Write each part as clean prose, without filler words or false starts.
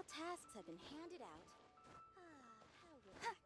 All tasks have been handed out. Ah, how relaxing.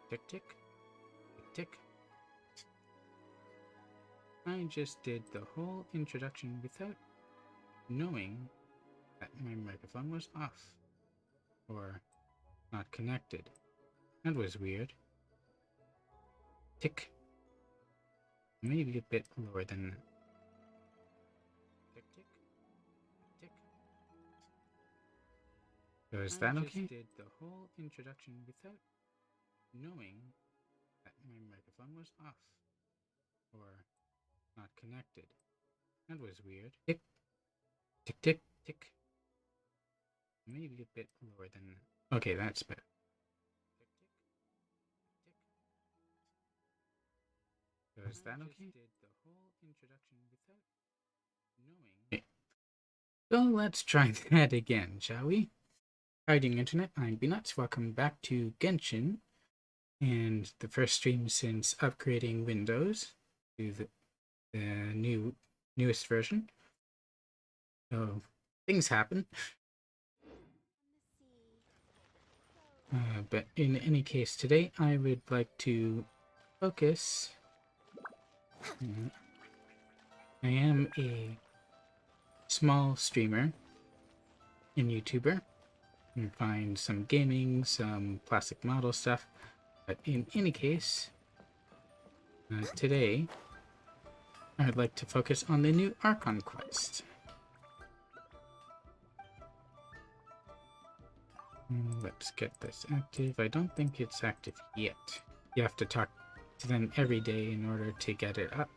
Tick, tick, tick, tick. I just did the whole introduction without knowing that my microphone was off or not connected. That was weird. Tick. Maybe a bit lower than that. Tick, tick, tick. So is that okay? I just did the whole introduction without knowing that my microphone was off or not connected. That was weird. Tick, tick, tick, tick. Maybe a bit lower than that. Okay, that's better. Tick, tick, tick. So is that okay? Did the whole introduction without knowing. So let's try that again, shall we? Hiding Internet, I'm Beanuts. Welcome back to Genshin, and the first stream since upgrading Windows to the newest version. So things happen. But in any case, today I would like to focus. I am a small streamer and YouTuber. You can find some gaming, some plastic model stuff. But in any case, today I'd like to focus on the new Archon Quest. Let's get this active. I don't think it's active yet. You have to talk to them every day in order to get it up.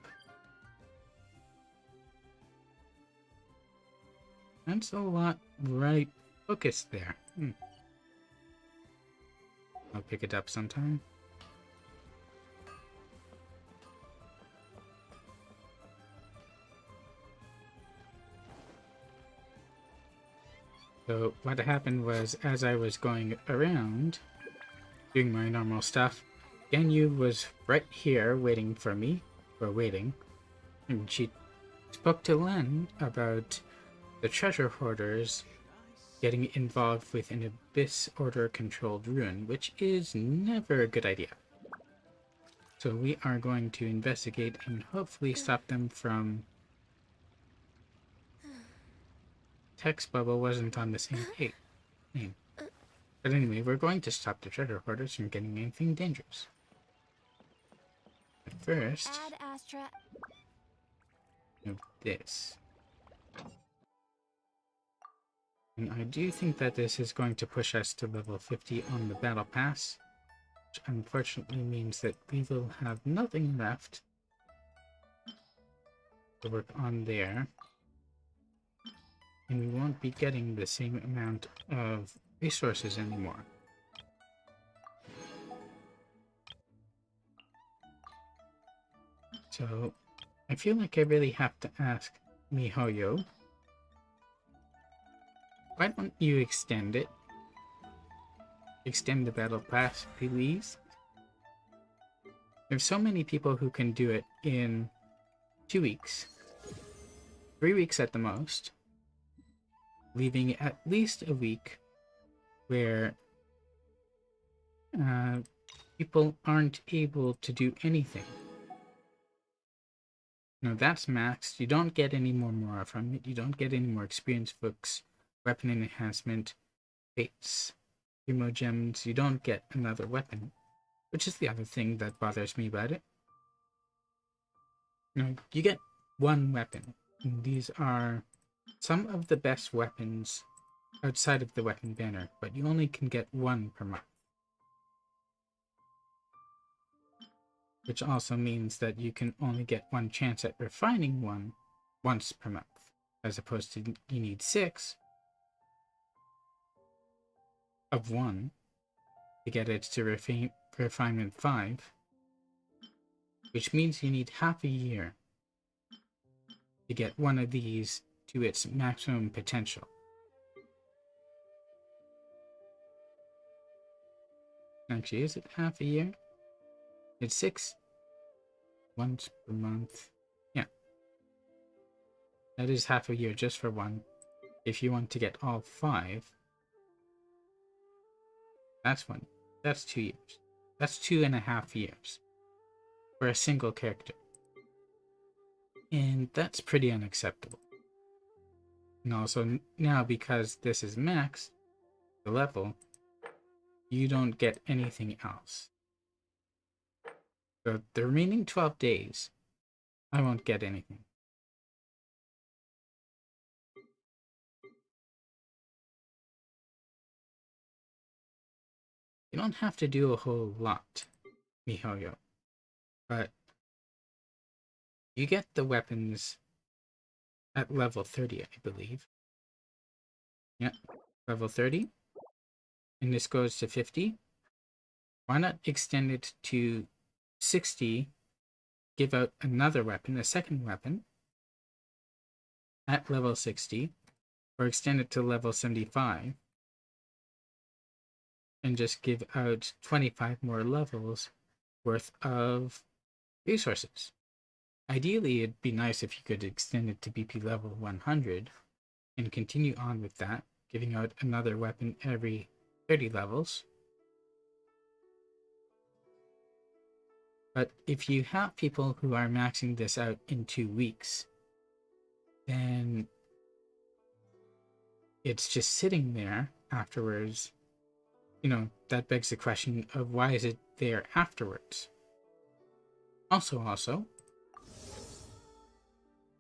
That's a lot right focused there. I'll pick it up sometime. So what happened was, as I was going around doing my normal stuff, Ganyu was right here waiting for me, and she spoke to Len about the treasure hoarders getting involved with an Abyss Order controlled ruin, which is never a good idea. So we are going to investigate and hopefully stop them from... Text bubble wasn't on the same page. But anyway, we're going to stop the treasure hoarders from getting anything dangerous. But first, of this. And I do think that this is going to push us to level 50 on the battle pass, which unfortunately means that we will have nothing left to work on there. And we won't be getting the same amount of resources anymore. So, I feel like I really have to ask MiHoYo, why don't you extend it? Extend the battle pass, please? There's so many people who can do it in 2 weeks. 3 weeks at the most, leaving at least a week where people aren't able to do anything. Now that's maxed. You don't get any more Mora from it. You don't get any more experience books, weapon enhancement, fates, primo gems. You don't get another weapon, which is the other thing that bothers me about it. You know, you get one weapon, and these are some of the best weapons outside of the weapon banner, but you only can get one per month. Which also means that you can only get one chance at refining one once per month, as opposed to you need 6 of one to get it to refinement 5, which means you need half a year to get one of these to its maximum potential. Actually, is it half a year? It's 6 once per month. Yeah. That is half a year just for one. If you want to get all 5, that's 1. That's 2 years. That's 2.5 years for a single character. And that's pretty unacceptable. And also now, because this is max, the level, you don't get anything else. So the remaining 12 days, I won't get anything. You don't have to do a whole lot, miHoYo, but you get the weapons at level 30, I believe. Yeah, level 30. And this goes to 50. Why not extend it to 60, give out another weapon, a second weapon, at level 60, or extend it to level 75, and just give out 25 more levels worth of resources. Ideally, it'd be nice if you could extend it to BP level 100 and continue on with that, giving out another weapon every 30 levels. But if you have people who are maxing this out in 2 weeks, then it's just sitting there afterwards. You know, that begs the question of why is it there afterwards? Also,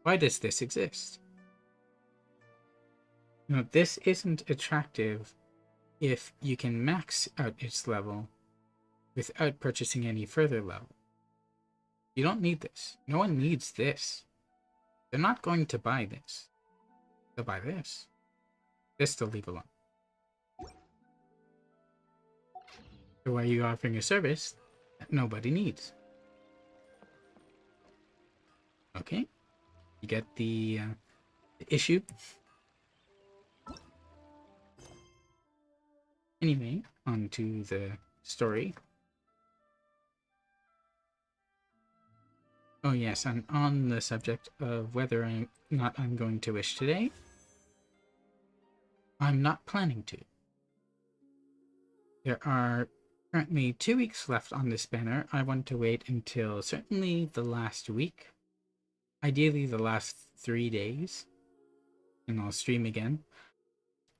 why does this exist? You know, this isn't attractive if you can max out its level without purchasing any further level. You don't need this. No one needs this. They're not going to buy this. They'll buy this. This they'll leave alone. So why are you offering a service that nobody needs? Okay. You get the issue. Anyway, on to the story. Oh yes, and on the subject of whether or not I'm going to wish today, I'm not planning to. There are currently 2 weeks left on this banner. I want to wait until certainly the last week, ideally the last 3 days, and I'll stream again.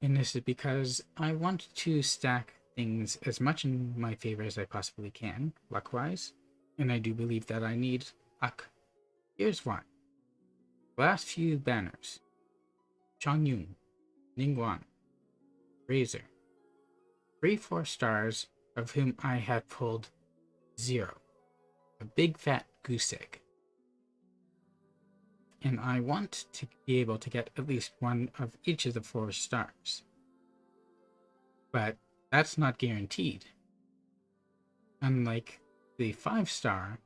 And this is because I want to stack things as much in my favor as I possibly can, luck-wise, and I do believe that I need luck. Here's why. The last few banners, Changyun, Ningguang, Razor, 3 4 stars, of whom I have pulled 0. A big fat goose egg. And I want to be able to get at least 1 of each of the 4 stars. But that's not guaranteed. Unlike the 5-star,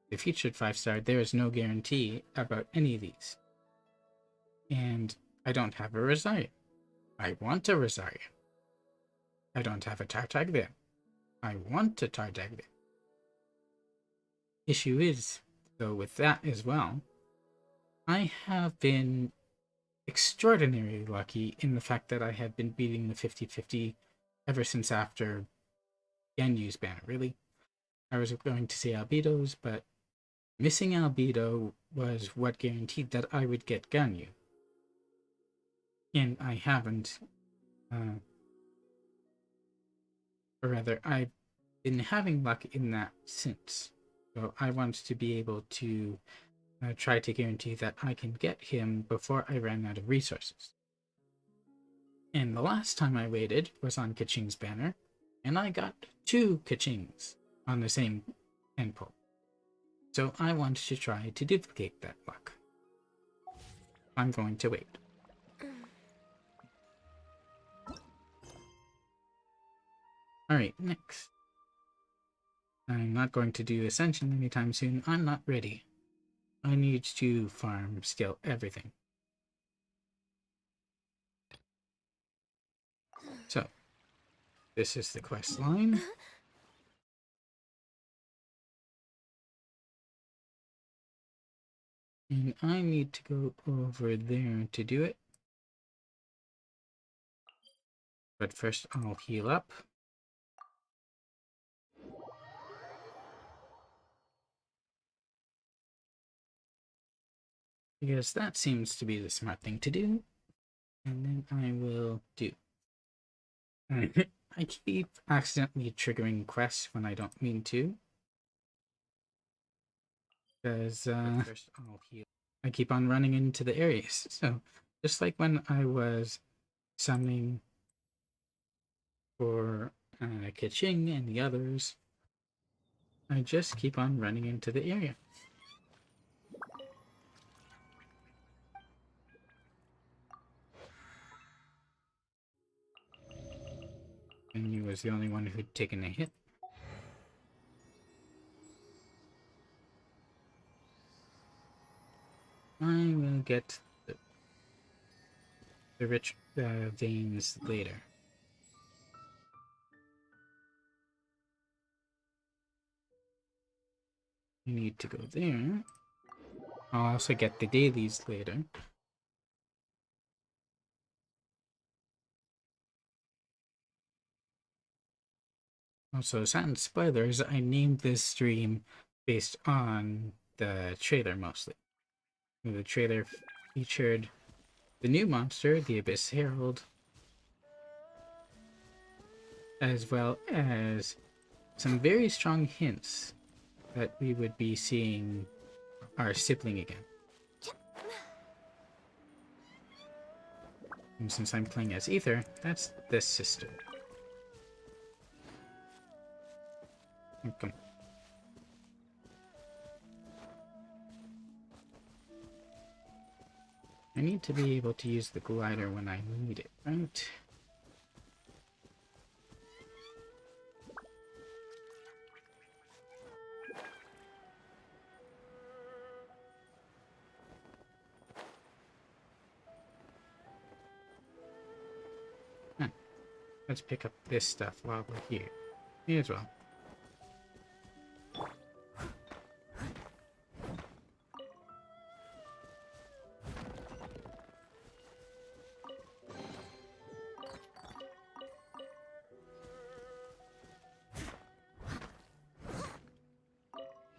the featured 5-star, there is no guarantee about any of these. And I don't have a Rosaria. I want a Rosaria. I don't have a Tartag there. I want a Tartag there. Issue is, though, with that as well, I have been extraordinarily lucky in the fact that I have been beating the 50-50 ever since after Ganyu's banner, really. I was going to say Albedo's, but missing Albedo was what guaranteed that I would get Ganyu. And I haven't, or rather, I've been having luck in that since. So I want to be able to try to guarantee that I can get him before I ran out of resources. And the last time I waited was on Kaching's banner, and I got 2 Kachings on the same endpoint. So I want to try to duplicate that luck. I'm going to wait. Alright, next. I'm not going to do Ascension anytime soon. I'm not ready. I need to farm skill everything. So, this is the quest line. And I need to go over there to do it. But first I'll heal up. Because that seems to be the smart thing to do. And then I will do. I keep accidentally triggering quests when I don't mean to. Because first I'll heal. I keep on running into the areas. So just like when I was summoning for Kaching and the others, I just keep on running into the area. And he was the only one who'd taken a hit. I will get the rich veins later. You need to go there. I'll also get the dailies later. Also, silent spoilers, I named this stream based on the trailer mostly. The trailer featured the new monster, the Abyss Herald, as well as some very strong hints that we would be seeing our sibling again. And since I'm playing as Aether, that's the sister. Come. I need to be able to use the glider when I need it, right? Let's pick up this stuff while we're here. Me as well.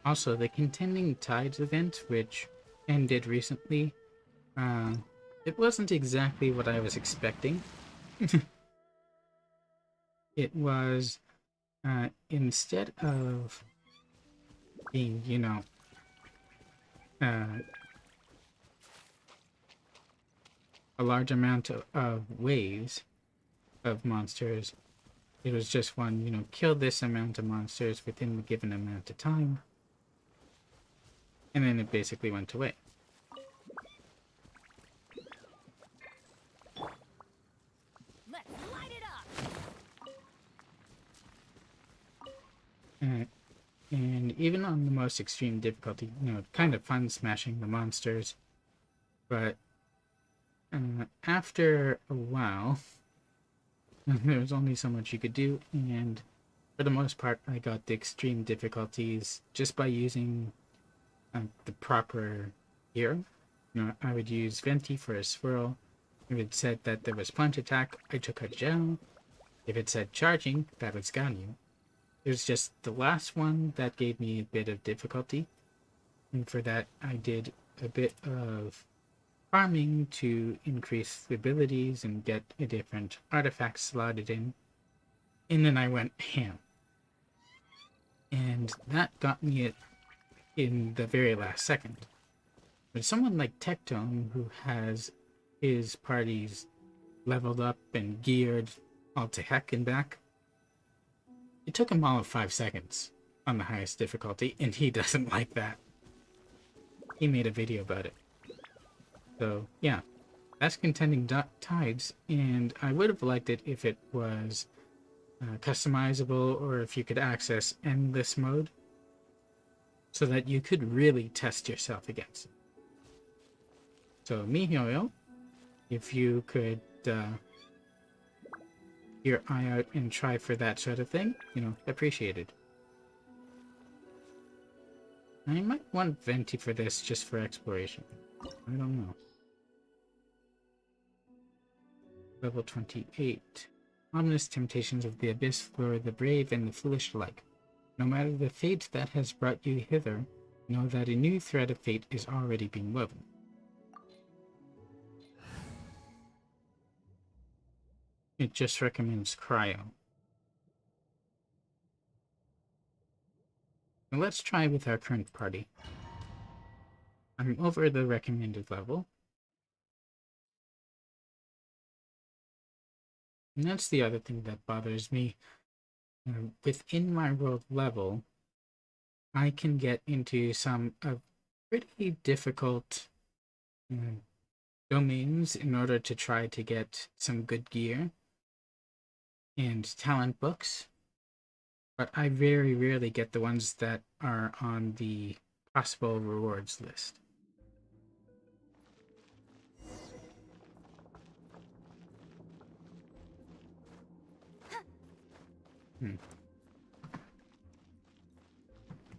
Also, the Contending Tides event, which ended recently, it wasn't exactly what I was expecting. It was, instead of being, you know, a large amount of waves of monsters, it was just one, you know, kill this amount of monsters within the given amount of time. And then it basically went away. Let's light it up. And even on the most extreme difficulty, you know, kind of fun smashing the monsters. But after a while, there was only so much you could do, and for the most part, I got the extreme difficulties just by using the proper gear. You know, I would use Venti for a swirl. If it said that there was plunge attack, I took a gel. If it said charging, that was Ganyu. It was just the last one that gave me a bit of difficulty. And for that, I did a bit of farming to increase the abilities and get a different artifact slotted in. And then I went ham. And that got me it in the very last second. But someone like Tectone, who has his parties leveled up and geared all to heck and back, it took him all of 5 seconds on the highest difficulty, and he doesn't like that. He made a video about it. So, yeah, that's Contending Tides, and I would have liked it if it was customizable, or if you could access endless mode, so that you could really test yourself against it. So, Mihoyo, if you could your eye out and try for that sort of thing, you know, appreciated. I might want Venti for this just for exploration. I don't know. Level 28. Ominous temptations of the abyss lure the brave and the foolish alike. No matter the fate that has brought you hither, know that a new thread of fate is already being woven. It just recommends cryo. Now let's try with our current party. I'm over the recommended level. And that's the other thing that bothers me. Within my world level, I can get into some pretty difficult domains in order to try to get some good gear and talent books, but I very rarely get the ones that are on the possible rewards list.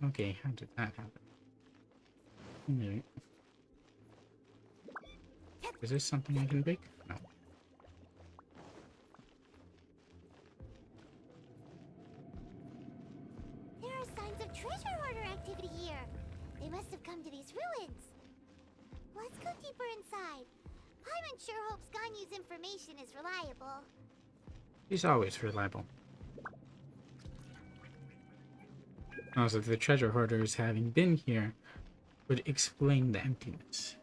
Okay, how did that happen? Alright. Is this something I can break? No. There are signs of treasure hoarder activity here. They must have come to these ruins. Let's go deeper inside. Paimon sure hopes Ganyu's information is reliable. He's always reliable. Also, the treasure hoarders having been here would explain the emptiness.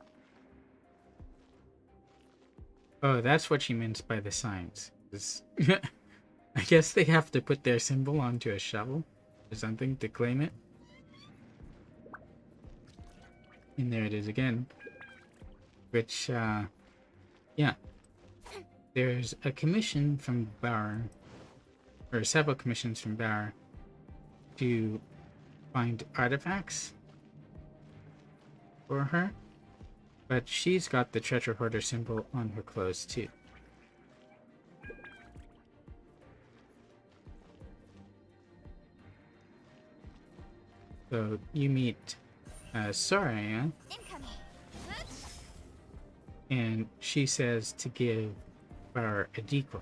Oh, that's what she meant by the signs. I guess they have to put their symbol onto a shovel or something to claim it. And there it is again. Which, yeah. There's a commission from Bauer, or several commissions from Bauer, to find artifacts for her. But she's got the treasure hoarder symbol on her clothes too. So you meet Soraya, and she says to give Bauer a decoy.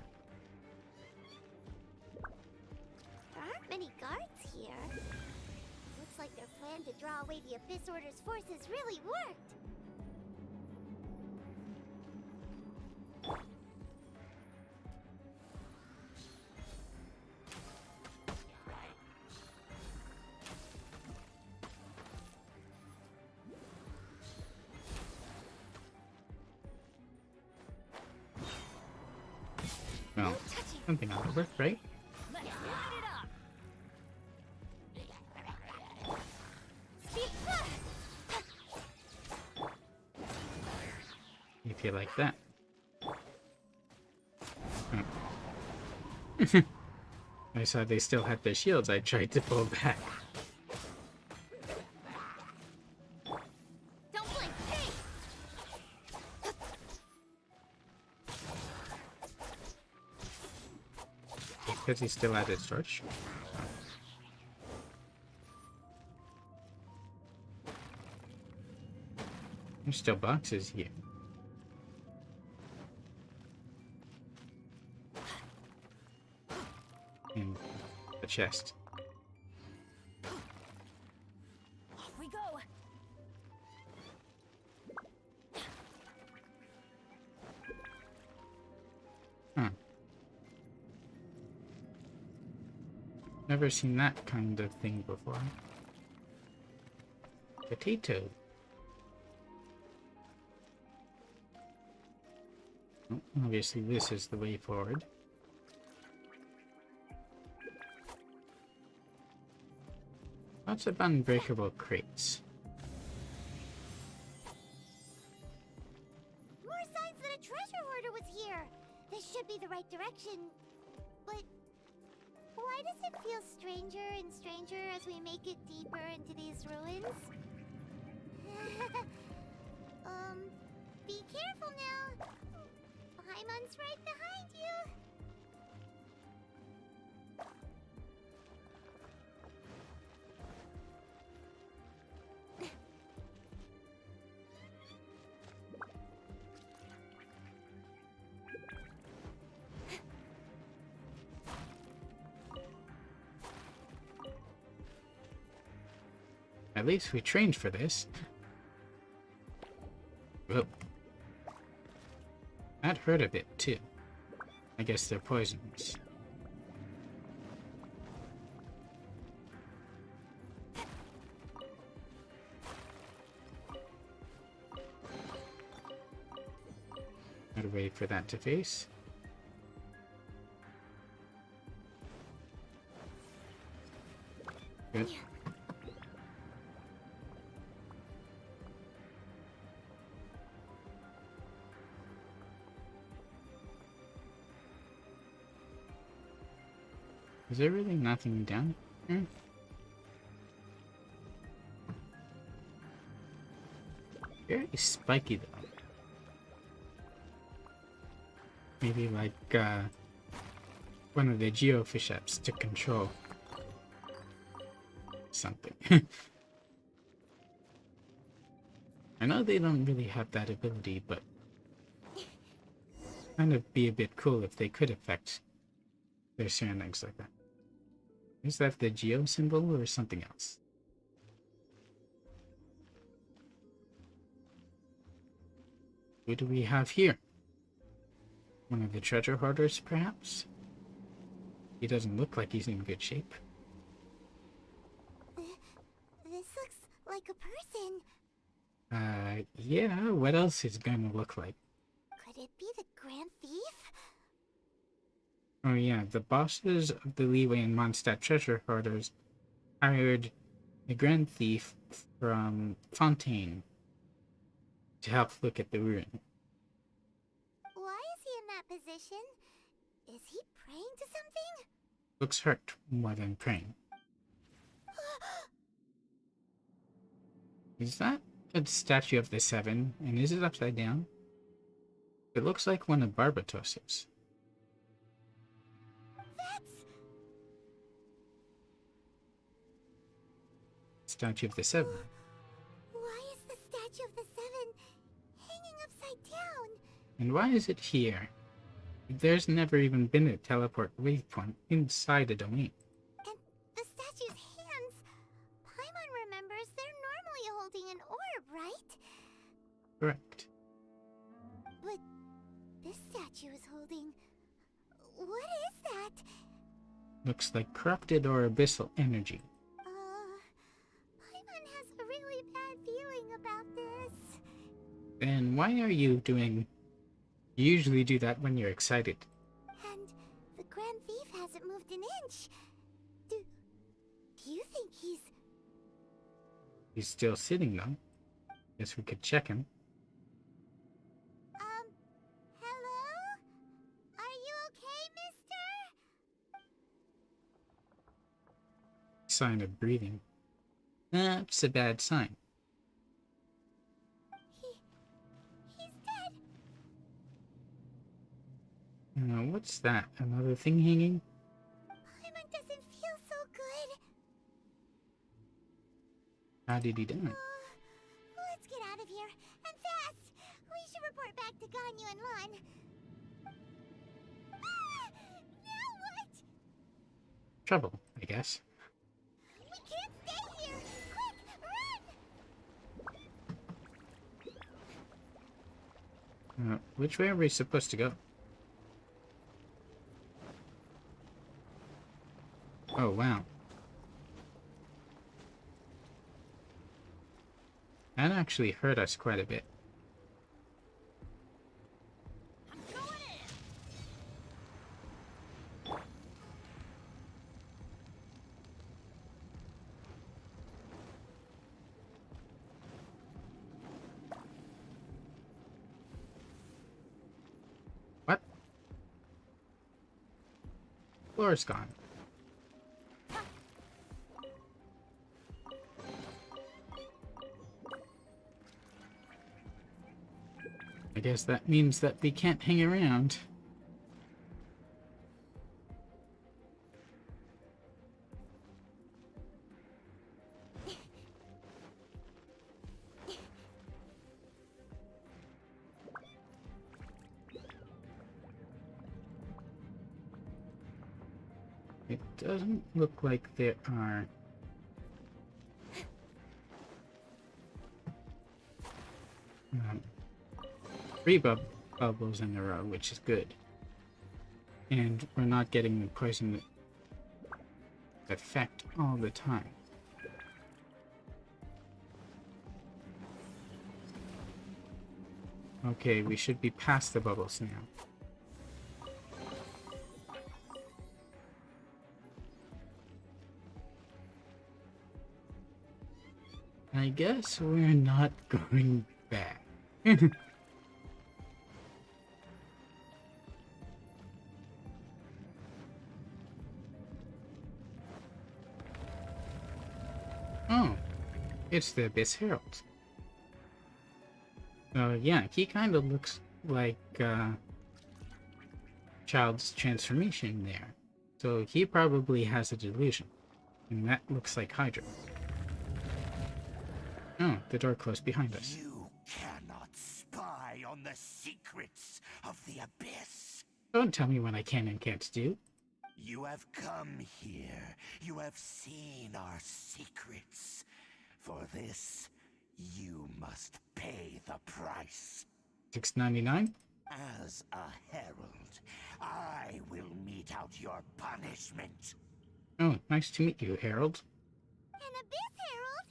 There aren't many guards here. Looks like their plan to draw away the Abyss Order's forces really worked. Well, something ought to work, right? If you like that. Oh. I saw they still had their shields. I tried to pull back. Because he's still at his torch. There's still boxes here. And a chest. Off we go. Huh. Never seen that kind of thing before. Potato. Oh, obviously this is the way forward. Lots of unbreakable crates. More signs that a treasure hoarder was here. This should be the right direction. But why does it feel stranger and stranger as we make it deeper into these ruins? Be careful now. Paimon's right behind you. At least we trained for this. Whoa. That hurt a bit too. I guess they're poisons. Gotta wait for that to face. Good. Is there really nothing down here? Very spiky though. Maybe like one of the geofish apps to control something. I know they don't really have that ability, but kind of be a bit cool if they could affect their surroundings like that. Is that the geo symbol or something else? Who do we have here? One of the treasure hoarders, perhaps? He doesn't look like he's in good shape. This looks like a person. Yeah, what else is gonna look like? Could it be the Grand Thief? Oh yeah, the bosses of the Liyue and Mondstadt treasure hoarders hired the Grand Thief from Fontaine to help look at the ruin. Why is he in that position? Is he praying to something? Looks hurt more than praying. Is that a statue of the Seven, and is it upside down? It looks like one of Barbatos's. Statue of the Seven. Why is the statue of the Seven hanging upside down? And why is it here? There's never even been a teleport waypoint inside a domain. And the statue's hands. Paimon remembers they're normally holding an orb, right? Correct. But this statue is holding... What is that? Looks like corrupted or abyssal energy. Paimon has a really bad feeling about this. Then why are you doing... You usually do that when you're excited. And the Grand Thief hasn't moved an inch. Do you think he's... He's still sitting though. Guess we could check him. Hello? Are you okay, mister? Sign of breathing. That's a bad sign. He's dead. What's that? Another thing hanging? Paimon doesn't feel so good. How did he die? Let's get out of here. here, and fast! We should report back to Ganyu and Lon. Ah! Now what? Trouble, I guess. We can't stay here! Quick, run! Which way are we supposed to go? Oh, wow. That actually hurt us quite a bit. I'm going in. What? Floor's gone. I guess that means that we can't hang around. It doesn't look like there are three bubbles in a row, which is good. And we're not getting the poison effect all the time. Okay, we should be past the bubbles now. I guess we're not going back. Oh, it's the Abyss Herald. Yeah, he kind of looks like Child's transformation there. So he probably has a delusion. And that looks like Hydra. Oh, the door closed behind us. You cannot spy on the secrets of the Abyss. Don't tell me what I can and can't do. You have come here. You have seen our secrets. For this, you must pay the price. $6.99? As a herald, I will mete out your punishment. Oh, nice to meet you, Herald. An Abyss Herald?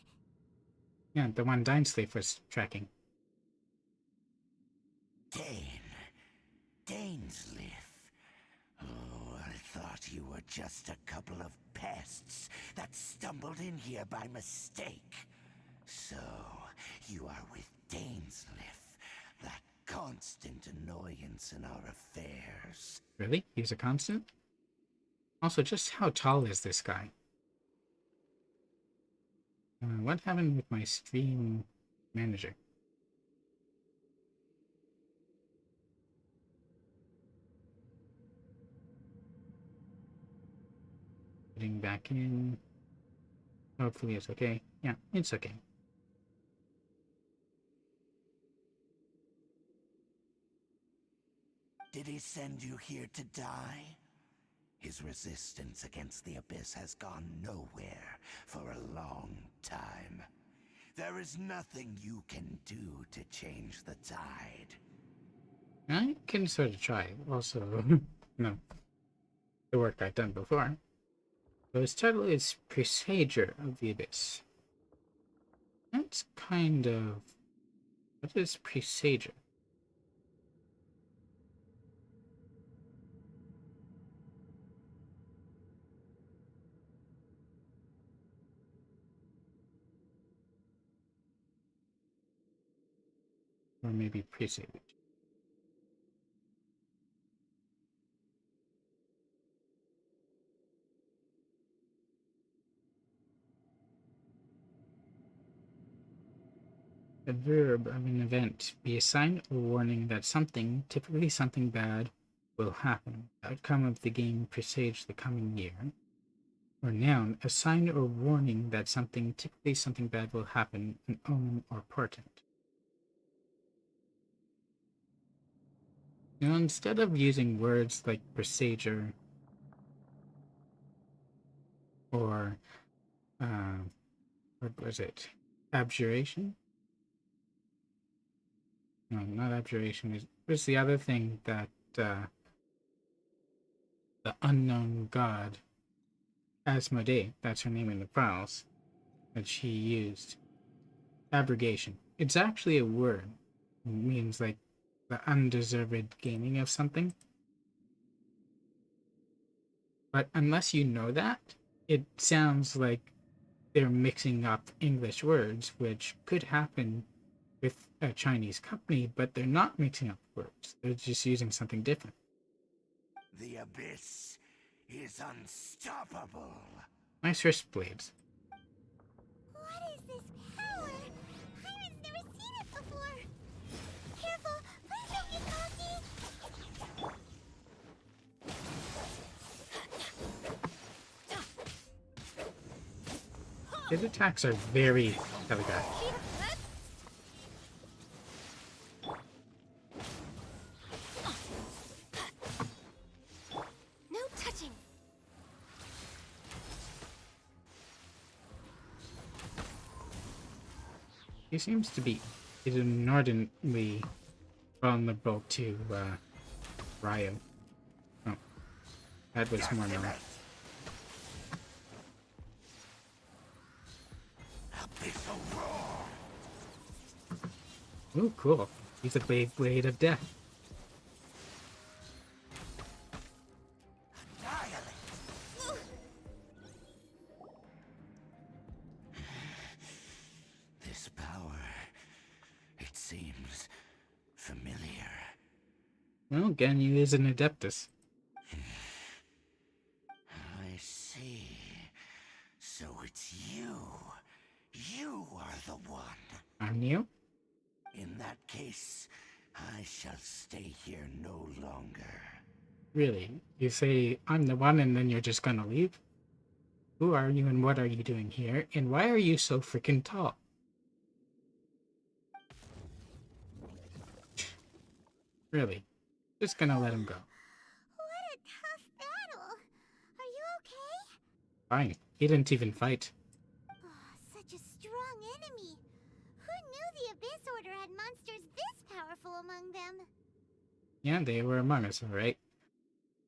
Yeah, the one Dineslave was tracking. Dainsleif. Oh, I thought you were just a couple of pests that stumbled in here by mistake. So, you are with Dainsleif, that constant annoyance in our affairs. Really? He's a constant? Also, just how tall is this guy? What happened with my stream manager? Getting back in. Hopefully it's okay. Yeah, it's okay. Did he send you here to die? His resistance against the Abyss has gone nowhere for a long time. There is nothing you can do to change the tide. I can sort of try. Also, no. The work I've done before. So his title is Presager of the Abyss. That's kind of... What is Presager? Or maybe Presage. A verb of an event. Be a sign or warning that something, typically something bad, will happen. The outcome of the game presage the coming year. Or noun. A sign or warning that something, typically something bad, will happen. An omen or portent. You know, instead of using words like presager or what was it? Abjuration? No, not abjuration. What's the other thing that the unknown god Asmodee, that's her name in the files, that she used? Abrogation. It's actually a word. It means like the undeserved gaining of something. But unless you know that, it sounds like they're mixing up English words, which could happen with a Chinese company, but they're not mixing up words. They're just using something different. The abyss is unstoppable. Nice wrist blades. What is this power? Hyman's never seen it before. Careful, please don't get cocky. His attacks are very telegraphed. No touching. He seems to be inordinately vulnerable to Ryo. Oh, that was more known. Abyssal roar. Ooh, cool. He's a blade of death. Annihilate. This power, it seems familiar. Well, Ganyu is an Adeptus. I see. So it's you. You are the one. I'm new? In that case, I shall stay here no longer. Really? You say I'm the one and then you're just gonna leave? Who are you and what are you doing here? And why are you so freaking tall? Really? Just gonna let him go. What a tough battle. Are you okay? Fine. He didn't even fight. Oh, such a strong enemy. Who knew the Abyss Order had monsters this powerful among them? Yeah, they were among us, alright.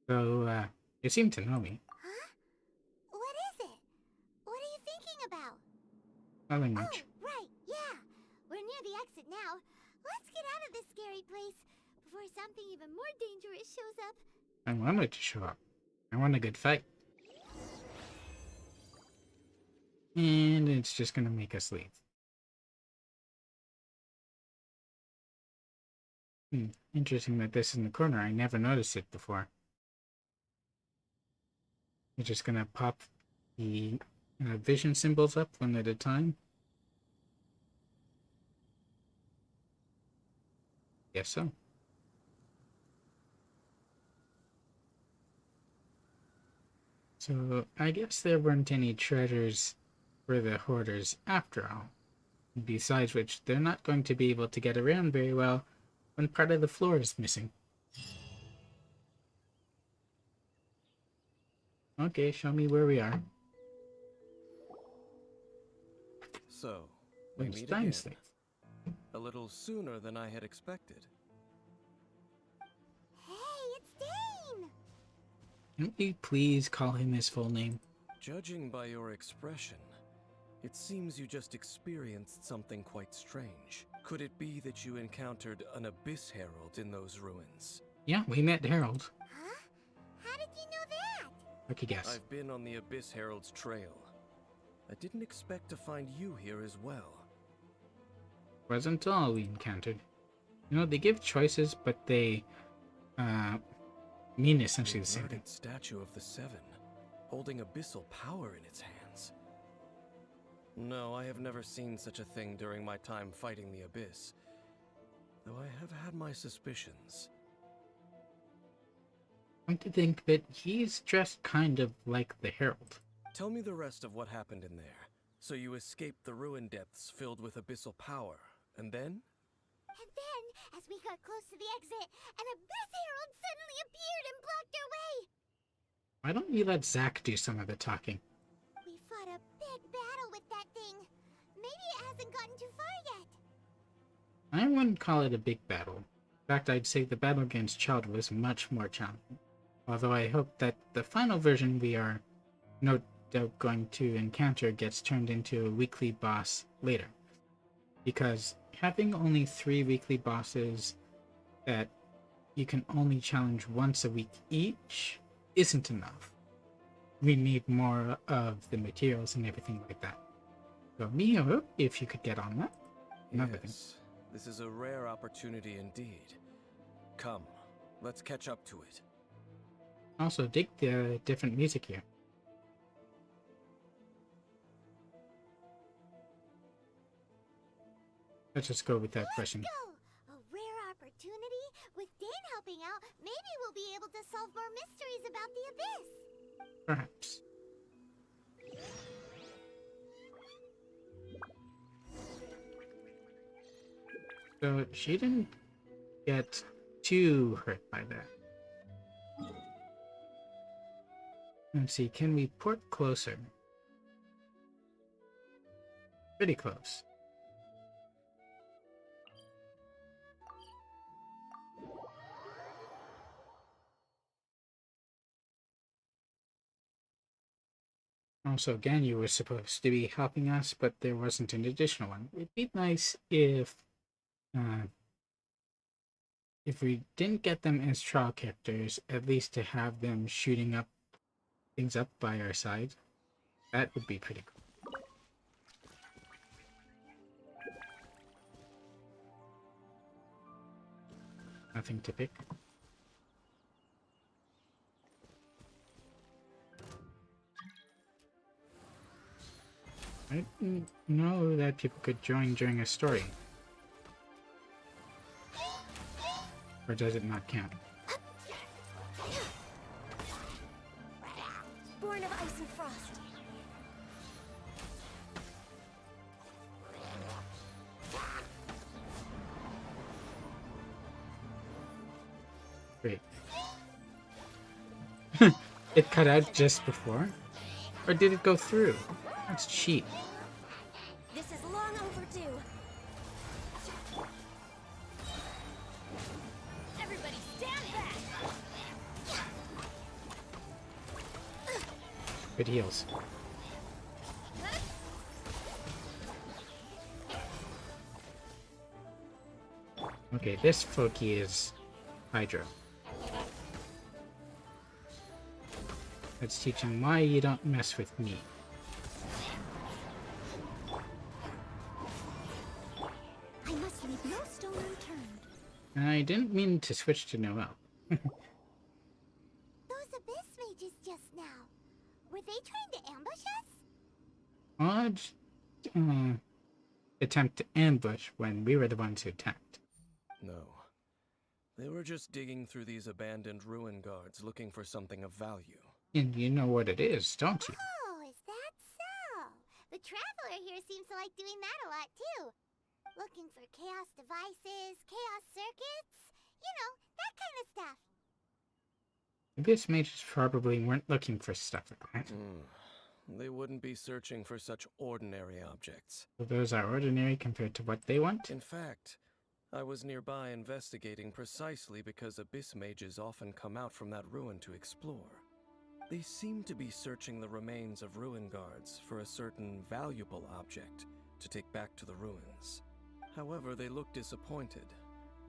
So, they seem to know me. Huh? What is it? What are you thinking about? Nothing much. Oh, right, yeah. We're near the exit now. Let's get out of this scary place before something even more dangerous shows up. I wanted to show up. I want a good fight. And it's just gonna make us leave. Interesting that this is in the corner. I never noticed it before. You're just gonna pop the vision symbols up one at a time. Guess so. So I guess there weren't any treasures for the Hoarders after all. Besides which, they're not going to be able to get around very well when part of the floor is missing. Okay, show me where we are. So, we When's meet time again. slave? A little sooner than I had expected. Hey, it's Dane! Can we please call him his full name? Judging by your expression, it seems you just experienced something quite strange. Could it be that you encountered an Abyss Herald in those ruins? Yeah, we met Harold. Huh? How did you know that? Lucky guess. I've been on the Abyss Herald's trail. I didn't expect to find you here as well. Wasn't all we encountered. You know, they give choices, but they mean essentially the same thing. Inverted statue of the Seven, holding abyssal power in its hands. No, I have never seen such a thing during my time fighting the Abyss, though I have had my suspicions. Come to think of it, he's dressed kind of like the Herald. Tell me the rest of what happened in there. So you escaped the ruin depths filled with abyssal power, and then? And then, as we got close to the exit, an Abyss Herald suddenly appeared and blocked our way! Why don't you let Zack do some of the talking? We fought a big battle with that thing. Maybe it hasn't gotten too far yet. I wouldn't call it a big battle. In fact, I'd say the battle against Child was much more challenging. Although I hope that the final version we are no doubt going to encounter gets turned into a weekly boss later. Because having only 3 weekly bosses that you can only challenge once a week each isn't enough. We need more of the materials and everything like that. So Mio, if you could get on that. Another thing. Yes, this is a rare opportunity indeed. Come, let's catch up to it. Also, dig the different music here. Let's just go with that question. Let's go! A rare opportunity? With Dan helping out, maybe we'll be able to solve more mysteries about the Abyss! Perhaps. So she didn't get too hurt by that. Let's see, can we port closer? Pretty close. Also, Ganyu was supposed to be helping us, but there wasn't an additional one. It'd be nice if we didn't get them as trial characters, at least to have them shooting up things up by our side. That would be pretty cool. Nothing to pick. I didn't know that people could join during a story. Or does it not count? Born of ice and frost. Wait. It cut out just before? Or did it go through? That's cheap. This is long overdue. Everybody stand back! Good heals. Okay, this Floki is Hydro. Let's teach him why you don't mess with me. I must leave no stone unturned. I didn't mean to switch to Noelle. Those Abyss mages just now. Were they trying to ambush us? Odd attempt to ambush when we were the ones who attacked. No. They were just digging through these abandoned ruin guards looking for something of value. And you know what it is, don't you? Oh, is that so? The Traveler here seems to like doing that a lot too. Looking for chaos devices, chaos circuits, you know, that kind of stuff. Abyss mages probably weren't looking for stuff like that. They wouldn't be searching for such ordinary objects. So those are ordinary compared to what they want? In fact, I was nearby investigating precisely because Abyss mages often come out from that ruin to explore. They seem to be searching the remains of ruin guards for a certain valuable object to take back to the ruins. However, they look disappointed,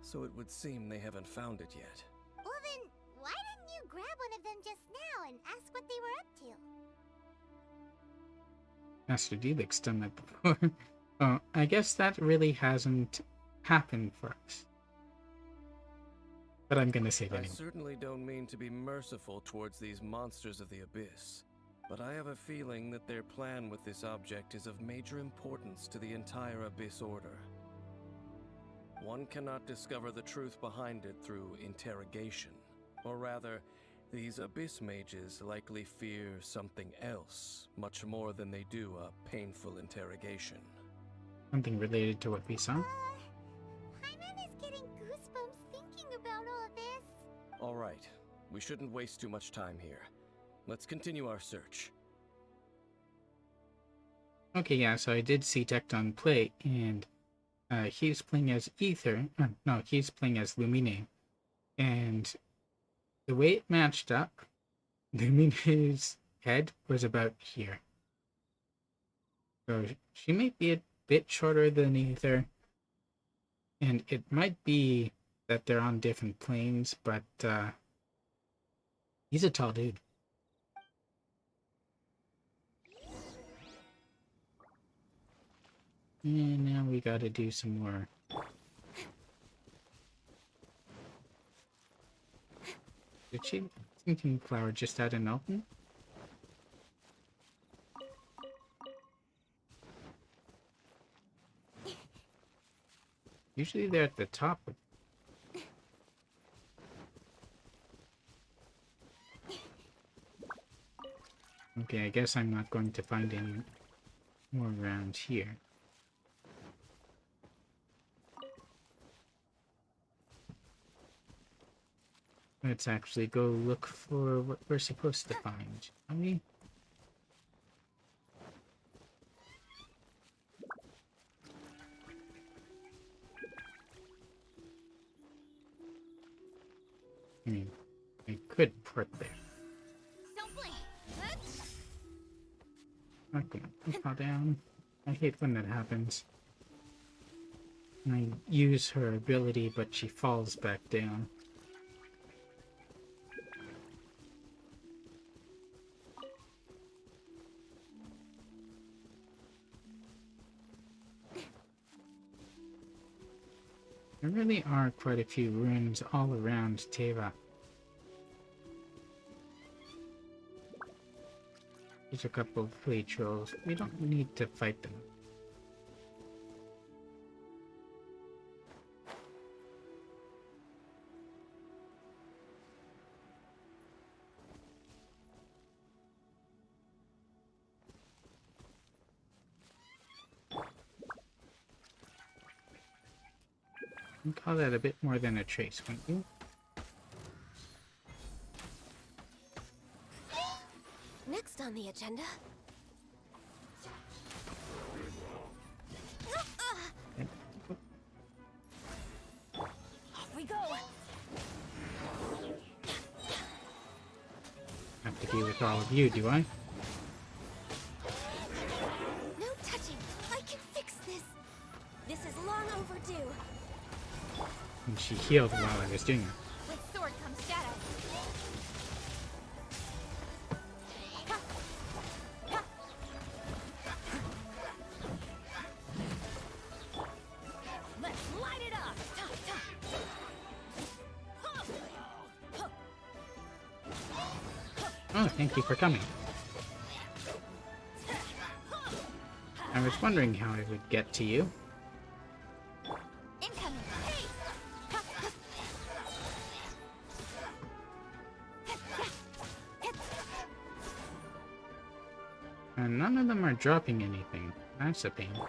so it would seem they haven't found it yet. Well then, why didn't you grab one of them just now and ask what they were up to? Master Delic's done that before. Oh, I guess that really hasn't happened for us. But I'm gonna say it I anyway. certainly don't mean to be merciful towards these monsters of the Abyss, but I have a feeling that their plan with this object is of major importance to the entire Abyss Order. One cannot discover the truth behind it through interrogation. Or rather, these Abyss mages likely fear something else, much more than they do a painful interrogation. Something related to what we saw? Paimon All right. We shouldn't waste too much time here. Let's continue our search. Okay, yeah, so I did see Tecton play, and he's playing as Aether. No, he's playing as Lumine. And the way it matched up, Lumine's head was about here. So she might be a bit shorter than Aether. And it might be that they're on different planes, but he's a tall dude. And now we gotta do some more. Did she? Thinking Flower just had an open? Usually they're at the top. Okay, I guess I'm not going to find any more around here. Let's actually go look for what we're supposed to find, shall we? I mean, I could port there. Don't blink. Oh, come on, fall down. I hate when that happens. I use her ability, but she falls back down. There really are quite a few ruins all around Teva. There's a couple of flea trolls. We don't need to fight them. I'd call that a bit more than a trace, wouldn't you? Next on the agenda. Off we go. Have to be with all of you, do I? No touching. I can fix this. This is long overdue. And she healed while I was doing it. With sword comes shadow. Let's light it up. Oh, thank you for coming. I was wondering how I would get to you. Incoming. And none of them are dropping anything. That's a pain. Wow.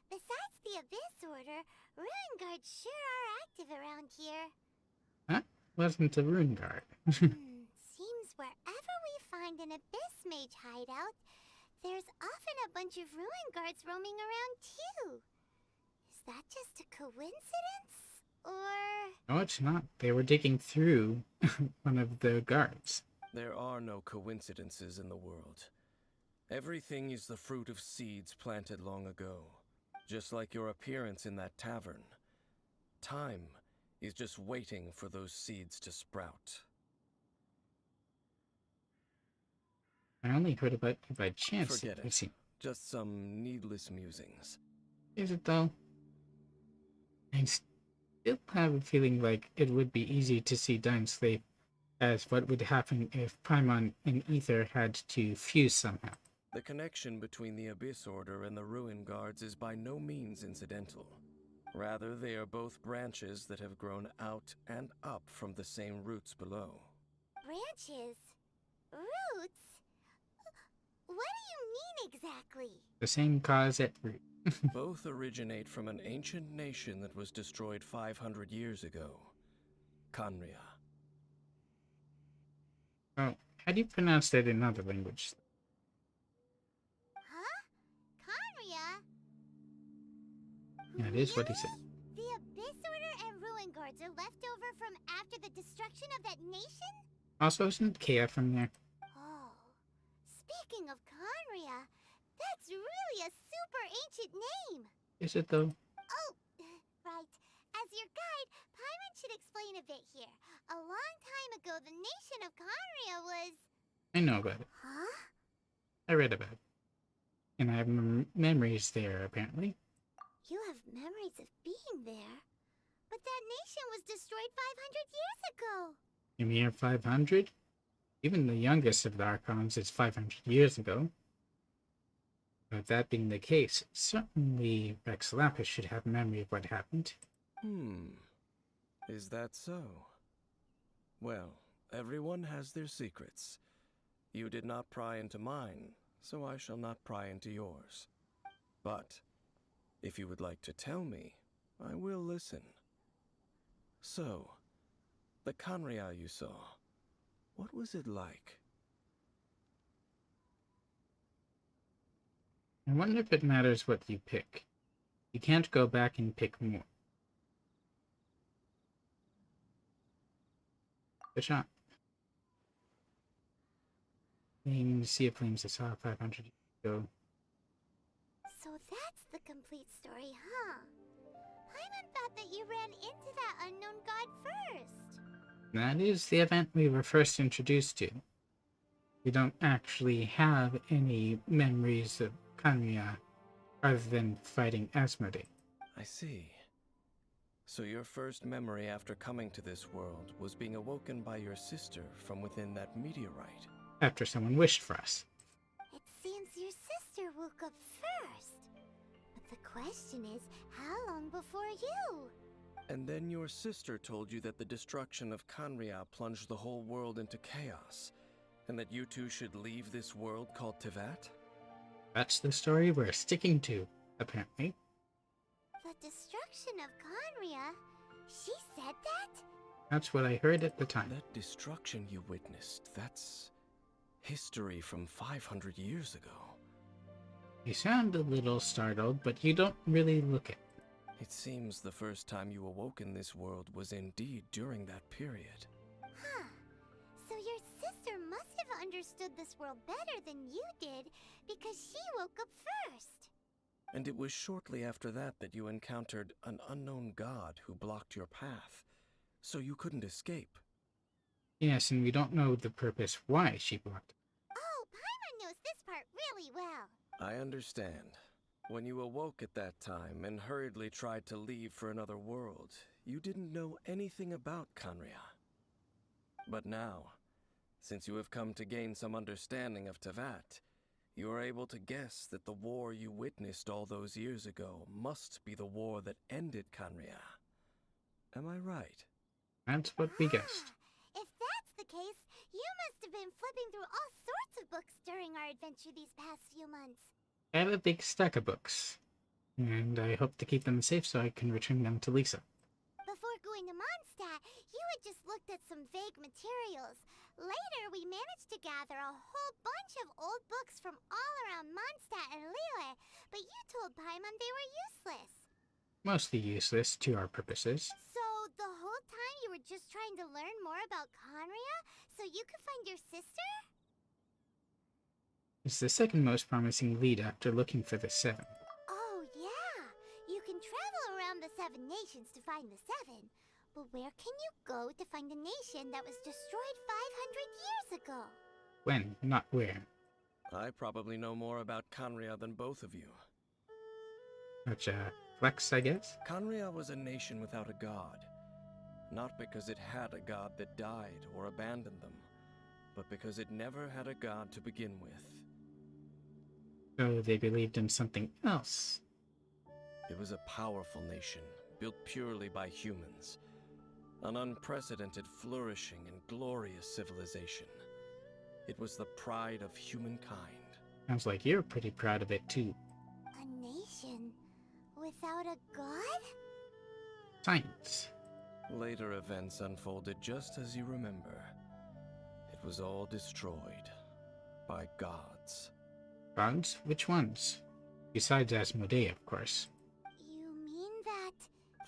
Besides the Abyss Order, Ruin Guards sure are active around here. That wasn't a rune guard. Seems wherever we find an Abyss Mage hideout, there's often a bunch of Ruin Guards roaming around too. Is that just a coincidence? Or... No, it's not. They were digging through one of the guards. There are no coincidences in the world. Everything is the fruit of seeds planted long ago. Just like your appearance in that tavern. Time is just waiting for those seeds to sprout. I only heard about it by chance. Forget I it. see. Just some needless musings. Is it though? I still have a feeling like it would be easy to see Dime Slave as what would happen if Paimon and Aether had to fuse somehow. The connection between the Abyss Order and the Ruin Guards is by no means incidental. Rather, they are both branches that have grown out and up from the same roots below. Branches? Roots? What do you mean exactly? The same cause at root. Both originate from an ancient nation that was destroyed 500 years ago. Khaenri'ah. Oh, how do you pronounce that in other languages? Huh? Khaenri'ah? That is what he said. The Abyss Order and Ruin Guards are left over from after the destruction of that nation? Also, isn't Kea from there? Oh. Speaking of Khaenri'ah, that's really a super ancient name. Is it though? Oh, right. As your guide, Paimon should explain a bit here. A long time ago, the nation of Khaenri'ah was... I know about it. Huh? I read about it. And I have memories there, apparently. You have memories of being there. But that nation was destroyed 500 years ago. A mere 500? Even the youngest of the Archons is 500 years ago. But that being the case, certainly Rex Lapis should have memory of what happened. Is that so? Well, everyone has their secrets. You did not pry into mine, so I shall not pry into yours. But, if you would like to tell me, I will listen. So, the Khaenri'ah you saw, what was it like? I wonder if it matters what you pick. You can't go back and pick more. Good shot. The Sea of Flames I saw 500 years ago. So that's the complete story, huh? Paimon thought that you ran into that unknown god first. That is the event we were first introduced to. We don't actually have any memories of Khaenri'ah other than fighting Asmodee. I see. So your first memory after coming to this world was being awoken by your sister from within that meteorite. After someone wished for us. It seems your sister woke up first. But the question is, how long before you? And then your sister told you that the destruction of Khaenri'ah plunged the whole world into chaos, and that you two should leave this world called Teyvat? That's the story we're sticking to, apparently. The destruction of Khaenri'ah? She said that? That's what I heard at the time. That destruction you witnessed, that's history from 500 years ago. You sound a little startled, but you don't really look it. It seems the first time you awoke in this world was indeed during that period. Huh. So your sister must have understood this world better than you did, because she woke up first. And it was shortly after that that you encountered an unknown god who blocked your path, so you couldn't escape. Yes, and we don't know the purpose why she blocked it. Oh, Paimon knows this part really well. I understand. When you awoke at that time and hurriedly tried to leave for another world, you didn't know anything about Khaenri'ah. But now, since you have come to gain some understanding of Teyvat, you are able to guess that the war you witnessed all those years ago must be the war that ended Khaenri'ah. Am I right? That's what we guessed. If that's the case, you must have been flipping through all sorts of books during our adventure these past few months. I have a big stack of books, and I hope to keep them safe so I can return them to Lisa. Before going to Mondstadt, you had just looked at some vague materials. Later, we managed to gather a whole bunch of old books from all around Mondstadt and Liyue, but you told Paimon they were useless. Mostly useless to our purposes. So, the whole time you were just trying to learn more about Khaenri'ah so you could find your sister? It's the second most promising lead after looking for the 7. Oh, yeah. You can travel around the 7 nations to find the 7. But where can you go to find a nation that was destroyed 500 years ago? When, not where. I probably know more about Khaenri'ah than both of you. Such a flex, I guess? Khaenri'ah was a nation without a god. Not because it had a god that died or abandoned them, but because it never had a god to begin with. So they believed in something else. It was a powerful nation, built purely by humans. An unprecedented, flourishing, and glorious civilization. It was the pride of humankind. Sounds like you're pretty proud of it too. A nation without a god? Science. Later events unfolded just as you remember. It was all destroyed by gods. Gods? Which ones? Besides Asmodee, of course. You mean that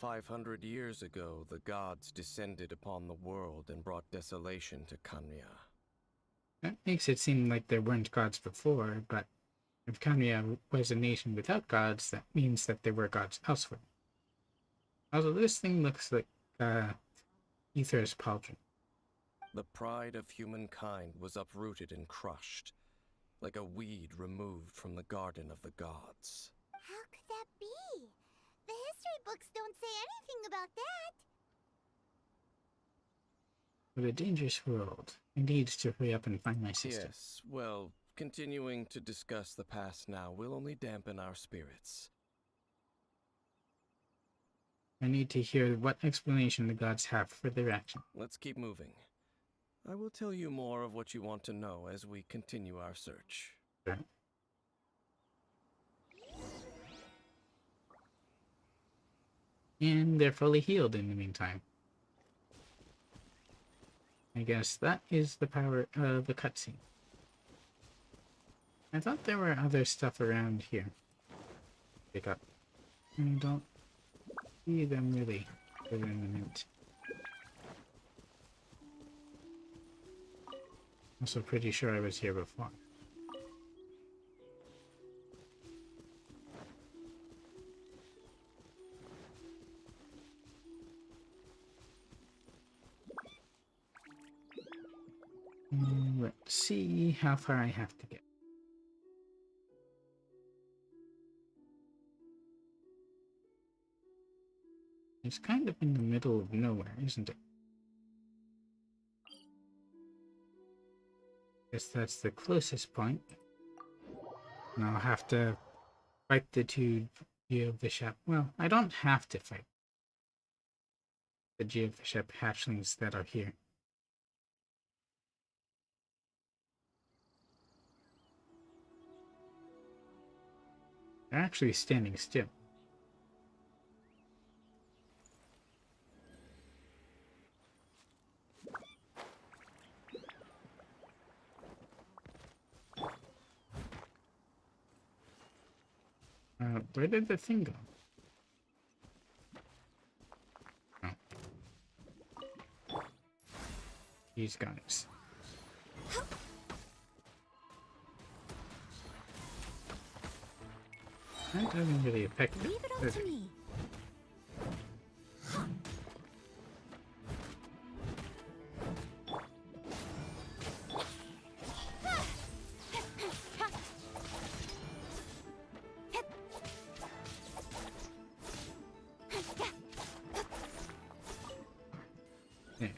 500 years ago, the gods descended upon the world and brought desolation to Kanya. That makes it seem like there weren't gods before, but if Kanya was a nation without gods, that means that there were gods elsewhere. Also, this thing looks like Aether's pauldron. The pride of humankind was uprooted and crushed, like a weed removed from the garden of the gods. how could that be? The history books don't say anything about that. What a dangerous world. I need to hurry up and find my sister. Yes, well, continuing to discuss the past now will only dampen our spirits. I need to hear what explanation the gods have for their action. Let's keep moving. I will tell you more of what you want to know as we continue our search. Sure. And they're fully healed in the meantime. I guess that is the power of the cutscene. I thought there were other stuff around here. Pick up. I don't see them really other than the mint. Also pretty sure I was here before. Let's see how far I have to get. It's kind of in the middle of nowhere, isn't it? Guess that's the closest point. And I'll have to fight the two Geovishap. Well, I don't have to fight the Geovishap hatchlings that are here. They're actually standing still. Where did the thing go? Oh. These guys. That doesn't really affect it. Leave it up does to it? me. There.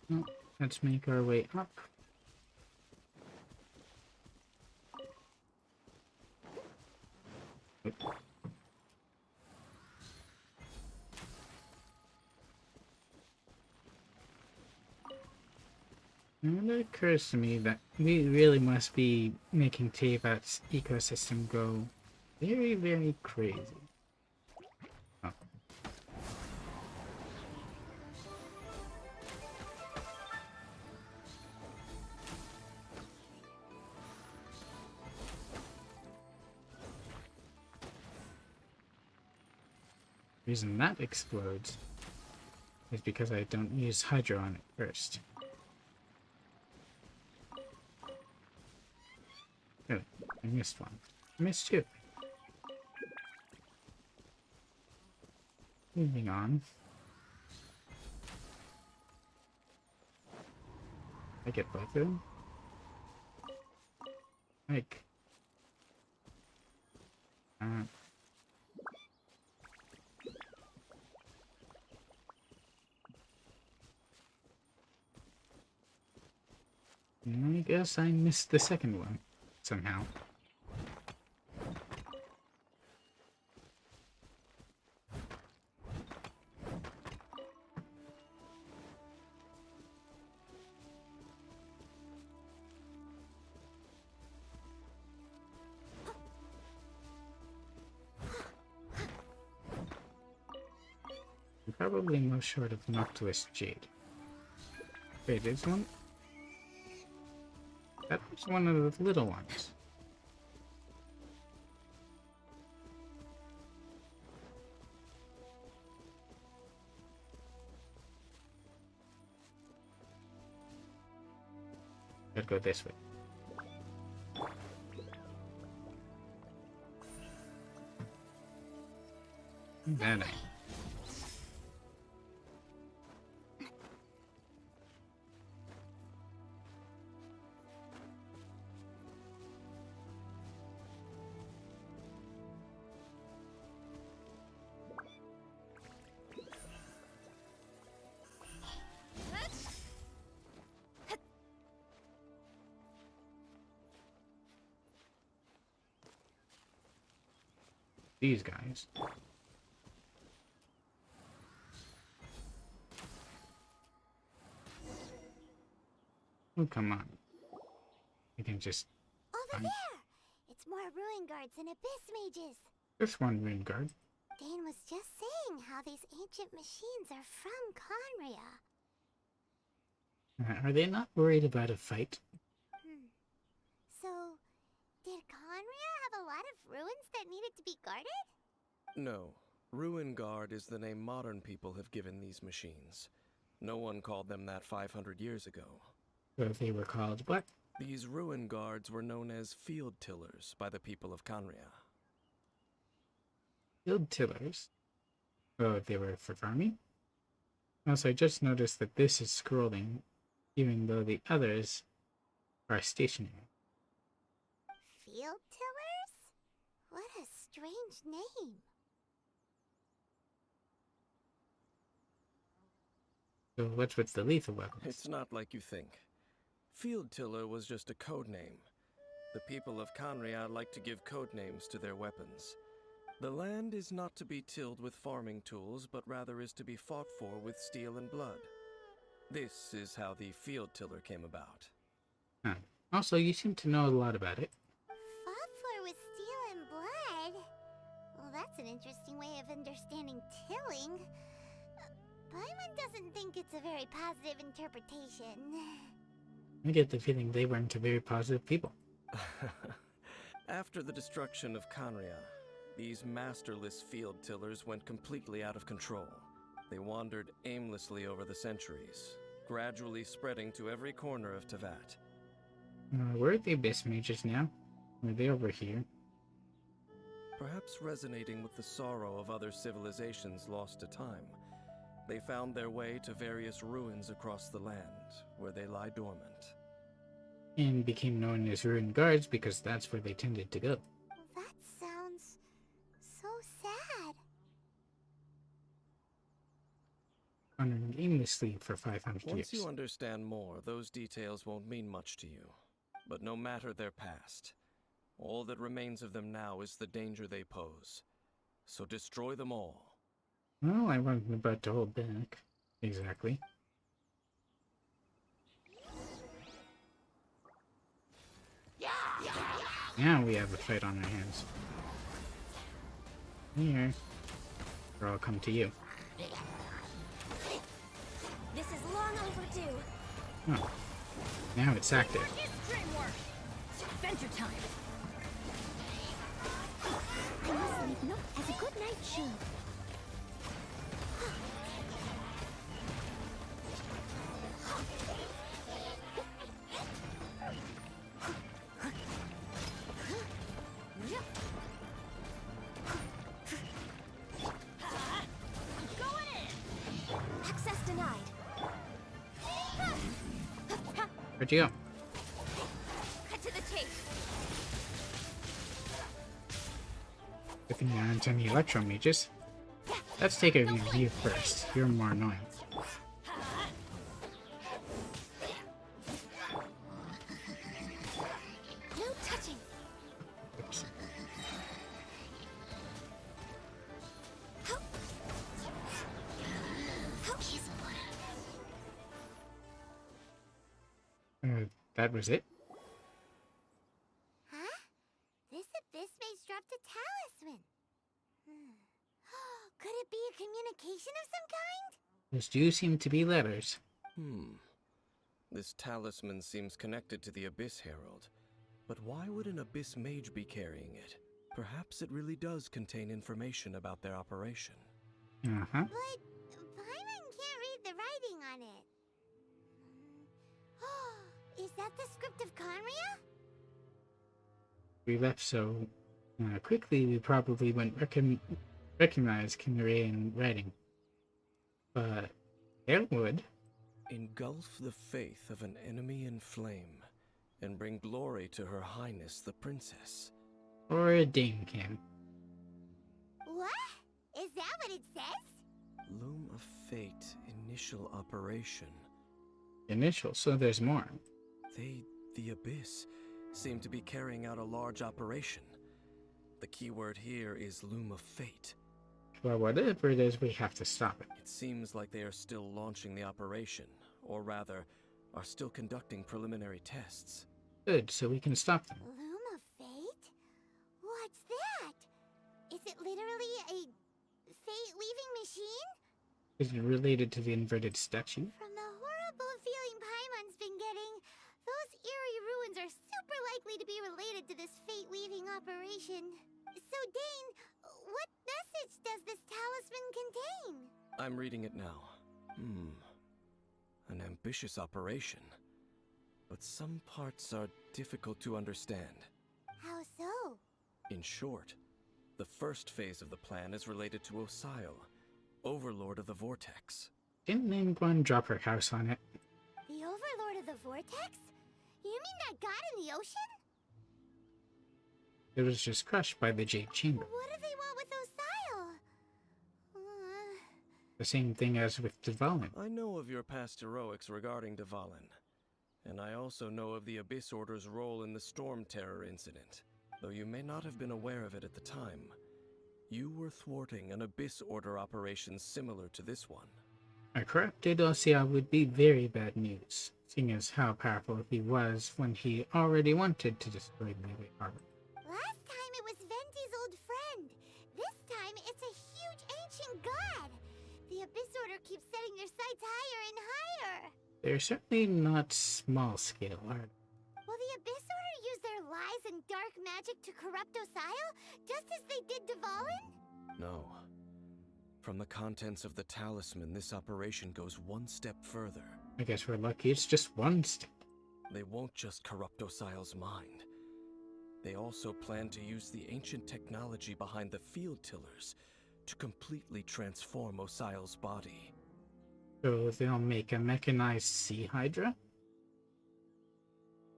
Well, let's make our way up. Oop. And it occurs to me that we really must be making Tevat's ecosystem go very, very crazy. Oh. The reason that explodes is because I don't use Hydro on it first. Really, I missed one. I missed two. Moving on. I get both of them? Like... I guess I missed the second one somehow. I'm probably no short of Noctilus Jade. Wait, there's one? That was one of the little ones. Gotta go this way. That I. These guys. Oh, come on. You can just... Over there! It's more ruin guards and abyss mages. There's one rune guard. Dane was just saying how these ancient machines are from Conria. Are they not worried about a fight? So, did Conria have a lot of ruins that needed to be guarded? No. Ruin Guard is the name modern people have given these machines. No one called them that 500 years ago. So they were called what? These Ruin Guards were known as Field Tillers by the people of Conria. Field tillers. Oh, they were for farming? Also, I just noticed that this is scrolling, even though the others are stationary. Field tillers? What a strange name. So what's with the lethal weapons? It's not like you think. Field Tiller was just a code name. The people of Conria like to give code names to their weapons. The land is not to be tilled with farming tools, but rather is to be fought for with steel and blood. This is how the Field Tiller came about. Huh. Also, you seem to know a lot about it. Fought for with steel and blood? Well, that's an interesting way of understanding tilling. Paimon doesn't think it's a very positive interpretation. I get the feeling they weren't a very positive people. After the destruction of Conria, these masterless field tillers went completely out of control. They wandered aimlessly over the centuries, gradually spreading to every corner of Teyvat. Where are the abyss mages now? Are they over here? Perhaps resonating with the sorrow of other civilizations lost to time, they found their way to various ruins across the land, where they lie dormant. And became known as ruin guards because that's where they tended to go. That sounds so sad. Wandering aimlessly for 500 years. Once you understand more, those details won't mean much to you. But no matter their past, all that remains of them now is the danger they pose. So destroy them all. Well, I wasn't about to hold back. Exactly. Now we have a fight on our hands. Here. Or I'll come to you. This is long overdue. Oh. Now it's active. It's adventure time. I must leave note as a good night shoe. Where'd you go? Cut to the chase. Looking down to the electro mages. Let's take a review first. You're more annoying. That was it? Huh? This abyss mage dropped a talisman. Could it be a communication of some kind? Those do seem to be letters. This talisman seems connected to the Abyss Herald. But why would an Abyss Mage be carrying it? Perhaps it really does contain information about their operation. Uh-huh. But Paimon can't read the writing on it. Is that the script of Conria? We left so quickly we probably wouldn't recognize Kinraean writing. But it would. Engulf the faith of an enemy in flame, and bring glory to Her Highness the Princess. Or a dame can. What? Is that what it says? Loom of Fate initial operation. Initial, so there's more. They, the Abyss, seem to be carrying out a large operation. The keyword here is Loom of Fate. Well, whatever it is, we have to stop it. It seems like they are still launching the operation, or rather, are still conducting preliminary tests. Good, so we can stop them. Loom of Fate? What's that? Is it literally a fate-weaving machine? Is it related to the inverted statue? From the horrible feeling Paimon's been getting, those eerie ruins are super likely to be related to this fate-weaving operation. So, Dane, what message does this talisman contain? I'm reading it now. An ambitious operation. But some parts are difficult to understand. How so? In short, the first phase of the plan is related to Osile, Overlord of the Vortex. Didn't anyone drop her house on it? The Overlord of the Vortex? You mean that god in the ocean? It was just crushed by the Jade Chamber. What do they want with Osile? The same thing as with Dvalin. I know of your past heroics regarding Dvalin, and I also know of the Abyss Order's role in the Storm Terror incident. Though you may not have been aware of it at the time, you were thwarting an Abyss Order operation similar to this one. A corrupted Osea would be very bad news, seeing as how powerful he was when he already wanted to destroy Liyue Harbor. Last time it was Venti's old friend. This time it's a huge ancient god. The Abyss Order keeps setting their sights higher and higher. They're certainly not small scale, are they? Will the Abyss Order use their lies and dark magic to corrupt Osile, just as they did Dvalin? No. From the contents of the talisman, this operation goes one step further. I guess we're lucky it's just one step. They won't just corrupt Osile's mind. They also plan to use the ancient technology behind the field tillers to completely transform Osile's body. So they'll make a mechanized sea hydra?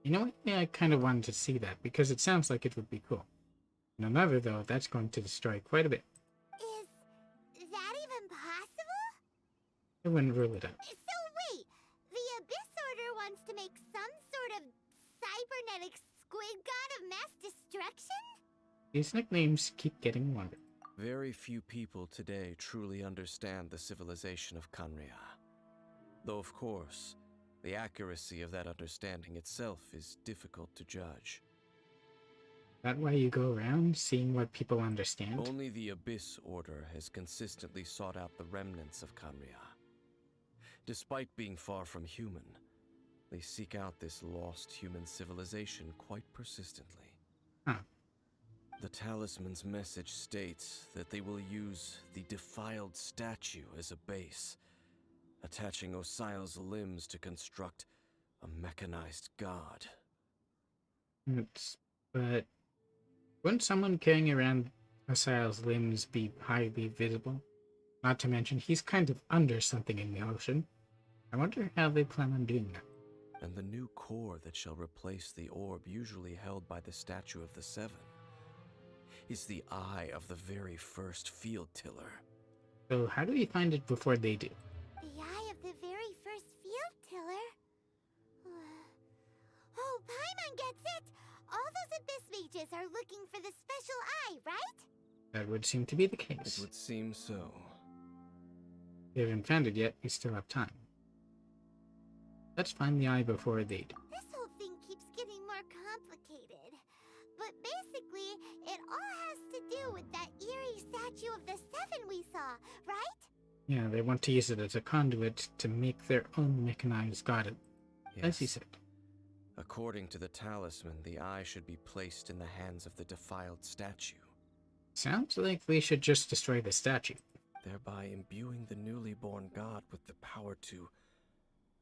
You know what? Yeah, I kind of wanted to see that, because it sounds like it would be cool. In another, though, that's going to destroy quite a bit. Is that even possible? I wouldn't rule it out. So wait, the Abyss Order wants to make some sort of cybernetic squid god of mass destruction? These nicknames keep getting longer. Very few people today truly understand the civilization of Conria. Though, of course, the accuracy of that understanding itself is difficult to judge. That why you go around seeing what people understand? Only the Abyss Order has consistently sought out the remnants of Conria. Despite being far from human, they seek out this lost human civilization quite persistently. Huh. The talisman's message states that they will use the defiled statue as a base, attaching Osile's limbs to construct a mechanized god. But wouldn't someone carrying around Osile's limbs be highly visible? Not to mention, he's kind of under something in the ocean. I wonder how they plan on doing that. And the new core that shall replace the orb usually held by the Statue of the Seven is the eye of the very first field tiller. So how do we find it before they do? The eye of the very first field tiller? Oh, Paimon gets it! All those Abyss mages are looking for the special eye, right? That would seem to be the It case. would seem so. They haven't found it yet, we still have time. Let's find the eye before they do. This all has to do with that eerie statue of the Seven we saw, right? Yeah, they want to use it as a conduit to make their own mechanized god, as he Yes. said. According to the talisman, the eye should be placed in the hands of the defiled statue, Sounds like we should just destroy the statue. thereby imbuing the newly born god with the power to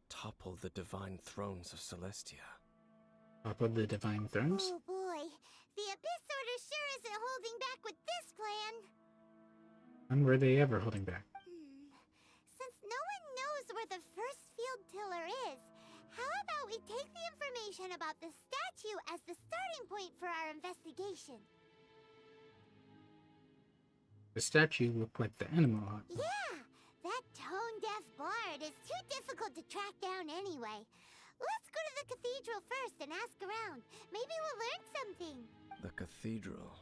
topple the divine thrones of Celestia. Top of the divine thrones? Oh boy, the Abyss Order sure isn't holding back with this plan. When were they ever holding back? Since no one knows where the first field tiller is, how about we take the information about the statue as the starting point for our investigation? The statue looked like the animal art. Yeah, that tone-deaf bard is too difficult to track down anyway. Let's go to the cathedral first and ask around. Maybe we'll learn something. The cathedral.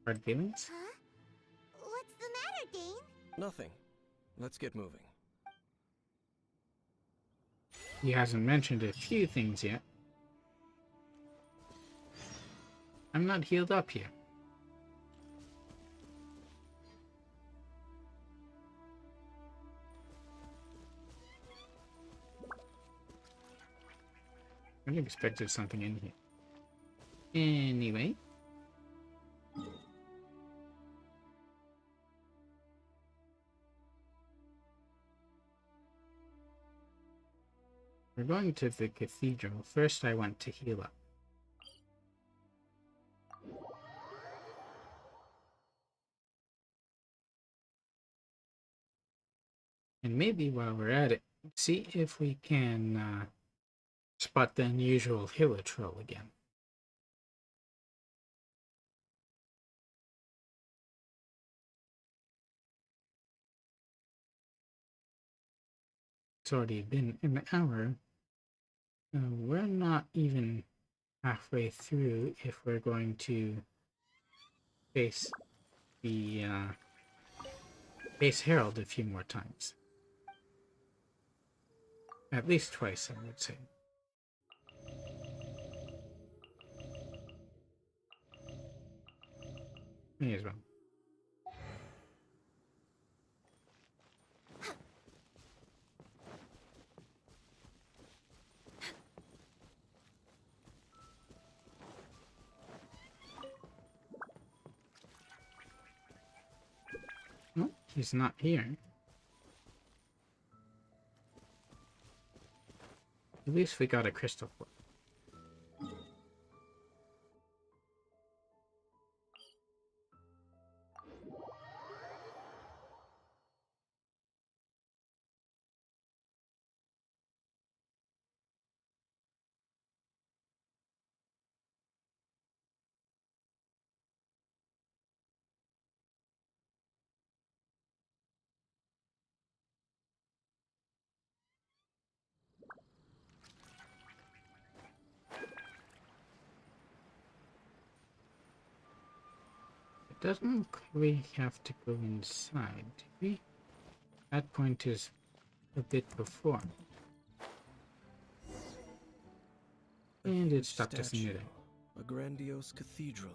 Hard feelings? Huh? What's the matter, Dane? Nothing. Let's get moving. He hasn't mentioned a few things yet. I'm not healed up yet. I expected something in here. Anyway. We're going to the cathedral. First, I want to heal up. And maybe while we're at it, see if we can spot the unusual Hullo troll again. It's already been an hour. We're not even halfway through if we're going to face the base Herald a few more times. At least twice, I would say. May as well. Oh, he's not here. At least we got a crystal for it. Doesn't look like we have to go inside, do we? That point is a bit before. And it stopped us in midair. A grandiose cathedral.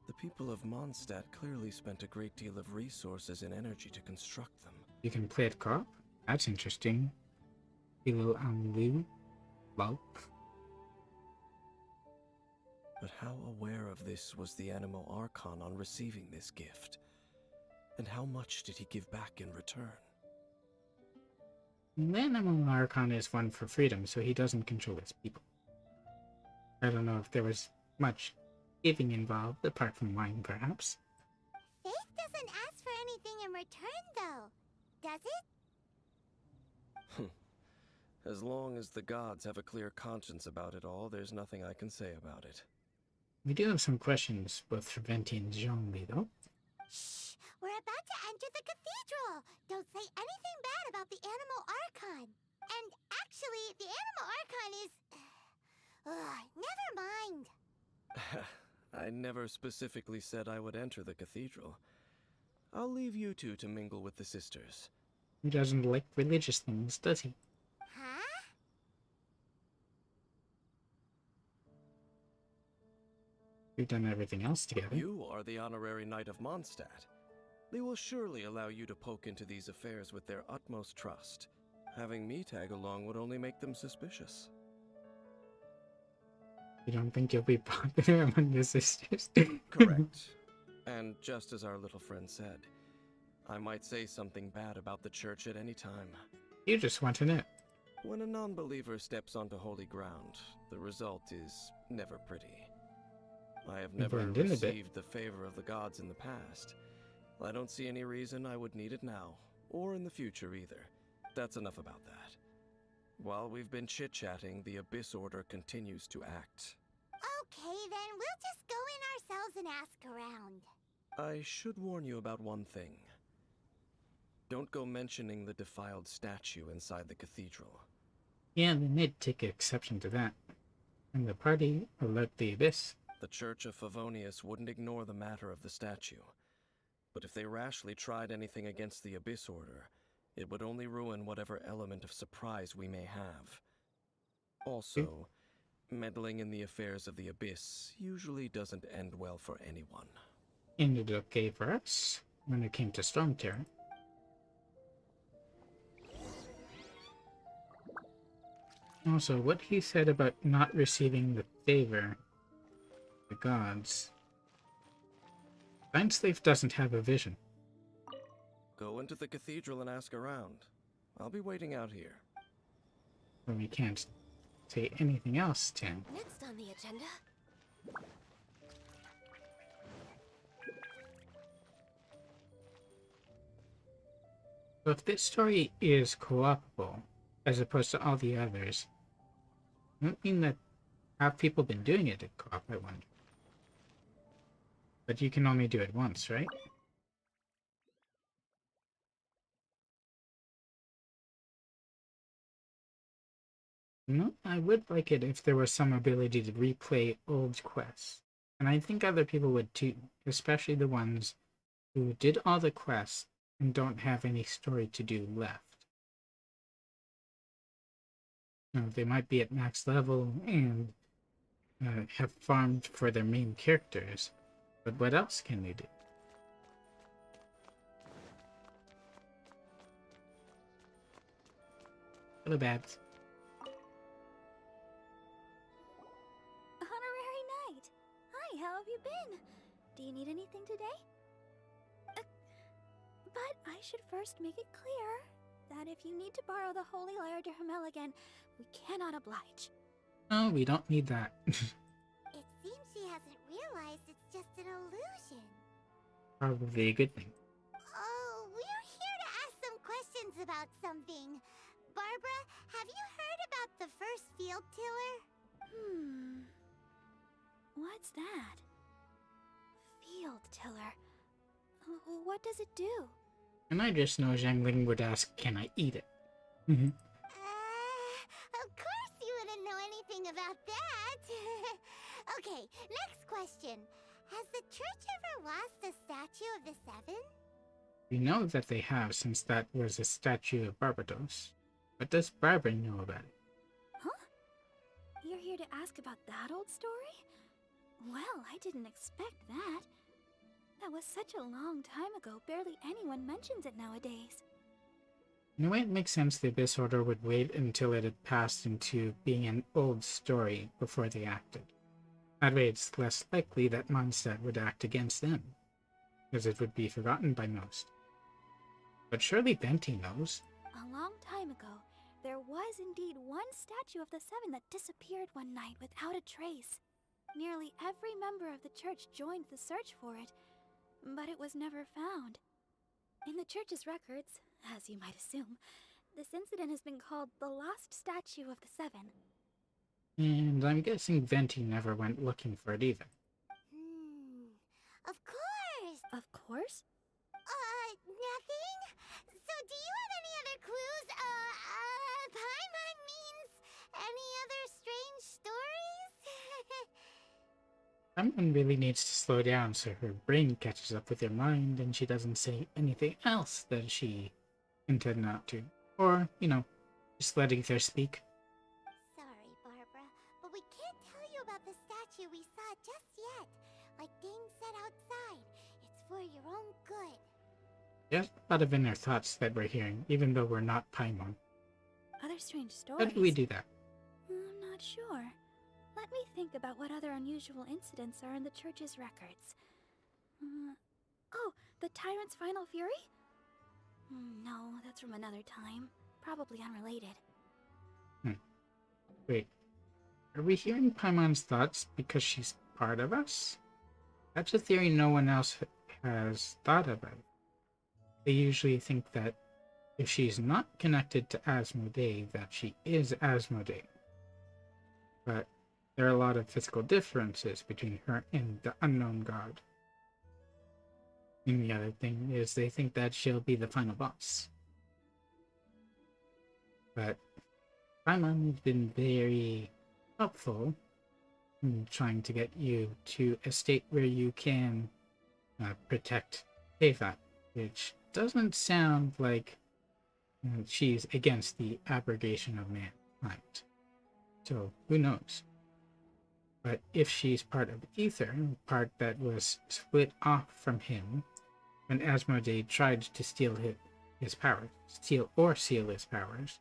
The people of Mondstadt clearly spent a great deal of resources and energy to construct them. You can play it co-op? That's interesting. Hullo and Liyue? Lol. But how aware of this was the Anemo Archon on receiving this gift? And how much did he give back in return? The Animal Archon is one for freedom, so he doesn't control his people. I don't know if there was much giving involved, apart from wine, perhaps. Faith doesn't ask for anything in return, though, does it? As long as the gods have a clear conscience about it all, there's nothing I can say about it. We do have some questions, both for Venti and Zhongli, though. Shh! We're about to enter the cathedral! Don't say anything bad about the Animal Archon! And actually, the Animal Archon is... never mind! I never specifically said I would enter the cathedral. I'll leave you two to mingle with the sisters. He doesn't like religious things, does he? Huh? We've done everything else together. You are the honorary knight of Mondstadt. They will surely allow you to poke into these affairs with their utmost trust. Having me tag along would only make them suspicious. You don't think you'll be popular among your sisters? Correct. And just as our little friend said, I might say something bad about the church at any time. You just want to know. When a non-believer steps onto holy ground, the result is never pretty. I have never burned in a bit. received the favor of the gods in the past. I don't see any reason I would need it now, or in the future either. That's enough about that. While we've been chit-chatting, the Abyss Order continues to act. Okay, then we'll just go in ourselves and ask around. I should warn you about one thing. Don't go mentioning the defiled statue inside the cathedral. Yeah, they may take exception to that. And the party alert the Abyss. The Church of Favonius wouldn't ignore the matter of the statue. But if they rashly tried anything against the Abyss Order, it would only ruin whatever element of surprise we may have. Also, meddling in the affairs of the Abyss usually doesn't end well for anyone. Ended okay for us when it came to Storm Terror. Also, what he said about not receiving the favor of the gods. Mindslave doesn't have a vision. Go into the cathedral and ask around. I'll be waiting out here. So we can't say anything else, Tim. Next on the agenda. So if this story is co-opable, as opposed to all the others, I don't mean that have people been doing it at co-op, I wonder. But you can only do it once, right? No, I would like it if there was some ability to replay old quests. And I think other people would too, especially the ones who did all the quests and don't have any story to do left. You know, they might be at max level and have farmed for their main characters, but what else can they do? Hello, Babs. Honorary Knight. Hi, how have you been? Do you need anything today? But I should first make it clear that if you need to borrow the Holy Lyre to Hermel again, we cannot oblige. No, we don't need that. It seems she hasn't realized it's just an illusion. Probably a good thing. Oh, we're here to ask some questions about something. Barbara, have you heard about the first field tiller? What's that? Field tiller. What does it do? And I just know Zhangling would ask, can I eat it? Of course you wouldn't know anything about that. Okay, next question. Has the church ever lost a statue of the Seven? We know that they have, since that was a statue of Barbados. What does Barbara know about it? Huh? You're here to ask about that old story? Well, I didn't expect that. That was such a long time ago, barely anyone mentions it nowadays. In a way, it makes sense the Abyss Order would wait until it had passed into being an old story before they acted. That way, it's less likely that Mondstadt would act against them, because it would be forgotten by most. But surely Venti knows. A long time ago, there was indeed one statue of the Seven that disappeared one night without a trace. Nearly every member of the church joined the search for it, but it was never found. In the church's records, as you might assume, this incident has been called the Lost Statue of the Seven. And I'm guessing Venti never went looking for it either. Of course! Of course? Nothing? So do you have any other clues? Paimon means any other strange stories? Someone really needs to slow down so her brain catches up with her mind and she doesn't say anything else that she intended not to. Or, you know, just letting her speak. Sorry, Barbara, but we can't tell you about the statue we saw just yet. said outside. It's for your own good. There's a lot of inner thoughts that we're hearing, even though we're not Paimon. Other strange How stories? do we do that? I'm not sure. Let me think about what other unusual incidents are in the church's records. Oh, the Tyrant's Final Fury? No, that's from another time. Probably unrelated. Wait, are we hearing Paimon's thoughts because she's part of us? That's a theory no one else has thought about. They usually think that if she's not connected to Asmodee, that she is Asmodee. But there are a lot of physical differences between her and the unknown god. And the other thing is they think that she'll be the final boss. But Paimon has been very helpful in trying to get you to a state where you can protect Ava, which doesn't sound like she's against the abrogation of mankind. So, who knows? But if she's part of Aether, part that was split off from him when Asmodee tried to steal his powers, steal or seal his powers,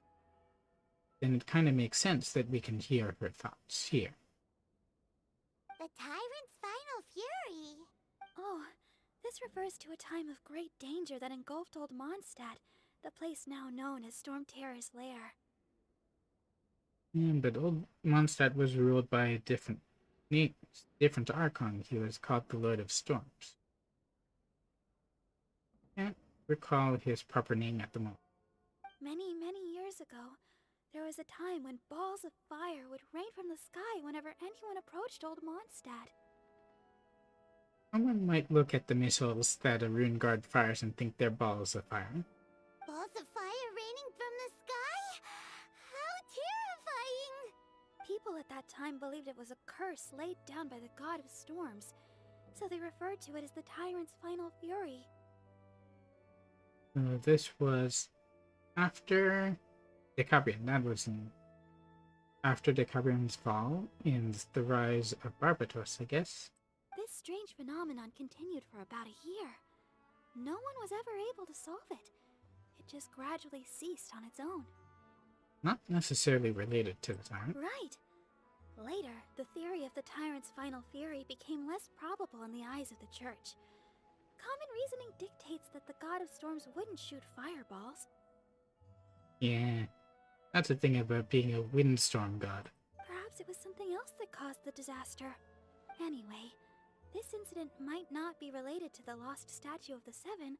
then it kind of makes sense that we can hear her thoughts here. The Tyrant's Final Fury. Oh, this refers to a time of great danger that engulfed old Mondstadt, the place now known as Storm Terror's lair. Yeah, but old Mondstadt was ruled by a different Archon. He was called the Lord of Storms. Can't recall his proper name at the moment. Many, many years ago, there was a time when balls of fire would rain from the sky whenever anyone approached old Mondstadt. Someone might look at the missiles that a rune guard fires and think they're balls of fire. Balls of fire raining from the sky? How terrifying! People at that time believed it was a curse laid down by the god of storms, so they referred to it as the Tyrant's Final Fury. This was after Decabrian. That was after Decabrian's fall and the rise of Barbatos, I guess. This strange phenomenon continued for about a year. No one was ever able to solve it. It just gradually ceased on its own. Not necessarily related to the tyrant. Right. Later, the theory of the Tyrant's Final Fury became less probable in the eyes of the Church. Common reasoning dictates that the god of storms wouldn't shoot fireballs. Yeah, that's the thing about being a windstorm god. Perhaps it was something else that caused the disaster. Anyway, this incident might not be related to the lost statue of the Seven,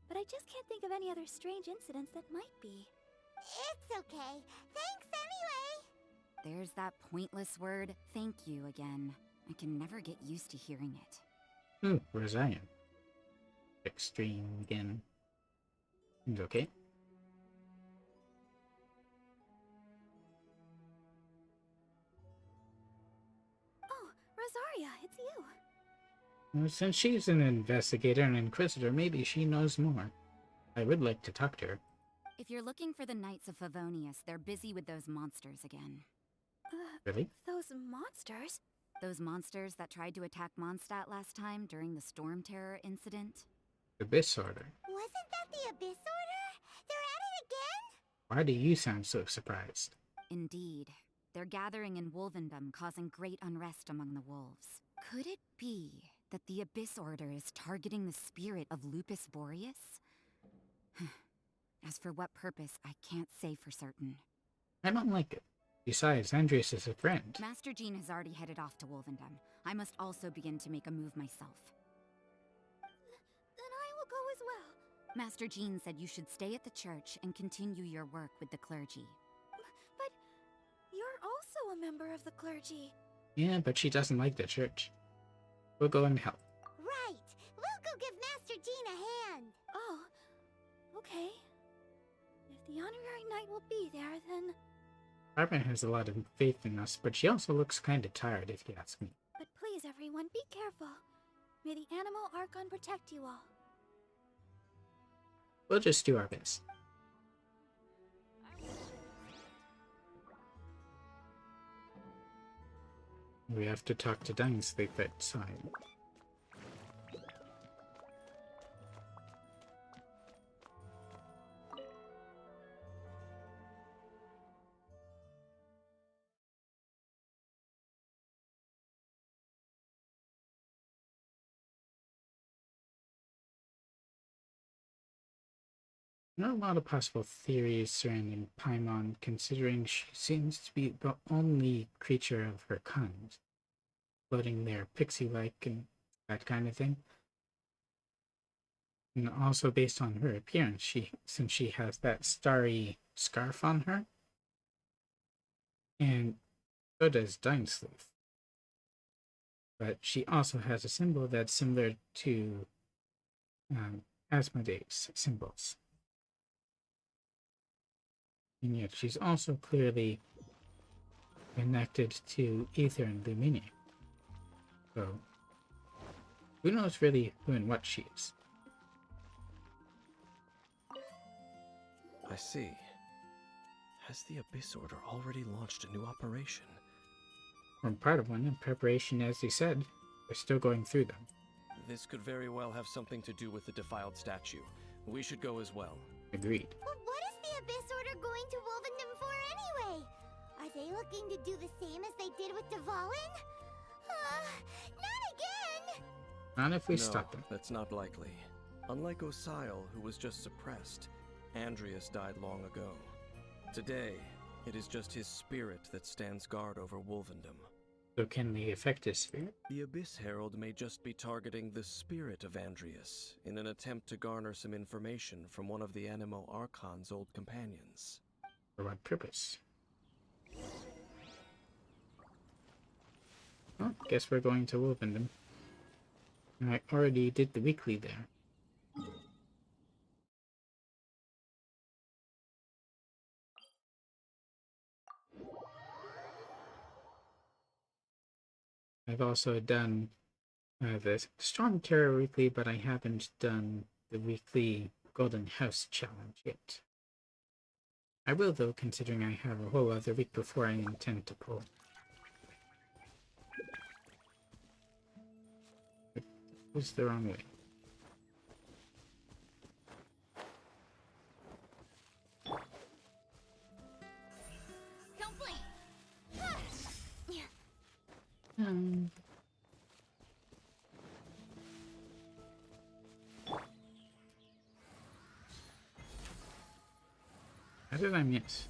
but I just can't think of any other strange incidents that might be. It's okay. Thanks anyway. There's that pointless word, thank you, again. I can never get used to hearing it. Ooh, where's Ian? Extreme again. Seems okay. Oh, Rosaria, it's you. Well, since she's an investigator and inquisitor, maybe she knows more. I would like to talk to her. If you're looking for the Knights of Favonius, they're busy with those monsters again. Really? Those monsters? Those monsters that tried to attack Mondstadt last time during the Storm Terror incident? Abyss Order. Wasn't that the Abyss Order? They're at it again? Why do you sound so surprised? Indeed. They're gathering in Wolvendom, causing great unrest among the wolves. Could it be that the Abyss Order is targeting the spirit of Lupus Boreas? As for what purpose, I can't say for certain. I don't like it. Besides, Andreas is a friend. Master Jean has already headed off to Wolvendom. I must also begin to make a move myself. Then I will go as well. Master Jean said you should stay at the church and continue your work with the clergy. But you're also a member of the clergy. Yeah, but she doesn't like the church. We'll go and help. Right. We'll go give Master Jean a hand. Oh, okay. If the honorary knight will be there, then... Barbara has a lot of faith in us, but she also looks kind of tired, if you ask me. But please, everyone, be careful. May the animal Archon protect you all. We'll just do our best. We have to talk to Dinesleep outside. There are a lot of possible theories surrounding Paimon, considering she seems to be the only creature of her kind, floating there pixie-like and that kind of thing. And also based on her appearance, since she has that starry scarf on her, and so does Dinesleaf. But she also has a symbol that's similar to Asmodee's symbols. And yet she's also clearly connected to Aether and Lumine. So, who knows really who and what she is? I see. Has the Abyss Order already launched a new operation? Or part of one in preparation, as they said. They're still going through them. This could very well have something to do with the defiled statue. We should go as well. Agreed. But what is the Abyss Order going to Wolvendom for anyway? Are they looking to do the same as they did with Dvalin? Not again! Not if we No, stop them. that's not likely. Unlike Osile, who was just suppressed, Andreas died long ago. Today, it is just his spirit that stands guard over Wolvendom. So can they affect his spirit? The Abyss Herald may just be targeting the spirit of Andreas in an attempt to garner some information from one of the Animo Archon's old companions. For what purpose? Well, guess we're going to Wolvendom. I already did the weekly there. I've also done the Storm Terror weekly, but I haven't done the weekly Golden House challenge yet. I will, though, considering I have a whole other week before I intend to pull. It was the wrong way. Don't blink! How did I miss?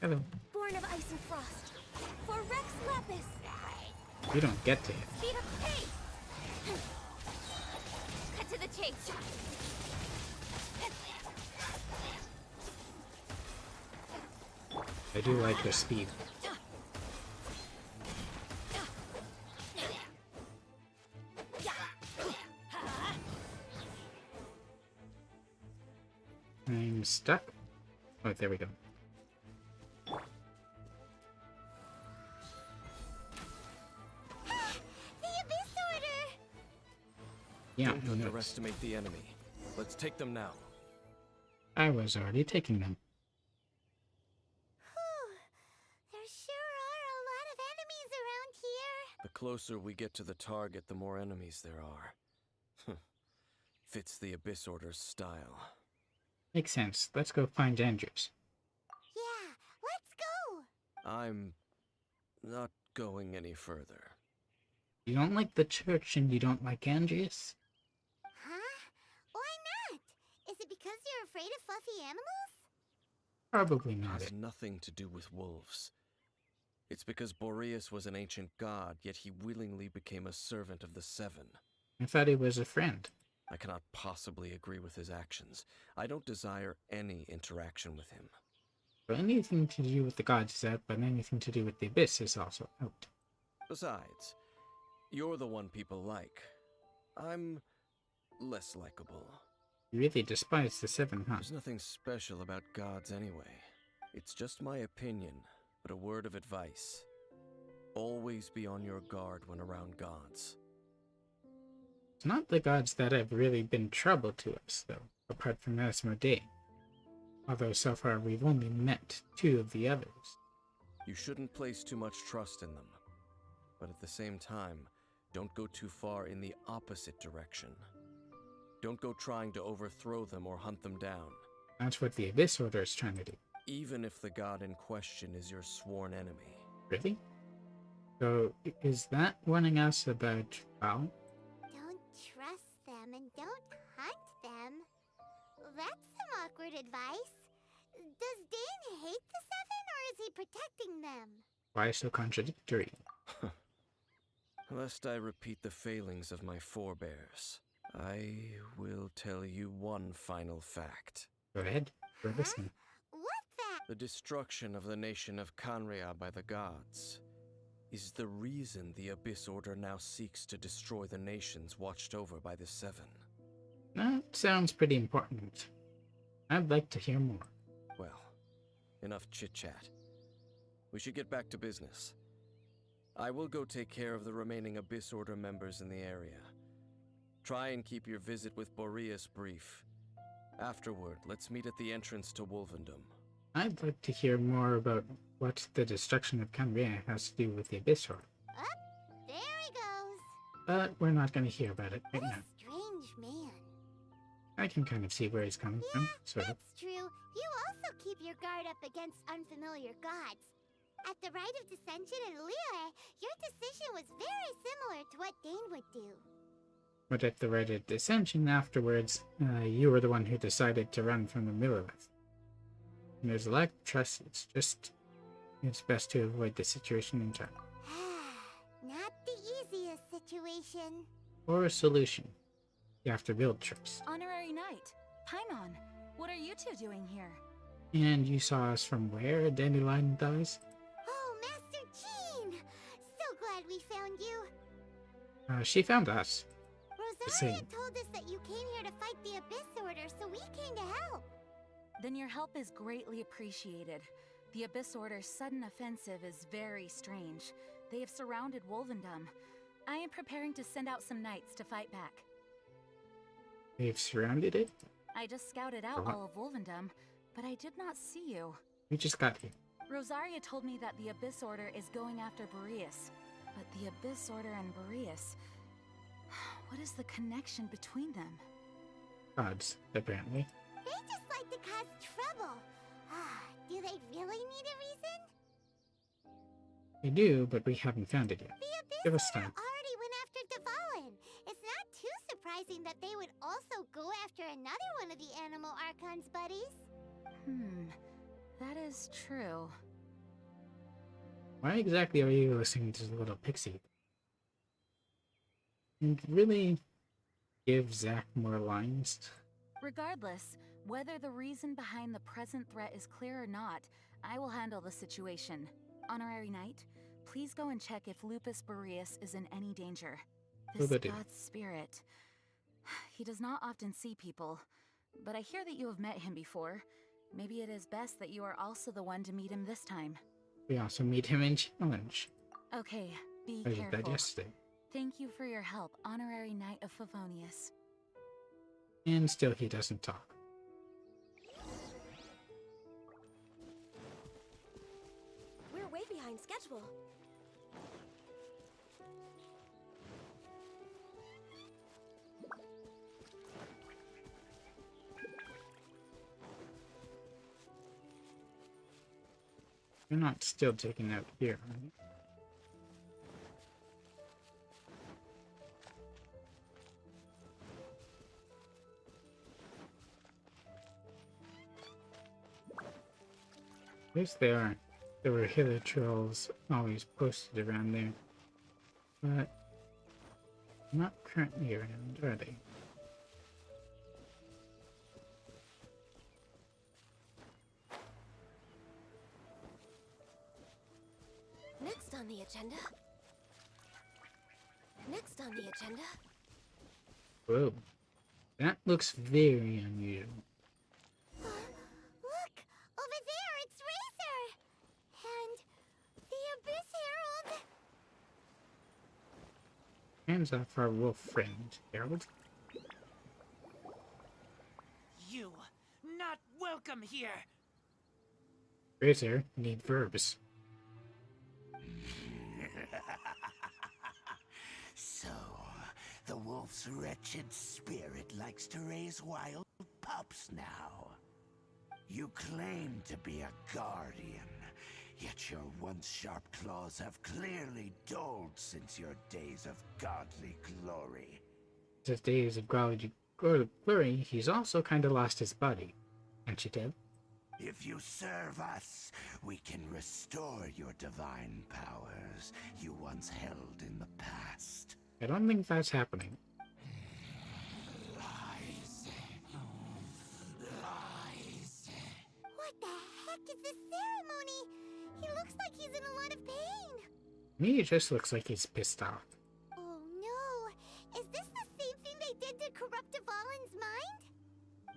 Hello. Born of ice and frost. For Rex Lapis! You don't get to it. Speed up pace! Cut to the chase! I do like her speed. I'm stuck. Oh, there we go. The Abyss Order! Yeah, Don't who knows? underestimate the enemy. Let's take them now. I was already taking them. Whew. There sure are a lot of enemies around here. The closer we get to the target, the more enemies there are. Fits the Abyss Order's style. Makes sense. Let's go find Andrews. Yeah, let's go! I'm not going any further. You don't like the church and you don't like Andrews? Huh? Why not? Is it because you're afraid of fluffy animals? Probably It not. has nothing to do with wolves. It's because Boreas was an ancient god, yet he willingly became a servant of the Seven. I thought he was a friend. I cannot possibly agree with his actions. I don't desire any interaction with him. But anything to do with the gods is out, but anything to do with the abyss is also out. Besides, you're the one people like. I'm less likable. You really despise the Seven, huh? There's nothing special about gods anyway. It's just my opinion, but a word of advice. Always be on your guard when around gods. It's not the gods that have really been trouble to us, though, apart from Asmodee. Although so far we've only met two of the others. You shouldn't place too much trust in them. But at the same time, don't go too far in the opposite direction. Don't go trying to overthrow them or hunt them down. That's what the Abyss Order is trying to do. Even if the god in question is your sworn enemy. Really? So, is that warning us about Val? Don't trust them and don't hunt them. That's some awkward advice. Does Dane hate the Seven, or is he protecting them? Why so contradictory? Lest I repeat the failings of my forebears, I will tell you one final fact. Go ahead. We're Huh? listening. What's that? The destruction of the nation of Kanria by the gods is the reason the Abyss Order now seeks to destroy the nations watched over by the Seven. That sounds pretty important. I'd like to hear more. Well, enough chit-chat. We should get back to business. I will go take care of the remaining Abyss Order members in the area. Try and keep your visit with Boreas brief. Afterward, let's meet at the entrance to Wolvendom. I'd like to hear more about what the destruction of Canria has to do with the Abyss Order. There he goes. But we're not going to hear about it right What now. a strange man. I can kind of see where he's coming from, sort of. That's true. You also keep your guard up against unfamiliar gods. At the Rite of Dissension in Liyue, your decision was very similar to what Dane would do. But at the Rite of Dissension afterwards, you were the one who decided to run from the Millilith. And there's a lack of trust. It's best to avoid the situation entirely. Not the easiest situation. Or a solution. You have to build trust. Honorary Knight, Paimon, what are you two doing here? And you saw us from where, Dandelion Thighs? Oh, Master Jean! So glad we found you. She found us. Rosaria same. told us that you came here to fight the Abyss Order, so we came to help. Then your help is greatly appreciated. The Abyss Order's sudden offensive is very strange. They have surrounded Wolvendom. I am preparing to send out some knights to fight back. They've surrounded it? I just scouted out all of Wolvendom, but I did not see you. We just got here. Rosaria told me that the Abyss Order is going after Boreas. But the Abyss Order and Boreas... What is the connection between them? Gods, apparently. They just like to cause trouble. Do they really need a reason? They do, but we haven't found it yet. The Abyss Give us Order time. already went after Dvalin. It's not too surprising that they would also go after another one of the Animal Archon's buddies. That is true. Why exactly are you listening to the little pixie? And really give Zack more lines. Regardless, whether the reason behind the present threat is clear or not, I will handle the situation. Honorary Knight, please go and check if Lupus Boreas is in any danger. This Will do. god's spirit. He does not often see people, but I hear that you have met him before. Maybe it is best that you are also the one to meet him this time. We also meet him in Challenge. Okay, be I did that careful. yesterday. Thank you for your help, Honorary Knight of Favonius. And still he doesn't talk. We're way behind schedule. You're not still taking out here, are you? At least there were hither trolls always posted around there. But not currently around, are they? Next on the agenda. Next on the agenda. Whoa. That looks very unusual. Look! Over there, it's Razor! And the Abyss Herald! Hands off our wolf friend, Harold. You not welcome here. Razor, need verbs. So, the wolf's wretched spirit likes to raise wild pups now. You claim to be a guardian. Yet your once sharp claws have clearly dulled since your days of godly glory. His days of glory, he's also kind of lost his body. And she did. If you serve us, we can restore your divine powers you once held in the past. I don't think that's happening. Lies. Lies. What the heck is this ceremony? He looks like he's in a lot of pain. Me, it just looks like he's pissed off. Oh no! Is this the same thing they did to corrupt Dvalin's mind?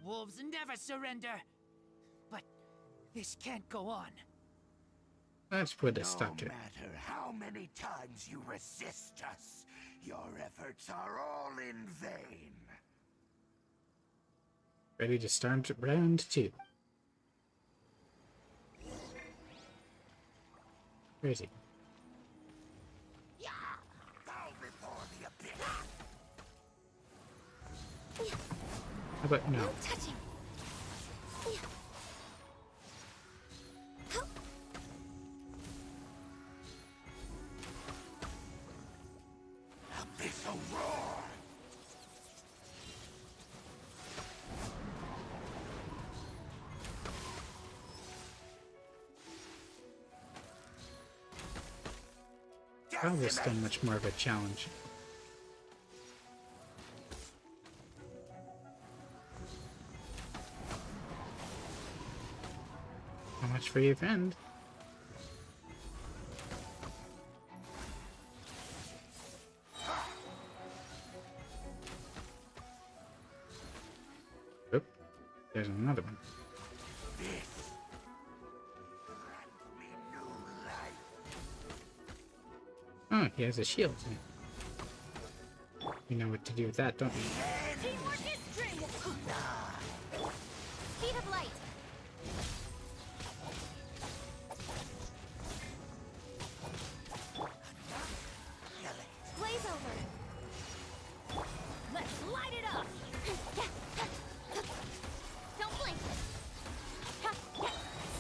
Wolves never surrender. But this can't go on. Let's put a stop to it. No matter how many times you resist us, your efforts are all in vain. Ready to start round 2. Where is he? Yeah, bow before the abyss. How about no? No touching. Abyssal roar. That was still much more of a challenge. How much for your friend? Oop, there's another one. This grant me new life. Oh, he has a shield. You know what to do with that, don't you? Teamwork is strength. Speed of light. Blaze over. Let's light it up. Don't blink.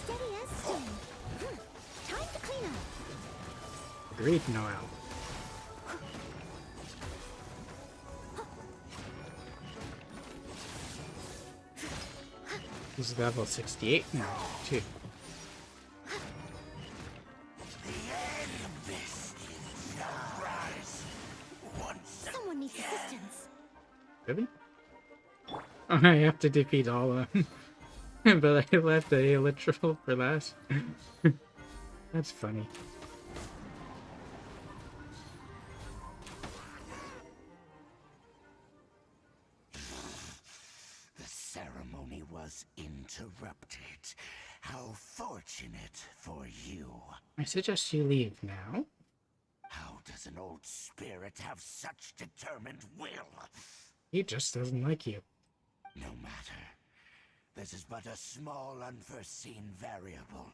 Steady as stone. Time to clean up. Agreed, Noel. He's level 68 now, too. The end of this shall rise once Someone needs assistance. Really? Oh, I have to defeat all of them. But I left a literal for last. That's funny. The ceremony was interrupted. How fortunate for you. I suggest you leave now. How does an old spirit have such determined will? He just doesn't like you. No matter. This is but a small unforeseen variable.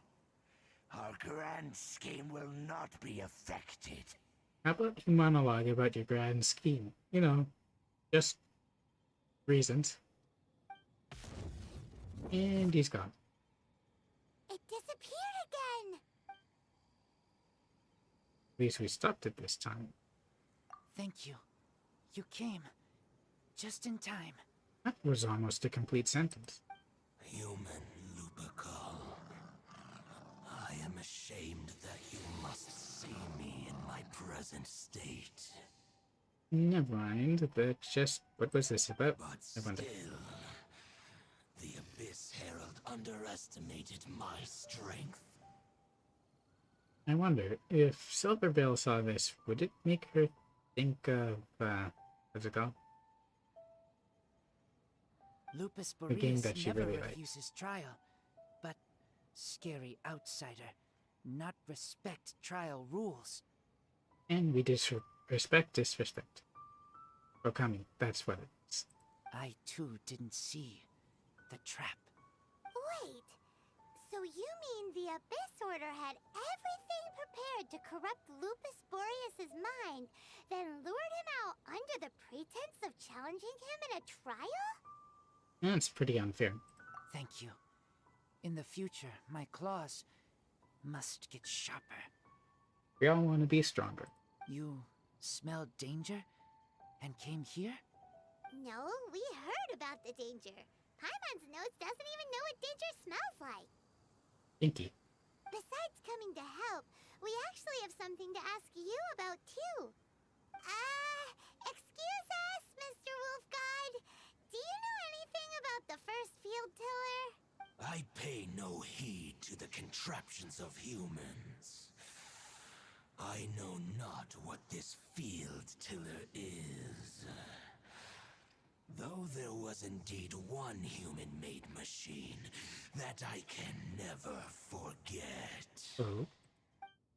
Our grand scheme will not be affected. How about you monologue about your grand scheme? You know, just reasons. And he's gone. It disappeared again. At least we stopped it this time. Thank you. You came. Just in time. That was almost a complete sentence. Human Lupercal, I am ashamed that you must see me in my present state. Never mind, but just, what was this about? But I still, wonder. the Abyss Herald underestimated my strength. I wonder, if Silverveil saw this, would it make her think of, what's it called? Lupus A game Boreas that she never really liked. refuses trial, but scary outsider, not respect trial rules. And we disrespect disrespect. Okami, that's what it is. I too didn't see the trap. Wait, so you mean the Abyss Order had everything prepared to corrupt Lupus Boreas' mind, then lured him out under the pretense of challenging him in a trial? That's pretty unfair. Thank you. In the future, my claws, must get sharper. We all want to be stronger. You smelled danger and came here? No, we heard about the danger. Paimon's nose doesn't even know what danger smells like. Stinky. Besides coming to help, we actually have something to ask you about too. Excuse us, Mr. Wolf God. Do you know anything about the first field tiller? I pay no heed to the contraptions of humans. I know not what this field tiller is. Though there was indeed one human-made machine that I can never forget. Oh.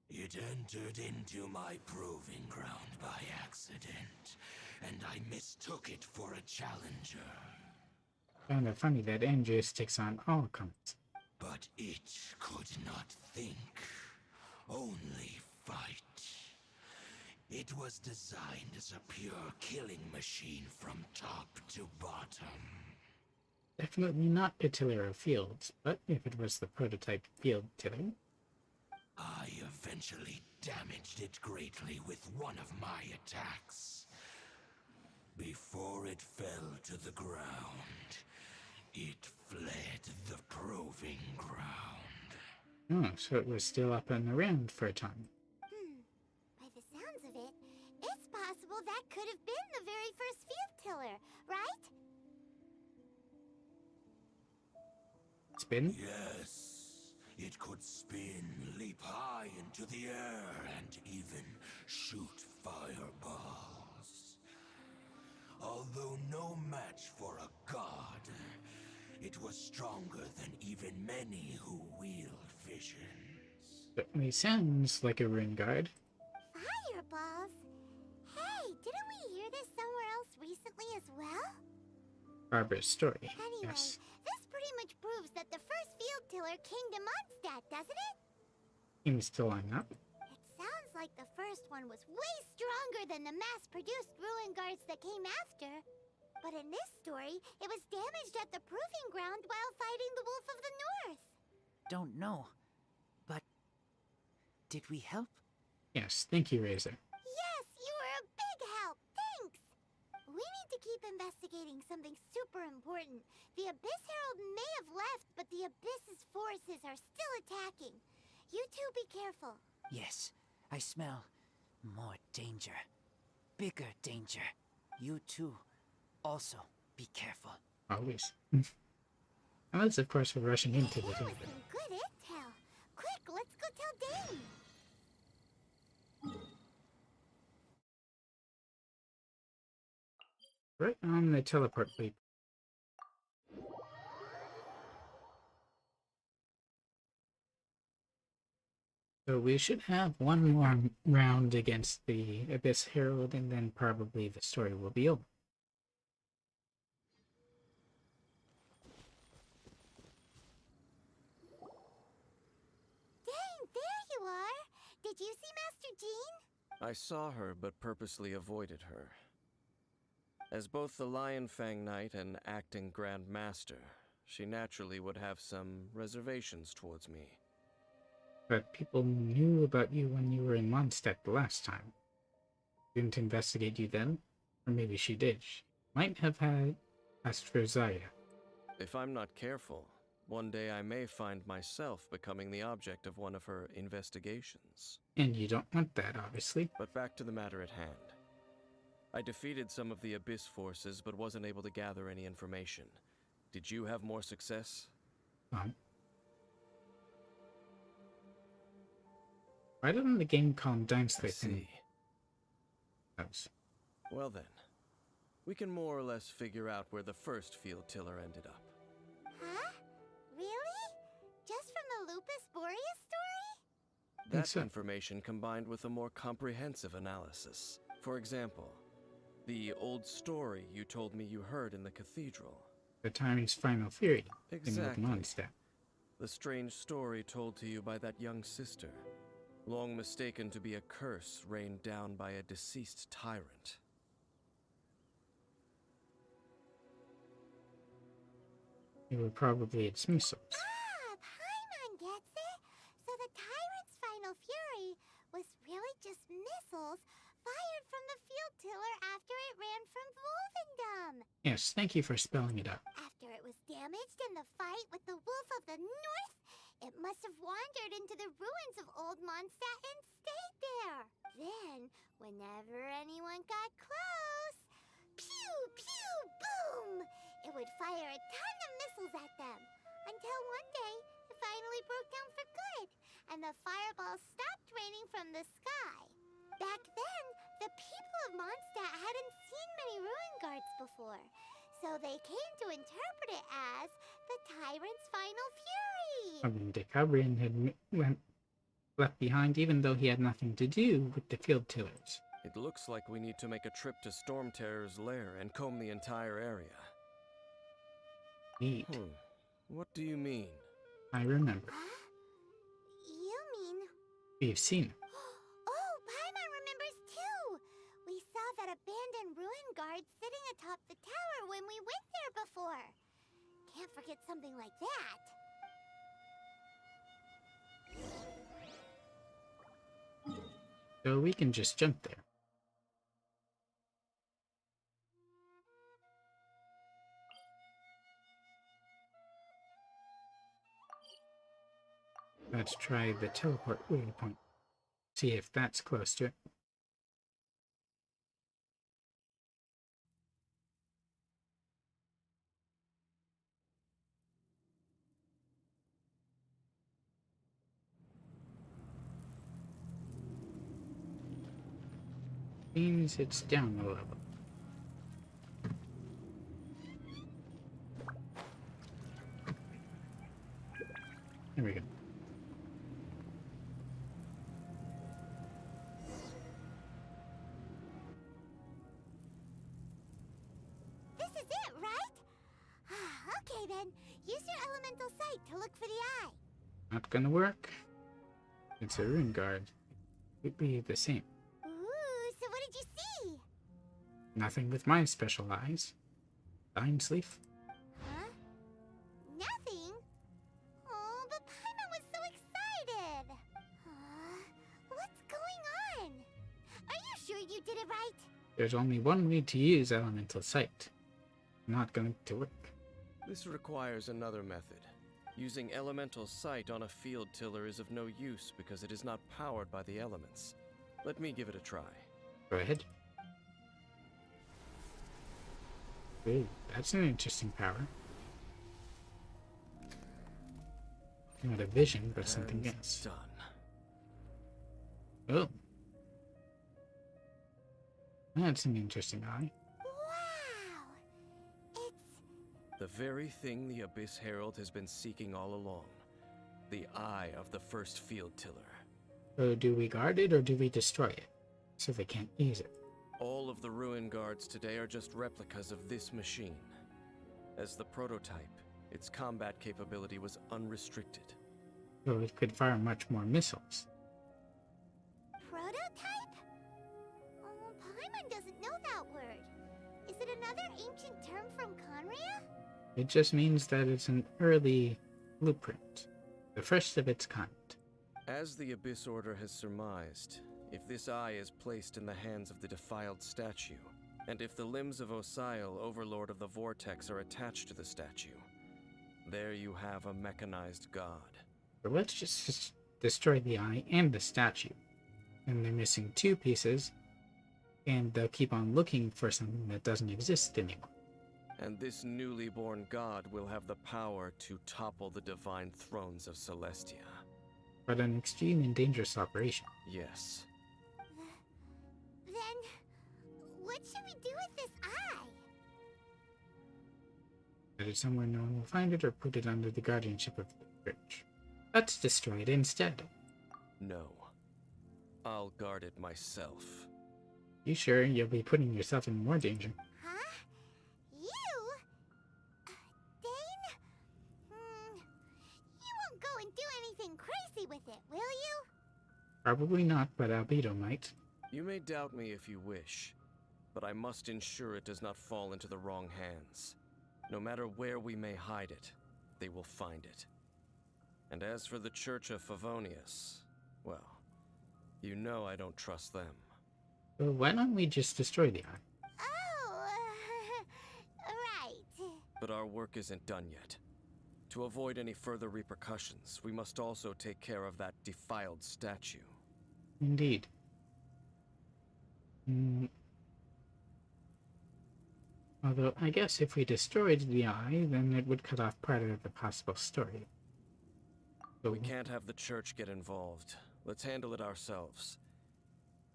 It entered into my proving ground by accident, and I mistook it for a challenger. Kind of funny that Andreas takes on all comers. But it could not think, only fight. It was designed as a pure killing machine from top to bottom. Definitely not a tiller of fields, but if it was the prototype field tiller, I eventually damaged it greatly with one of my attacks. Before it fell to the ground, it fled the proving ground. oh, so it was still up and around for a time. By the sounds of it, it's possible that could have been the very first field tiller, right? Spin? Yes, it could spin, leap high into the air, and even shoot fireballs. Although no match for a god, it was stronger than even many who wield visions. Certainly sounds like a rune guard. Fireballs? Hey, didn't we hear this somewhere else recently as well? Barbara's story. Anyway, Yes. this pretty much proves that the first field tiller came to Mondstadt, doesn't it? Seems to line up. It sounds like the first one was way stronger than the mass-produced ruin guards that came after. But in this story, it was damaged at the proving ground while fighting the Wolf of the North. Don't know. But did we help? Yes, thank you, Razor. Yes, you were a big help. Thanks. We need to keep investigating something super important. The Abyss Herald may have left, but the Abyss's forces are still attacking. You two be careful. Yes, I smell more danger. Bigger danger. You too. Also, be careful. Always. Unless, of course, we're rushing into the That was danger. some good intel. Quick, let's go tell Dane. Right on the teleport leap. So we should have one more round against the Abyss Herald, and then probably the story will be over. Dane, there you are. Did you see Master Jean? I saw her, but purposely avoided her. As both the Lion Fang Knight and acting Grand Master, she naturally would have some reservations towards me. But people knew about you when you were in Mondstadt the last time. Didn't investigate you then? Or maybe she did. She might have asked for Zaya. If I'm not careful, one day I may find myself becoming the object of one of her investigations. And you don't want that, obviously. But back to the matter at hand. I defeated some of the Abyss forces, but wasn't able to gather any information. Did you have more success? Why didn't the game calm down I slightly? see. Well then, we can more or less figure out where the first field tiller ended up. Huh? Really? Just from the Lupus Boreas story? That so. information combined with a more comprehensive analysis. For example, the old story you told me you heard in the cathedral. The Time's final theory Exactly. in Mondstadt. The strange story told to you by that young sister, long mistaken to be a curse rained down by a deceased tyrant. You were probably its missiles. Ah, Paimon gets it. So the Tyrant's final fury was really just missiles fired from the field tiller after it ran from Wolvendom. Yes, thank you for spelling it out. After it was damaged in the fight with the Wolf of the North, it must have wandered into the ruins of old Mondstadt and stayed there. Then, whenever anyone got close, pew, pew, boom! It would fire a ton of missiles at them. Until one day, it finally broke down for good, and the fireballs stopped raining from the sky. Back then, the people of Mondstadt hadn't seen many ruin guards before, so they came to interpret it as the Tyrant's final fury. I mean, Decabrian had left behind even though he had nothing to do with the field tillers. It looks like we need to make a trip to Storm Terror's lair and comb the entire area. Neat. What do you mean? I remember. Huh? You mean... We've seen it. Oh, Paimon remembers too! We saw that abandoned ruin guard sitting atop the tower when we went there before. Can't forget something like that. So we can just jump there. Let's try the teleport waypoint. See if that's close to it. Seems it's down a level. There we go. This is it, right? Okay then, use your elemental sight to look for the eye. Not gonna work. It's a rune guard. It'd be the same. Ooh, so what did you see? Nothing with my special eyes. Dine's leaf. Huh? Nothing? Oh, but Paimon was so excited. What's going on? Are you sure you did it right? There's only one way to use elemental sight. Not going to work. This requires another method. Using elemental sight on a field tiller is of no use because it is not powered by the elements. Let me give it a try. Go ahead. Ooh, that's an interesting power. Not a vision, but something And else. Done. Oh. That's an interesting eye. Wow! It's... The very thing the Abyss Herald has been seeking all along. The eye of the first field tiller. So do we guard it or do we destroy it? So they can't use it. All of the ruin guards today are just replicas of this machine. As the prototype, its combat capability was unrestricted. So it could fire much more missiles. prototype? Oh, Paimon doesn't know that word. Is it another ancient term from Conria? It just means that it's an early blueprint. The first of its kind. As the Abyss Order has surmised, if this eye is placed in the hands of the defiled statue, and if the limbs of Osial, Overlord of the Vortex, are attached to the statue, there you have a mechanized god. So let's just destroy the eye and the statue. And they're missing two pieces, and they'll keep on looking for something that doesn't exist anymore. And this newly born god will have the power to topple the divine thrones of Celestia. But an extreme and dangerous operation. Yes. Then, what should we do with this eye? That is somewhere no one will find it or put it under the guardianship of the church. Let's destroy it instead. No. I'll guard it myself. You sure you'll be putting yourself in more danger? Huh? You? Dane? You won't go and do anything crazy with it, will you? Probably not, but Albedo might. You may doubt me if you wish, but I must ensure it does not fall into the wrong hands. No matter where we may hide it, they will find it. And as for the Church of Favonius, well, you know I don't trust them. Well, why don't we just destroy the eye? Oh, right. But our work isn't done yet. To avoid any further repercussions, we must also take care of that defiled statue. Indeed. Although, I guess if we destroyed the eye, then it would cut off part of the possible story. But We can't have the church get involved. Let's handle it ourselves.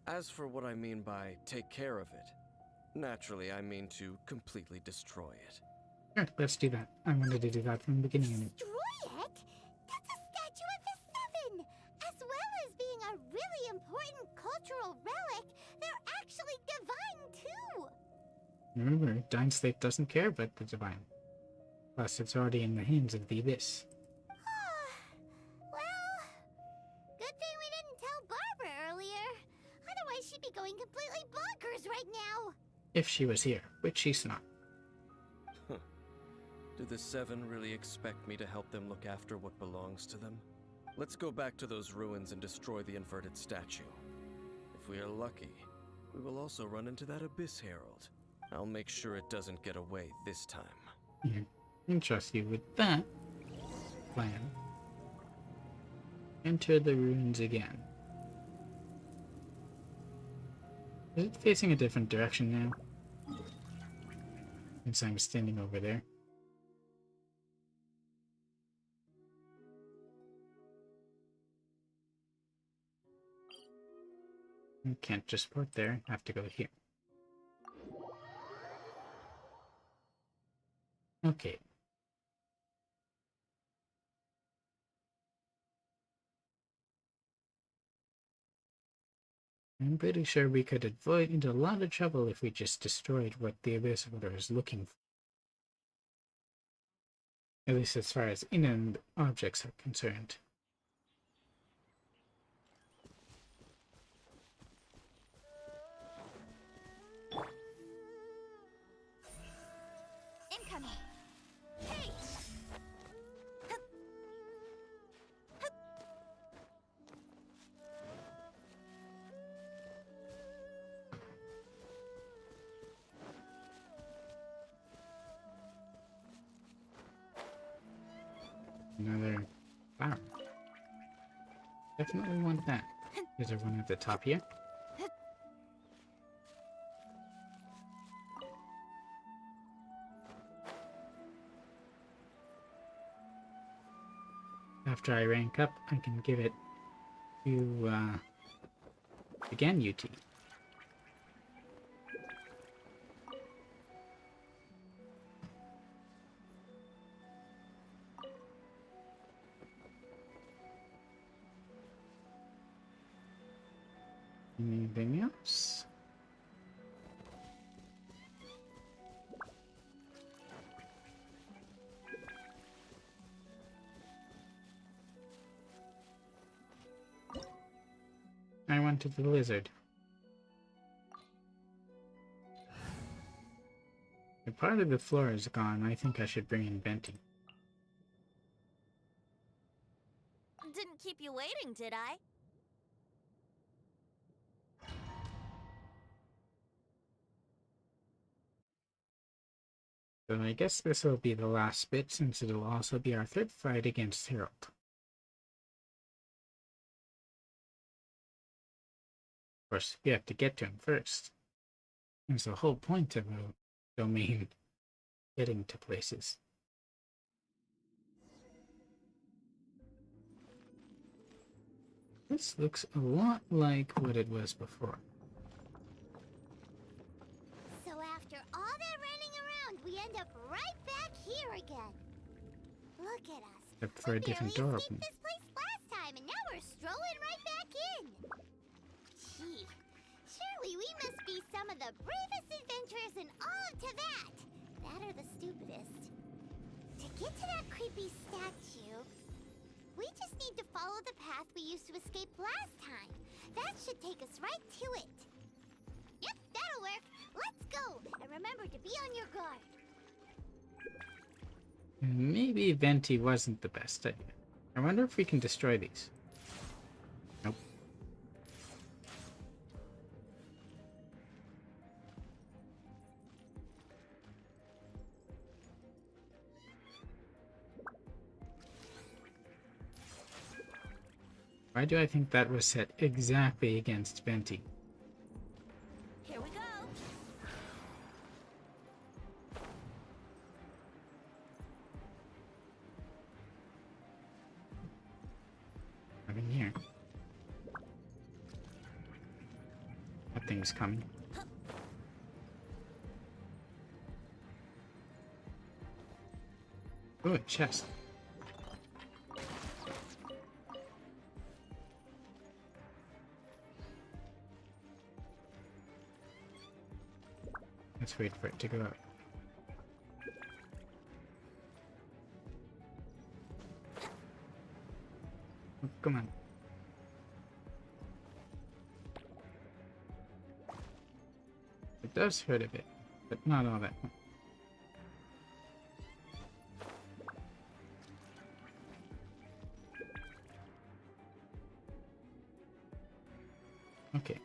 As for what I mean by take care of it, naturally I mean to completely destroy it. Sure, let's do that. I wanted to do that from the beginning. Destroy it? That's a statue of the Seven! As well as being a really important cultural relic, they're actually divine too! Remember, Dine Slate doesn't care about the divine. Plus, it's already in the hands of the Abyss. Well, good thing we didn't tell Barbara earlier. Otherwise she'd be going completely bonkers right now. If she was here, which she's not. Do the Seven really expect me to help them look after what belongs to them? Let's go back to those ruins and destroy the inverted statue. If we are lucky, we will also run into that Abyss Herald. I'll make sure it doesn't get away this time. Yeah, I trust you with that plan. Enter the ruins again. Is it facing a different direction now? Since I'm standing over there. I can't just port there, I have to go here. Okay. I'm pretty sure we could avoid a lot of trouble if we just destroyed what the Abyss Order is looking for. At least as far as in-end objects are concerned. Incoming. Hey! Another flower. Definitely want that. Is there one at the top here? After I rank up, I can give it to the Ganyu tea. Anything else? I wanted the lizard. If part of the floor is gone, I think I should bring in Venti. Didn't keep you waiting, did I? So I guess this will be the last bit, since it'll also be our third fight against Herald. Of course, we have to get to him first. That's the whole point of a domain, getting to places. This looks a lot like what it was before. So after all that running around, we end up right back here again. Look at us. Except for a different door opening. This place last time, and now we're strolling right back in. Gee, surely we must be some of the bravest adventurers in all of Teyvat. That or the stupidest. To get to that creepy statue, we just need to follow the path we used to escape last time. That should take us right to it. Yep, that'll work. Let's go, and remember to be on your guard. Maybe Venti wasn't the best idea. I wonder if we can destroy these. Nope. Why do I think that was set exactly against Venti? Here we go. I'm in here. That thing's coming. Oh, a chest. Let's wait for it to go up. Oh, come on. It does hurt a bit, but not all that much. Okay.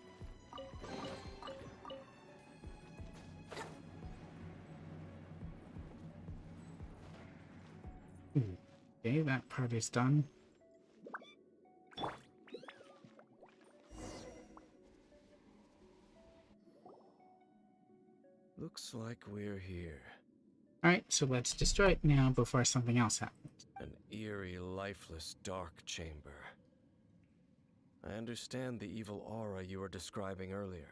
Okay, that part is done. Looks like we're here. Alright, so let's destroy it now before something else happens. An eerie, lifeless, dark chamber. I understand the evil aura you were describing earlier.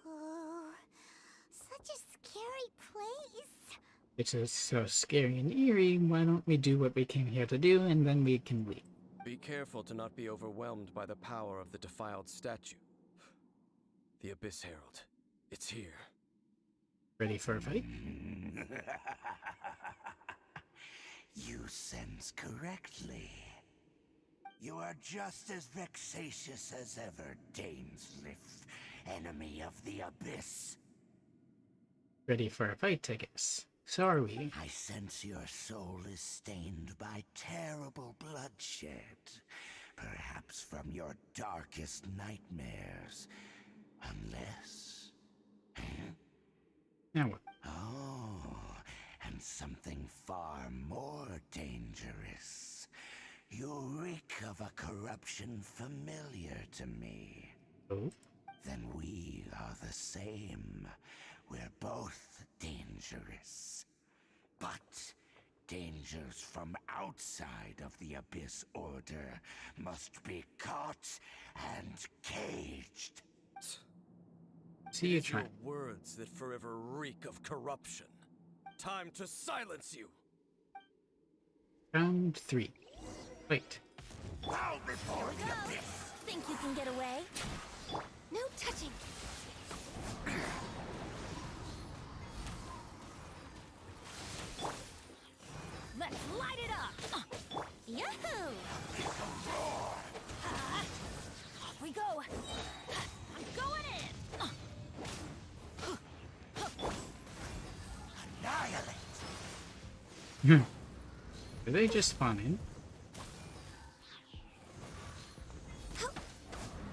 Oh, such a scary place. It's so scary and eerie, why don't we do what we came here to do and then we can leave. Be careful to not be overwhelmed by the power of the defiled statue. The Abyss Herald. It's here. Ready for a fight? You sense correctly. You are just as vexatious as ever, Dainsliff, enemy of the Abyss. Ready for a fight, I guess. So are we. I sense your soul is stained by terrible bloodshed, perhaps from your darkest nightmares, unless... Now what? Oh, and something far more dangerous. You reek of a corruption familiar to me. Oh? Then we are the same. We're both dangerous. But dangers from outside of the Abyss Order must be caught and caged. See you It's your try. words that forever reek of corruption. Time to silence you! Round 3. Fight. Bow before the Go. Abyss! Think you can get away? No touching. Let's light it up. Yahoo! Off we go. I'm going in. Annihilate! Do they just spawn in?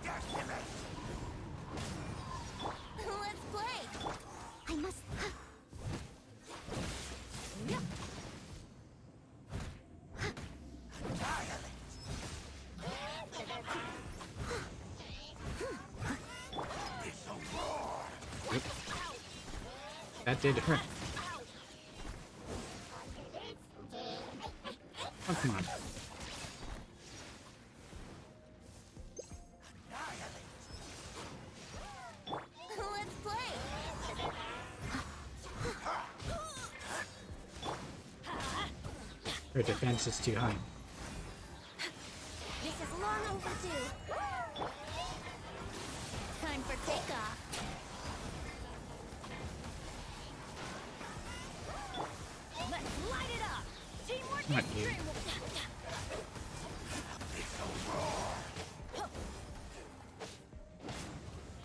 Decimate! Let's play. I must. Yep. Annihilate! Abyssal roar! That did hurt. Oh, come on. Annihilate! Let's play. Her defense is too high. This is long overdue. Time for takeoff. Let's light it up. Teamwork Not is you. dream.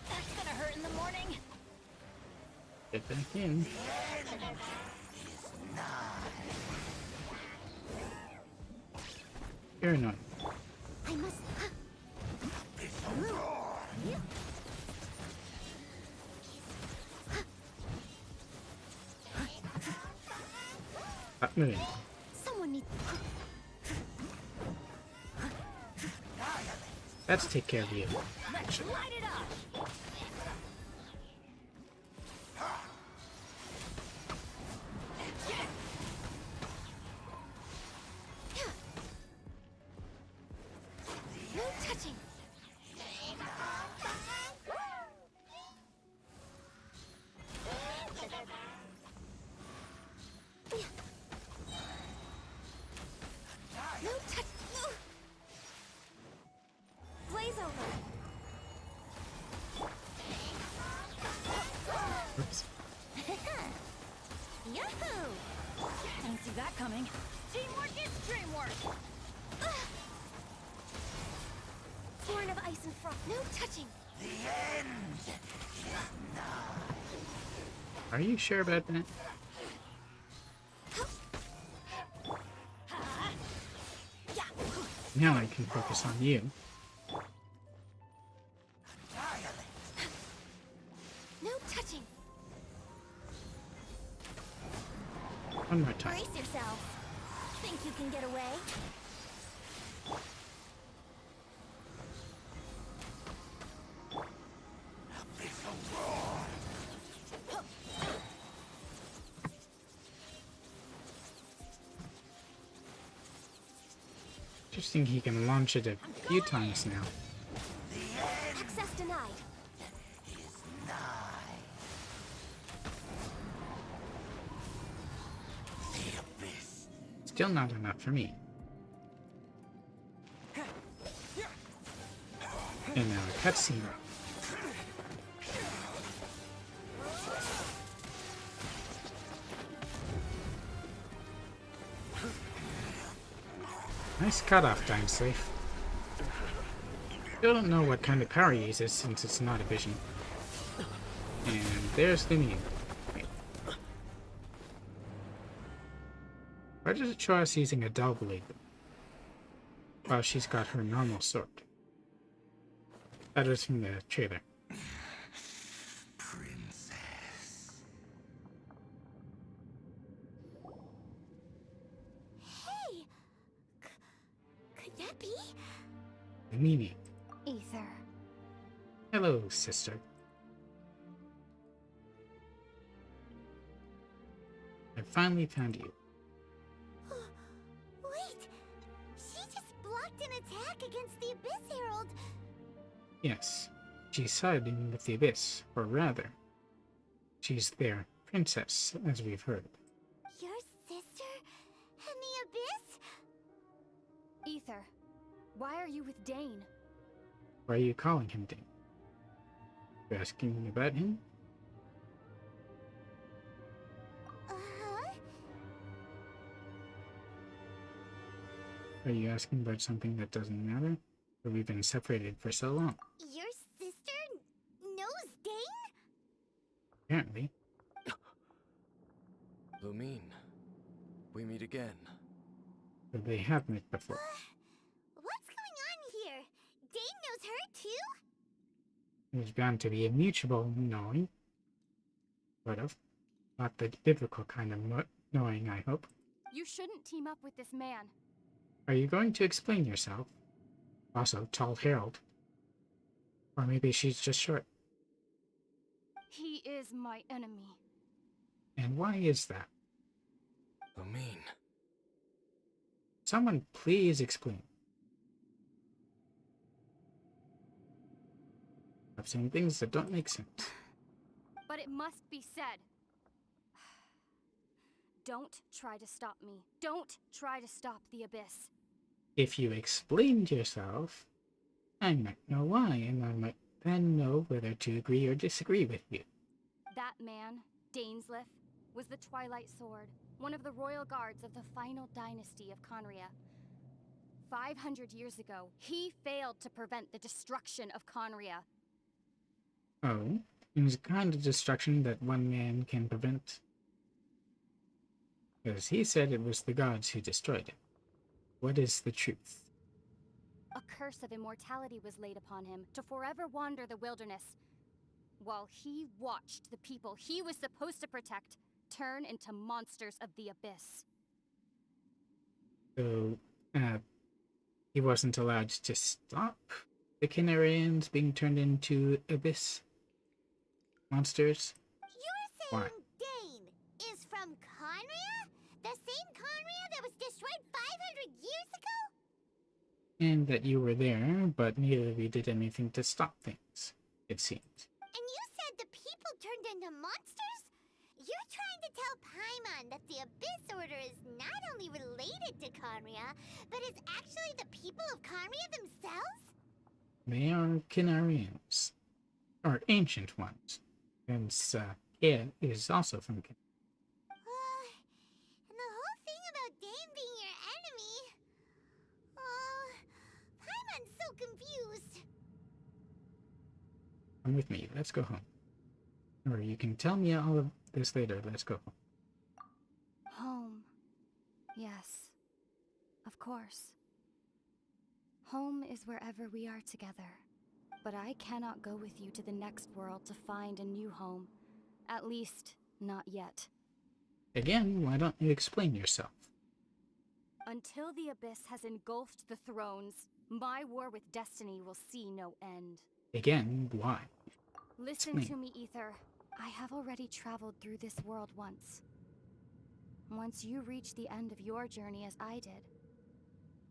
That's gonna hurt in the morning. Get back in. You're annoying. I must. Stop moving. Someone needs. Let's take care of you. Light it up! No touching. No touch. Blaze over. Oops. Yahoo! Didn't see that coming. Teamwork is dreamwork! Horn of ice and frost. No touching. The end! Are you sure about that? Now I can focus on you. No touching. One more time. Brace yourself. Think you can get away? Interesting he can launch it a few times now. Access denied. Still not enough for me. And now a cutscene. Nice cutoff time, Safe. Still don't know what kind of power he uses since it's not a vision. And there's the meme. Why does it show us using a dull blade while she's got her normal sword? That was from the trailer. Princess. Hey! Could that be? The meme. Aether. Hello, sister. I finally found you. Wait! She just blocked an attack against the Abyss Herald! Yes, she's siding with the Abyss, or rather, she's their princess, as we've heard. Your sister? And the Abyss? Aether, why are you with Dane? Why are you calling him Dane? You asking me about him? Uh-huh. Are you asking about something that doesn't matter? Or we've been separated for so long? Your sister knows Dane? Apparently. Lumine, we meet again. But they have met before. What's going on here? Dane knows her too? There's bound to be a mutual knowing. Sort of. Not the biblical kind of knowing, I hope. You shouldn't team up with this man. Are you going to explain yourself? Also, tall Herald. Or maybe she's just short. He is my enemy. And why is that? Lumine. Someone please explain. I'm saying things that don't make sense. But it must be said. Don't try to stop me. Don't try to stop the Abyss. If you explained yourself, I might know why, and I might then know whether to agree or disagree with you. That man, Daneslith, was the Twilight Sword, one of the royal guards of the final dynasty of Conria. 500 years ago, he failed to prevent the destruction of Conria. Oh, it was a kind of destruction that one man can prevent. Because he said it was the gods who destroyed it. What is the truth? A curse of immortality was laid upon him to forever wander the wilderness, while he watched the people he was supposed to protect turn into monsters of the abyss. So, he wasn't allowed to stop the Canarians being turned into abyss monsters? You're Why? saying Dane is from Conria? The same Conria that was destroyed 500 years ago? And that you were there, but neither of you did anything to stop things, it seemed. And you said the people turned into monsters? You're trying to tell Paimon that the Abyss Order is not only related to Conria, but is actually the people of Conria themselves? They are Canarians, or ancient ones, since it is also from Can. And the whole thing about Dane being your enemy... Paimon's so confused. Come with me, let's go home. Or you can tell me all of this later, let's go home. Home. Yes. Of course. Home is wherever we are together. But I cannot go with you to the next world to find a new home. At least, not yet. Again, why don't you explain yourself? Until the Abyss has engulfed the thrones, my war with destiny will see no end. Again, why? Listen to me, Aether. I have already traveled through this world once. Once you reach the end of your journey as I did,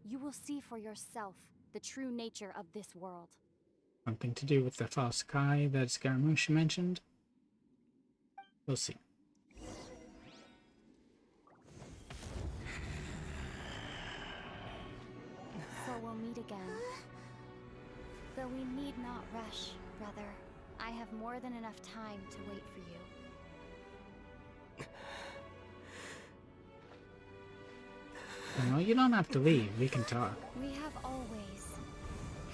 you will see for yourself the true nature of this world. Something to do with the false sky that Scaramouche mentioned? We'll see. So we'll meet again. Though we need not rush, brother. I have more than enough time to wait for you. No, you don't have to leave. We can talk. We have always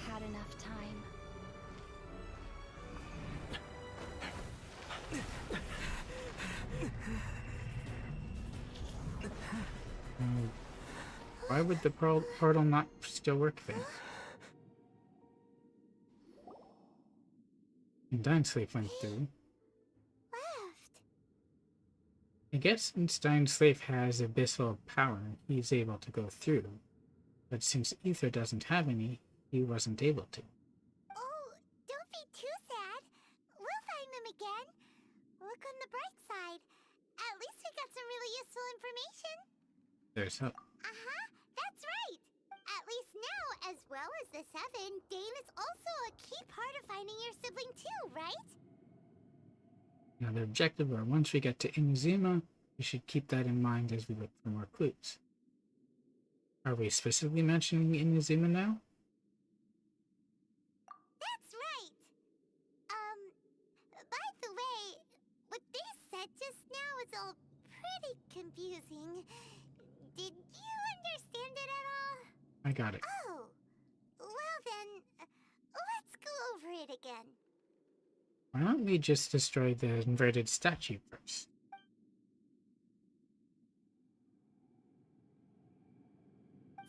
had enough time. Why would the portal not still work then? And Dying-Slave went through. Left. I guess since Dying-Slave has abyssal power, he's able to go through. But since Aether doesn't have any, he wasn't able to. Oh, don't be too sad. We'll find them again. Look on the bright side. At least we got some really useful information. There's hope. That's right. At least now, as well as the Seven, Dane is also a key part of finding your sibling too, right? Now the objective, or once we get to Inazuma, we should keep that in mind as we look for more clues. Are we specifically mentioning Inazuma now? That's right. By the way, what they said just now is all pretty confusing. Did you understand it at all? I got it. Oh, well then, let's go over it again. Why don't we just destroy the inverted statue first?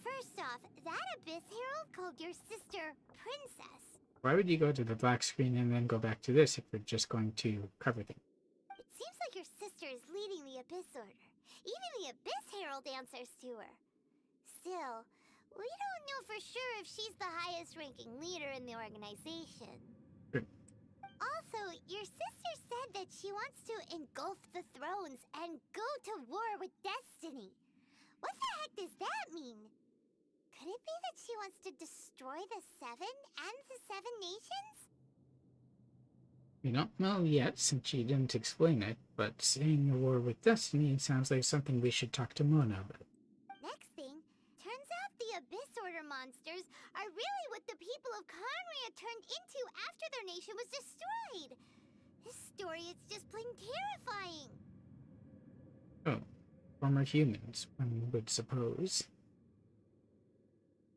First off, that Abyss Herald called your sister Princess. Why would you go to the black screen and then go back to this if we're just going to cover things? It seems like your sister is leading the Abyss Order. Even the Abyss Herald answers to her. Still, we don't know for sure if she's the highest-ranking leader in the organization. Good. Also, your sister said that she wants to engulf the thrones and go to war with destiny. What the heck does that mean? Could it be that she wants to destroy the Seven and the Seven Nations? We don't know yet since she didn't explain it, but saying a war with destiny sounds like something we should talk to Mona about. Next thing, turns out the Abyss Order monsters are really what the people of Conria turned into after their nation was destroyed. This story is just plain terrifying. Oh, former humans, one would suppose.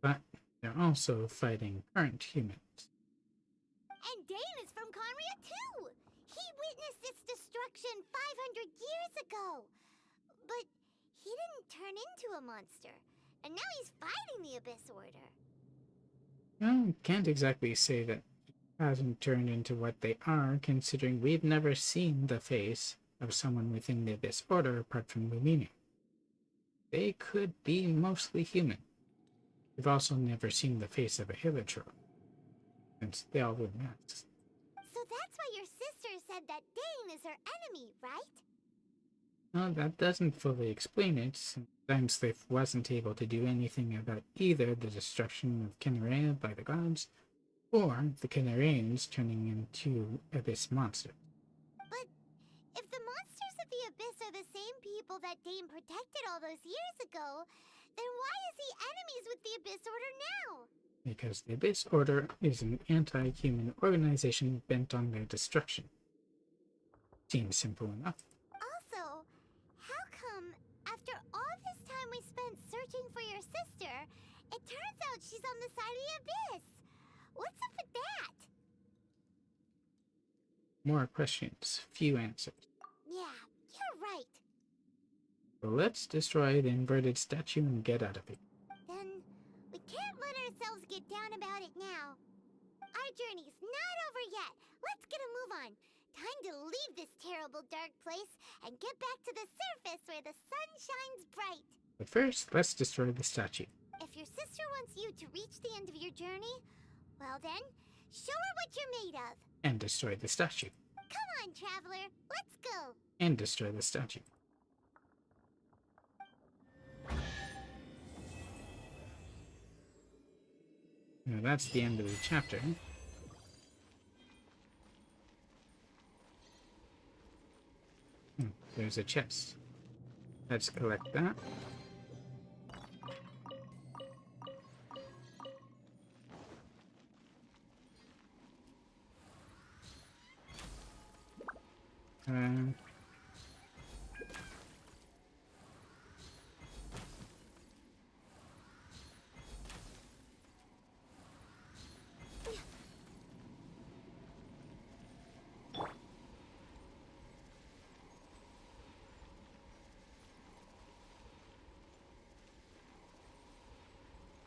But they're also fighting current humans. And Dane is from Conria too! He witnessed its destruction 500 years ago! But he didn't turn into a monster, and now he's fighting the Abyss Order. Well, can't exactly say that hasn't turned into what they are, considering we've never seen the face of someone within the Abyss Order apart from Lumina. They could be mostly human. We've also never seen the face of a Hilichurl, since they all wear masks. So that's why your sister said that Dane is her enemy, right? Well, that doesn't fully explain it, since Dimesliff wasn't able to do anything about either the destruction of Kenarea by the gods, or the Kenarians turning into Abyss monsters. But if the monsters of the Abyss are the same people that Dane protected all those years ago, then why is he enemies with the Abyss Order now? Because the Abyss Order is an anti-human organization bent on their destruction. Seems simple enough. Also, how come, after all this time we spent searching for your sister, it turns out she's on the side of the Abyss? What's up with that? More questions, few answers. Yeah, you're right. So let's destroy the inverted statue and get out of here. Then, we can't let ourselves get down about it now. Our journey's not over yet. Let's get a move on. Time to leave this terrible dark place and get back to the surface where the sun shines bright. But first, let's destroy the statue. If your sister wants you to reach the end of your journey, well then, show her what you're made of. And destroy the statue. Come on, traveler, let's go. And destroy the statue. Now that's the end of the chapter. There's a chest. Let's collect that.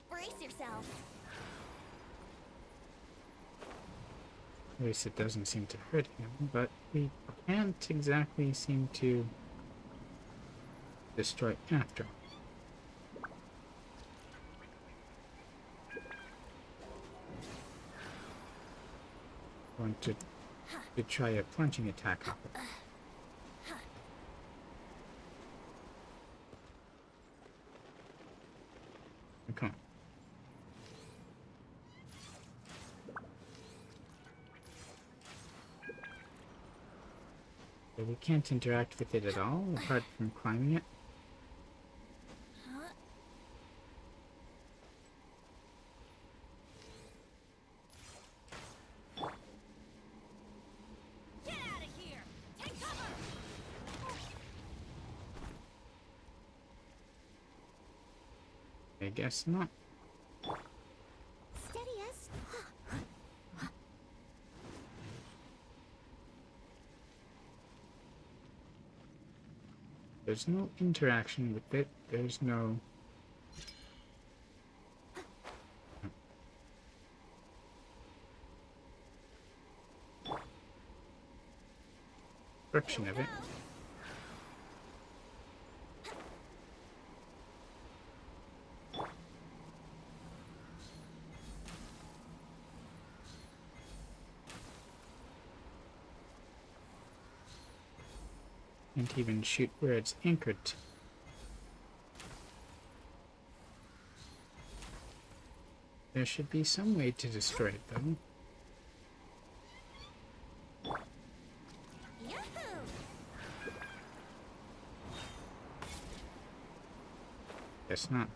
Brace yourself. At least it doesn't seem to hurt him, but we can't exactly seem to destroy after. Want to try a plunging attack. Come on. So we can't interact with it at all, apart from climbing it. Get out of here! Take cover! I guess not. Steady us. There's no interaction with it. There's no... description of it. Can't even shoot where it's anchored. There should be some way to destroy it, though. Yahoo! Guess not.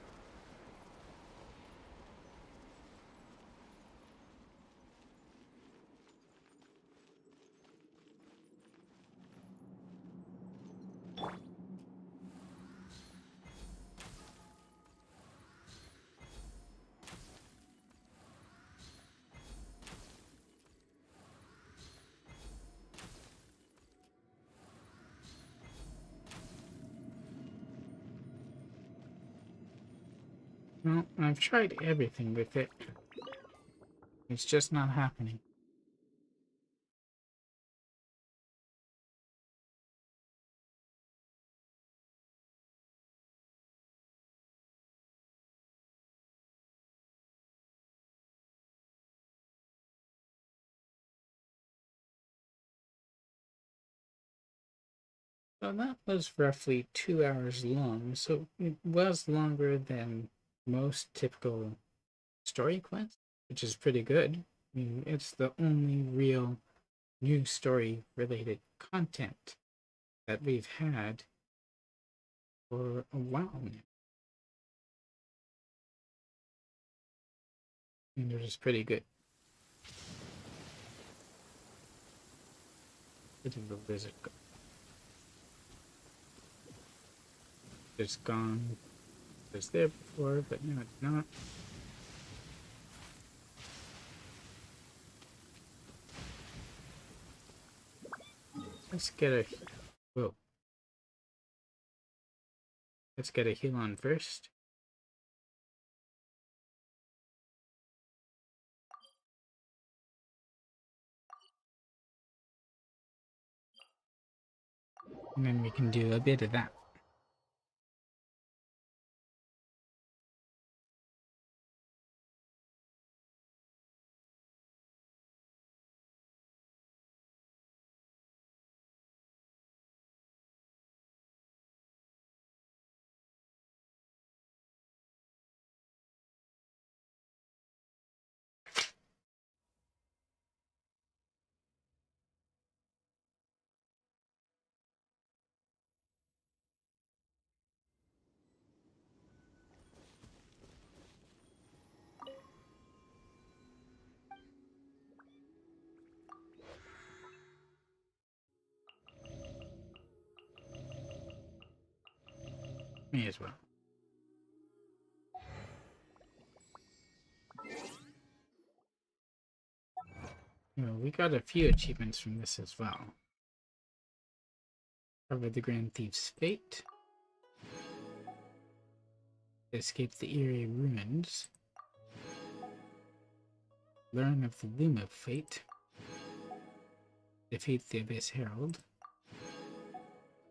Well, I've tried everything with it. It's just not happening. So that was roughly 2 hours long, so it was longer than most typical story quests, which is pretty good. I mean, it's the only real new story related content that we've had for a while now. And it was pretty good. Where did the lizard go? It's gone. It was there before, but now it's not. Let's get a... Whoa. Let's get a heal on first. And then we can do a bit of that. Me as well. Well, we got a few achievements from this as well. Cover the Grand Thief's fate. Escape the eerie ruins. Learn of the Luma fate. Defeat the Abyss Herald.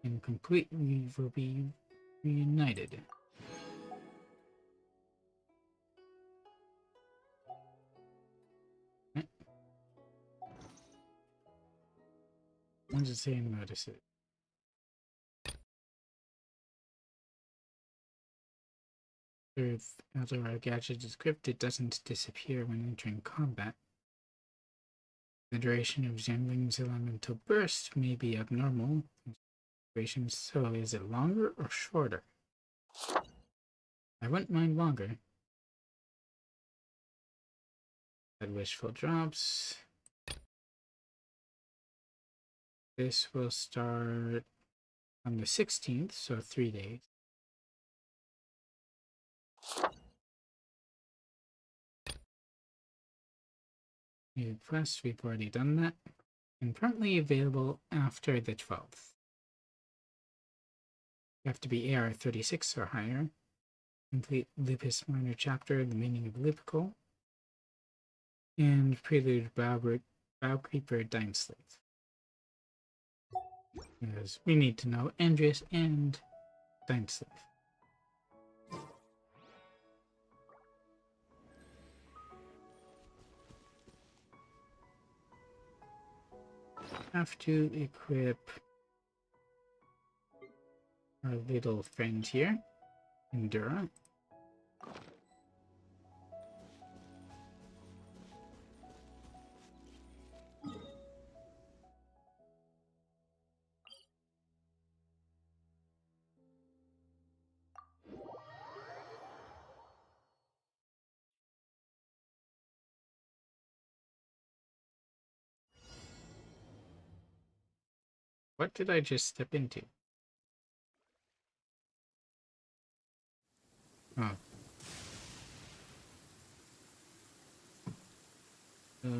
And complete, we will be reunited. What does it say in notice it? Although our gadget is equipped, it doesn't disappear when entering combat. The duration of Xiangling's elemental burst may be abnormal. So is it longer or shorter? I wouldn't mind longer. Add wishful drops. This will start on the 16th, so 3 days. New quest, we've already done that. And currently available after the 12th. You have to be AR46 or higher. Complete Lupus Minor Chapter, The Meaning of Lupical. And Prelude Bow Creeper Dime Slave. Because we need to know Andreas and Dime Slave. Have to equip our little friend here, Endura. What did I just step into? Oh. So,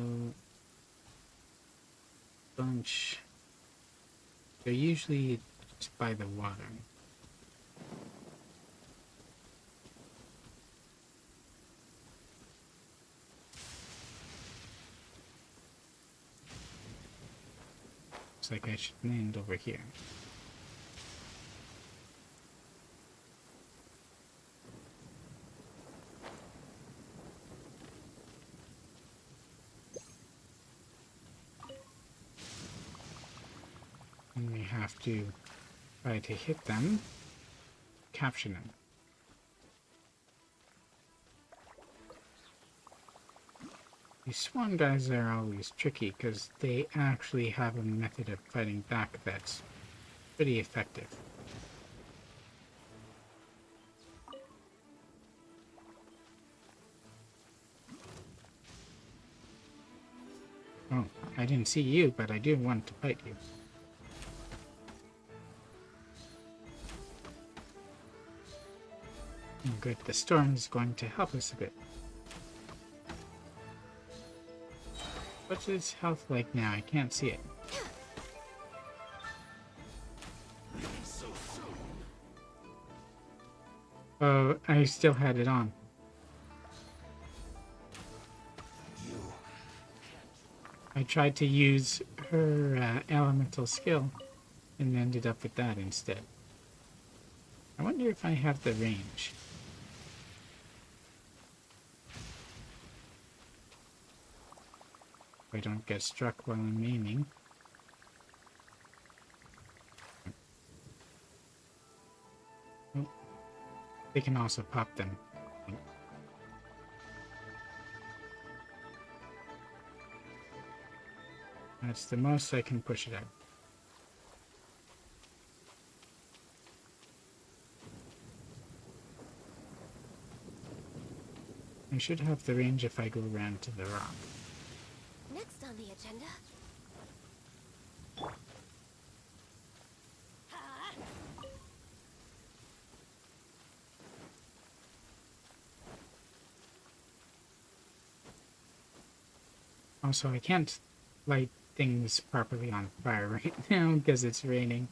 bunch. They're usually just by the water. looks like I should land over here. And we have to try to hit them, capture them. These swan guys are always tricky because they actually have a method of fighting back that's pretty effective. Oh, I didn't see you, but I do want to fight you. Good, the storm is going to help us a bit. What's his health like now? I can't see it. Oh, I still had it on. I tried to use her elemental skill and ended up with that instead. I wonder if I have the range. If I don't get struck while I'm aiming. Oh, they can also pop them. That's the most I can push it out. I should have the range if I go around to the rock. Next on the agenda. Also, I can't light things properly on fire right now because it's raining.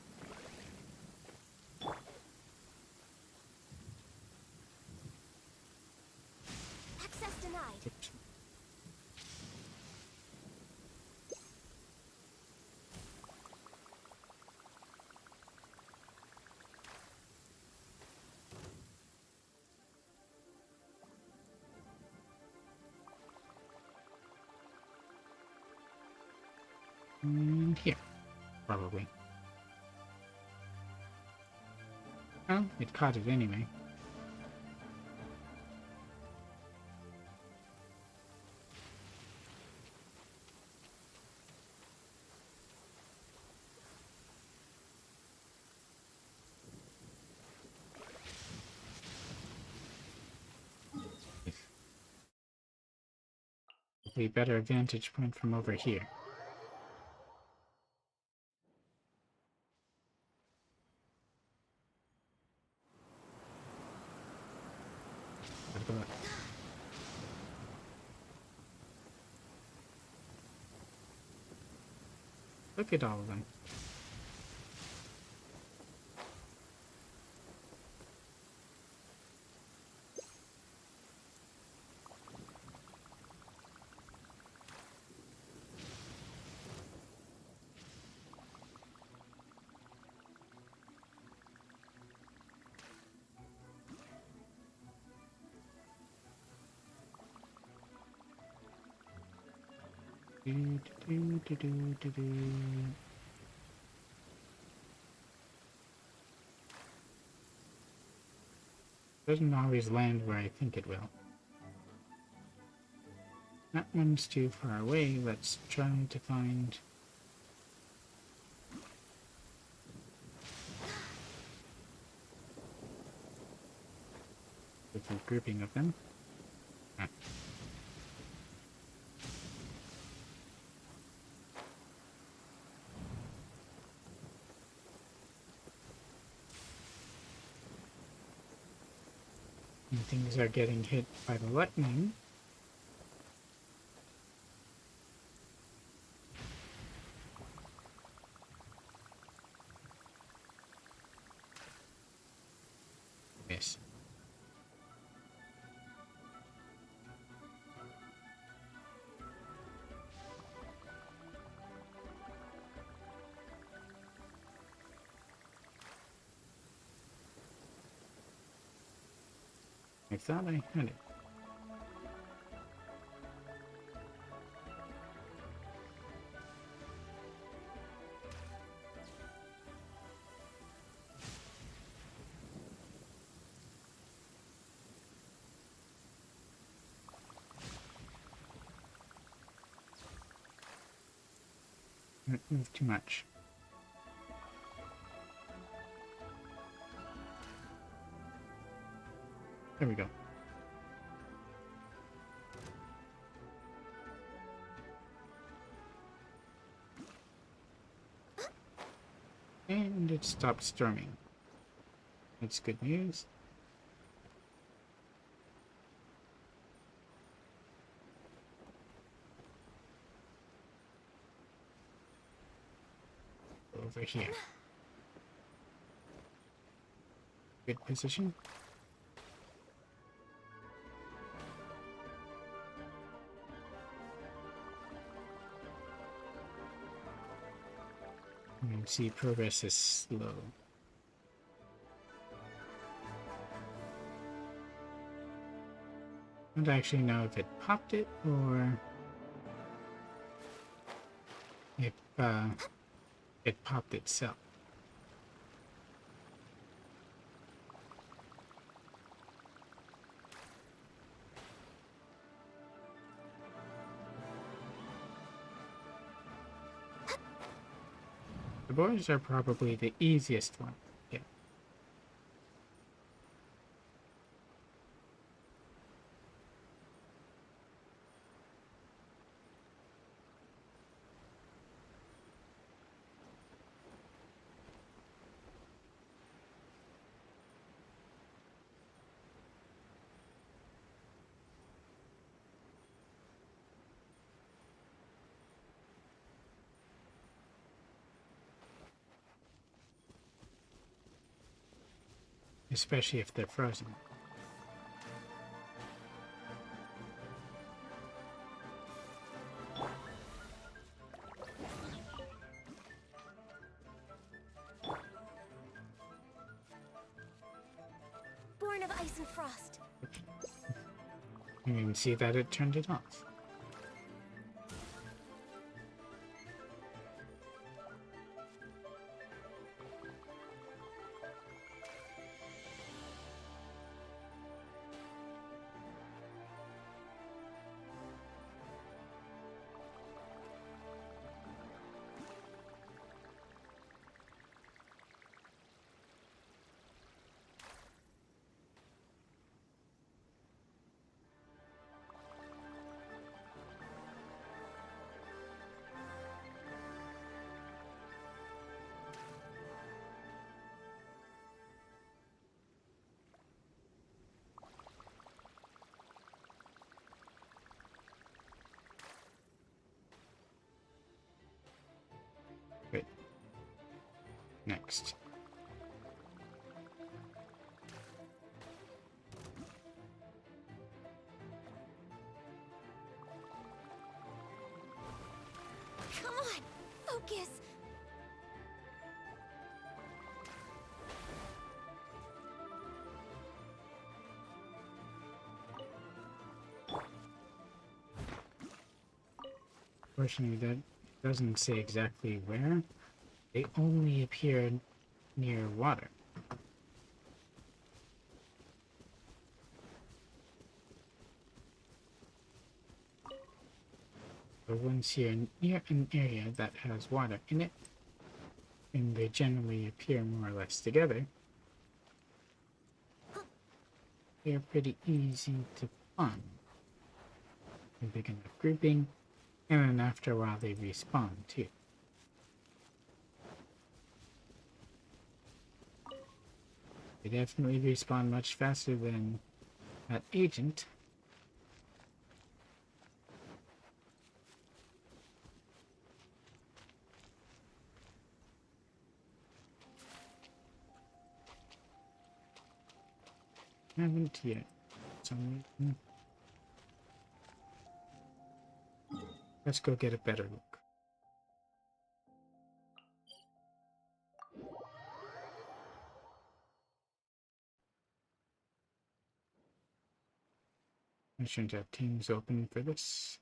Access denied. Oops. And here, probably. Oh, it caught it anyway. A better vantage point from over here. Look at all of them. Doesn't always land where I think it will. That one's too far away. Let's try to find... a different grouping of them. Ah. And things are getting hit by the lightning. Yes. I thought I had it. Don't move too much. There we go. And it stopped storming. That's good news. Over here. Good position. You can see progress is slow. I don't actually know if it popped it or if it popped itself. The boys are probably the easiest one. Yeah. Especially if they're frozen. Born of ice and frost. You can see that it turned it off. Good. Next. Come on, focus. Fortunately, that doesn't say exactly where. They only appear near water. So once you're near an area that has water in it, and they generally appear more or less together, they're pretty easy to find. A big enough grouping, and then after a while they respawn too. They definitely respawn much faster than that agent. Haven't yet. For some reason. Let's go get a better look. shouldn't have teams open for this.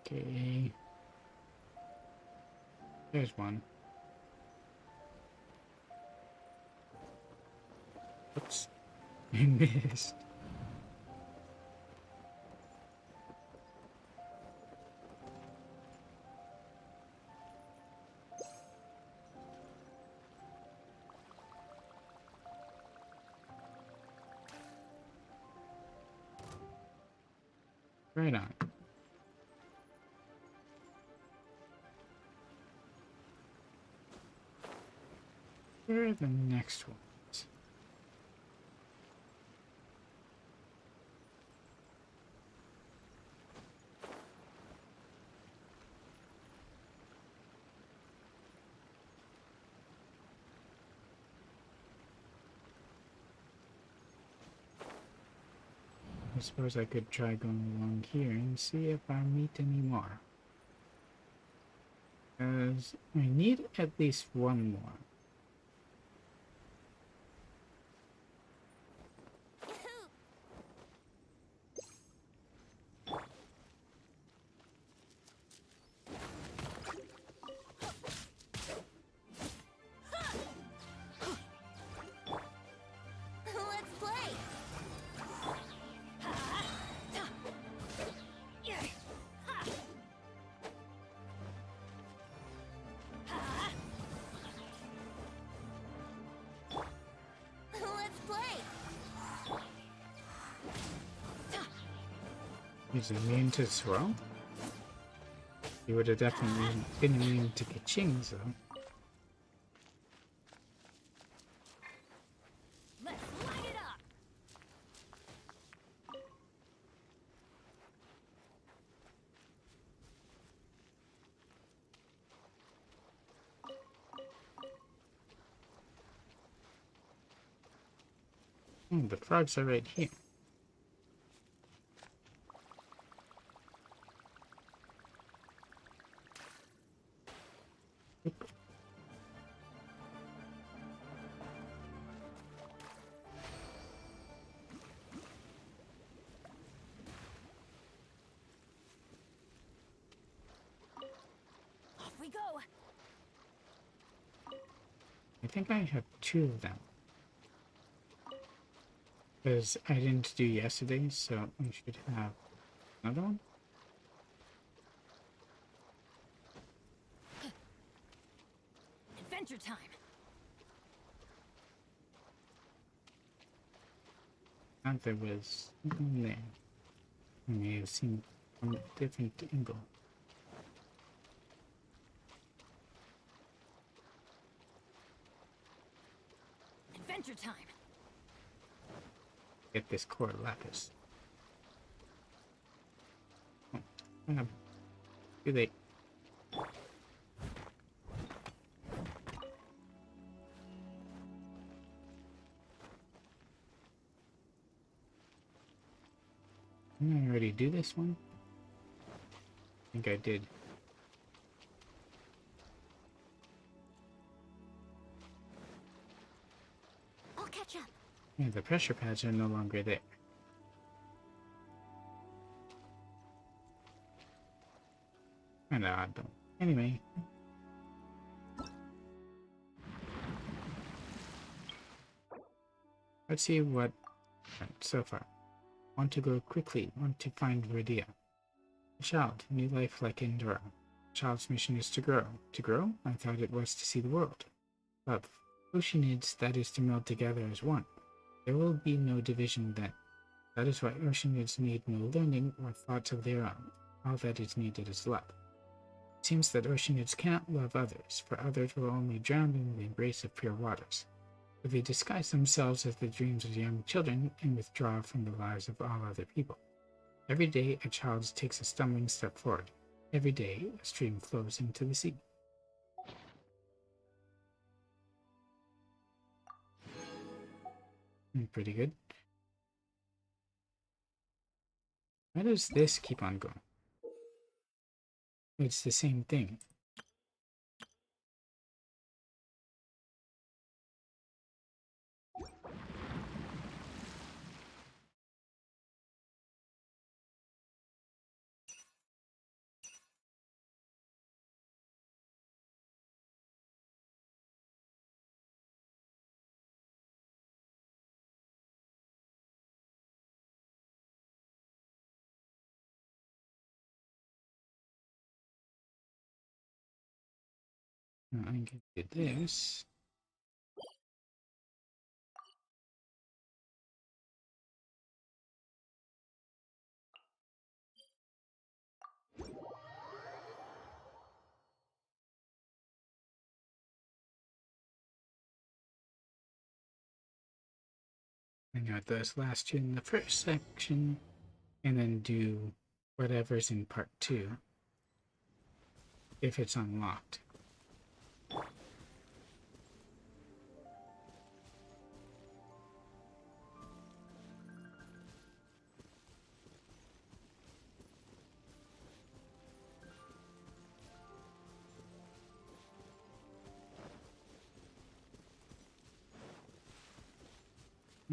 Okay. There's one. Oops. I missed. Right on. Where are the next ones? I suppose I could try going along here and see if I meet any more. Because I need at least one more. Let's play! Let's play! Is it immune to throw? He would have definitely been immune to Kachings though. Let's light it up! The frogs are right here. Oop. Off we go! I think I have two of them. Because I didn't do yesterday, so I should have another one. Adventure time! Thought there was something there. I may have seen from a different angle. Adventure time! Get this core lapis. Oh, too late. Didn't I already do this one? I think I did. I'll catch up. Yeah, the pressure pads are no longer there. Kinda odd though. Anyway. Let's see what so far. Want to go quickly. Want to find Radia. A child. New life like Endora. Child's mission is to grow. To grow? I thought it was to see the world. Love. Oceanids, that is to meld together as one. There will be no division then. That is why Oceanids need no learning or thoughts of their own. All that is needed is love. It seems that Oceanids cannot love others, for others will only drown in the embrace of pure waters. So they disguise themselves as the dreams of young children and withdraw from the lives of all other people. Every day a child takes a stumbling step forward. Every day a stream flows into the sea. Pretty good. Why does this keep on going? It's the same thing. Now I can do this. I got those last two in the first section, and then do whatever's in part 2 if it's unlocked.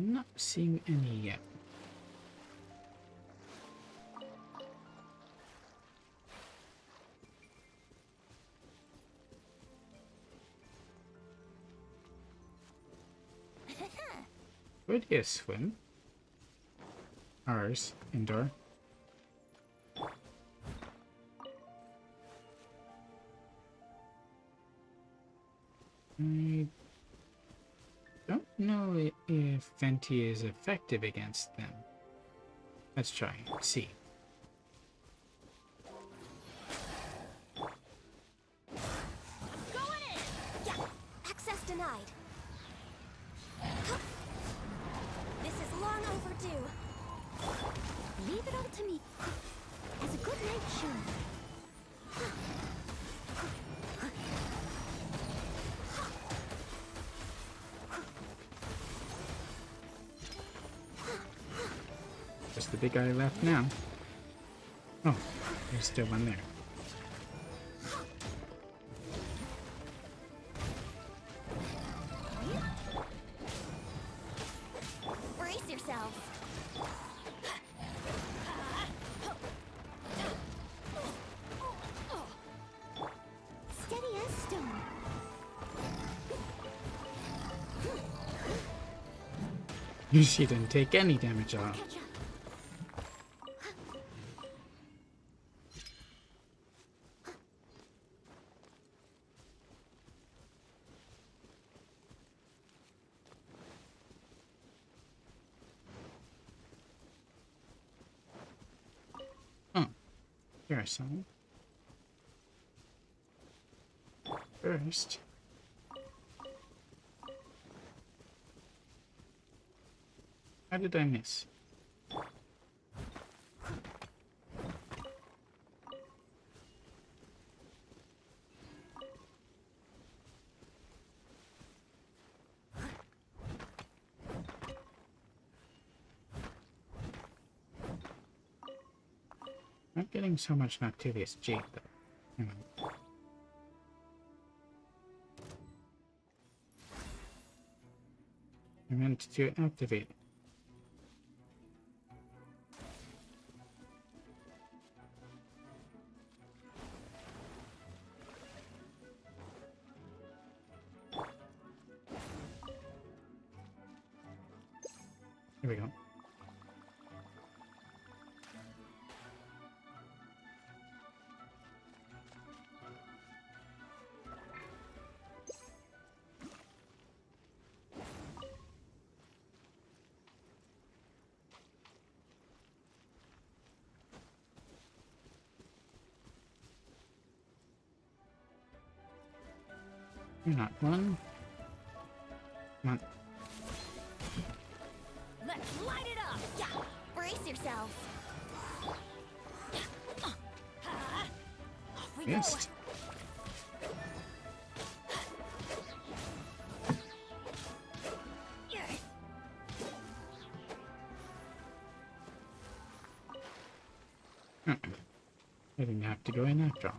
I'm not seeing any yet. Where do you swim? Ours, indoor. I don't know if Venti is effective against them. Let's try. See. Going in! Yeah, access denied. This is long overdue. Leave it all to me. As a good night should. Just the big guy left now. Oh, there's still one there. Brace yourself. Steady as stone. She didn't take any damage off. Catch up. Oh, here are some. First, how did I miss? Not getting so much Noctivius Jade though. Hang on. I meant to activate it. Here we go. You're not one. Come on. Let's light it up. Yeah, brace yourself. Off we Missed. go. didn't have to go in after all.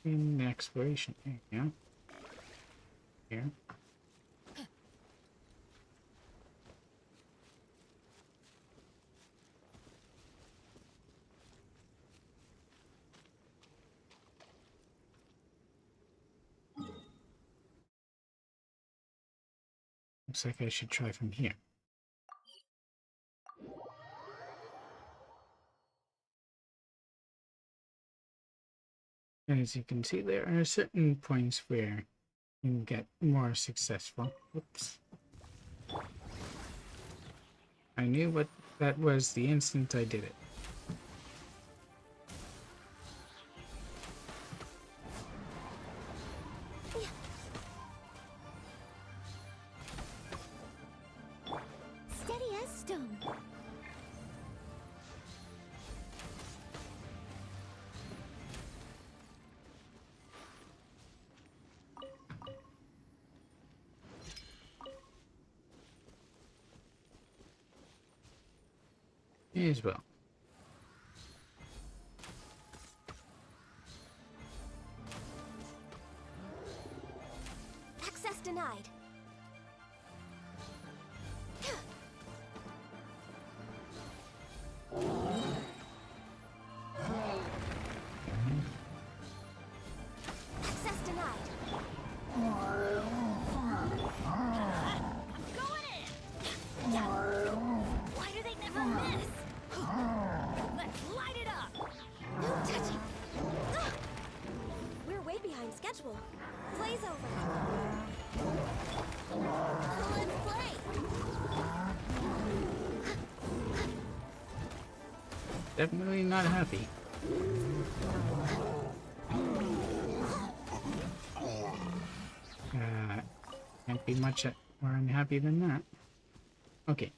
In the exploration area. Here. Looks like I should try from here. As you can see, there are certain points where you can get more successful. Whoops. I knew what that was the instant I did it. Steady as stone. As well. Access denied. Access denied. I'm going in. Why do they never miss? Let's light it up. No touching. We're way behind schedule. Play's over. Let's play. Definitely not happy. Can't be much more unhappy than that. Okay.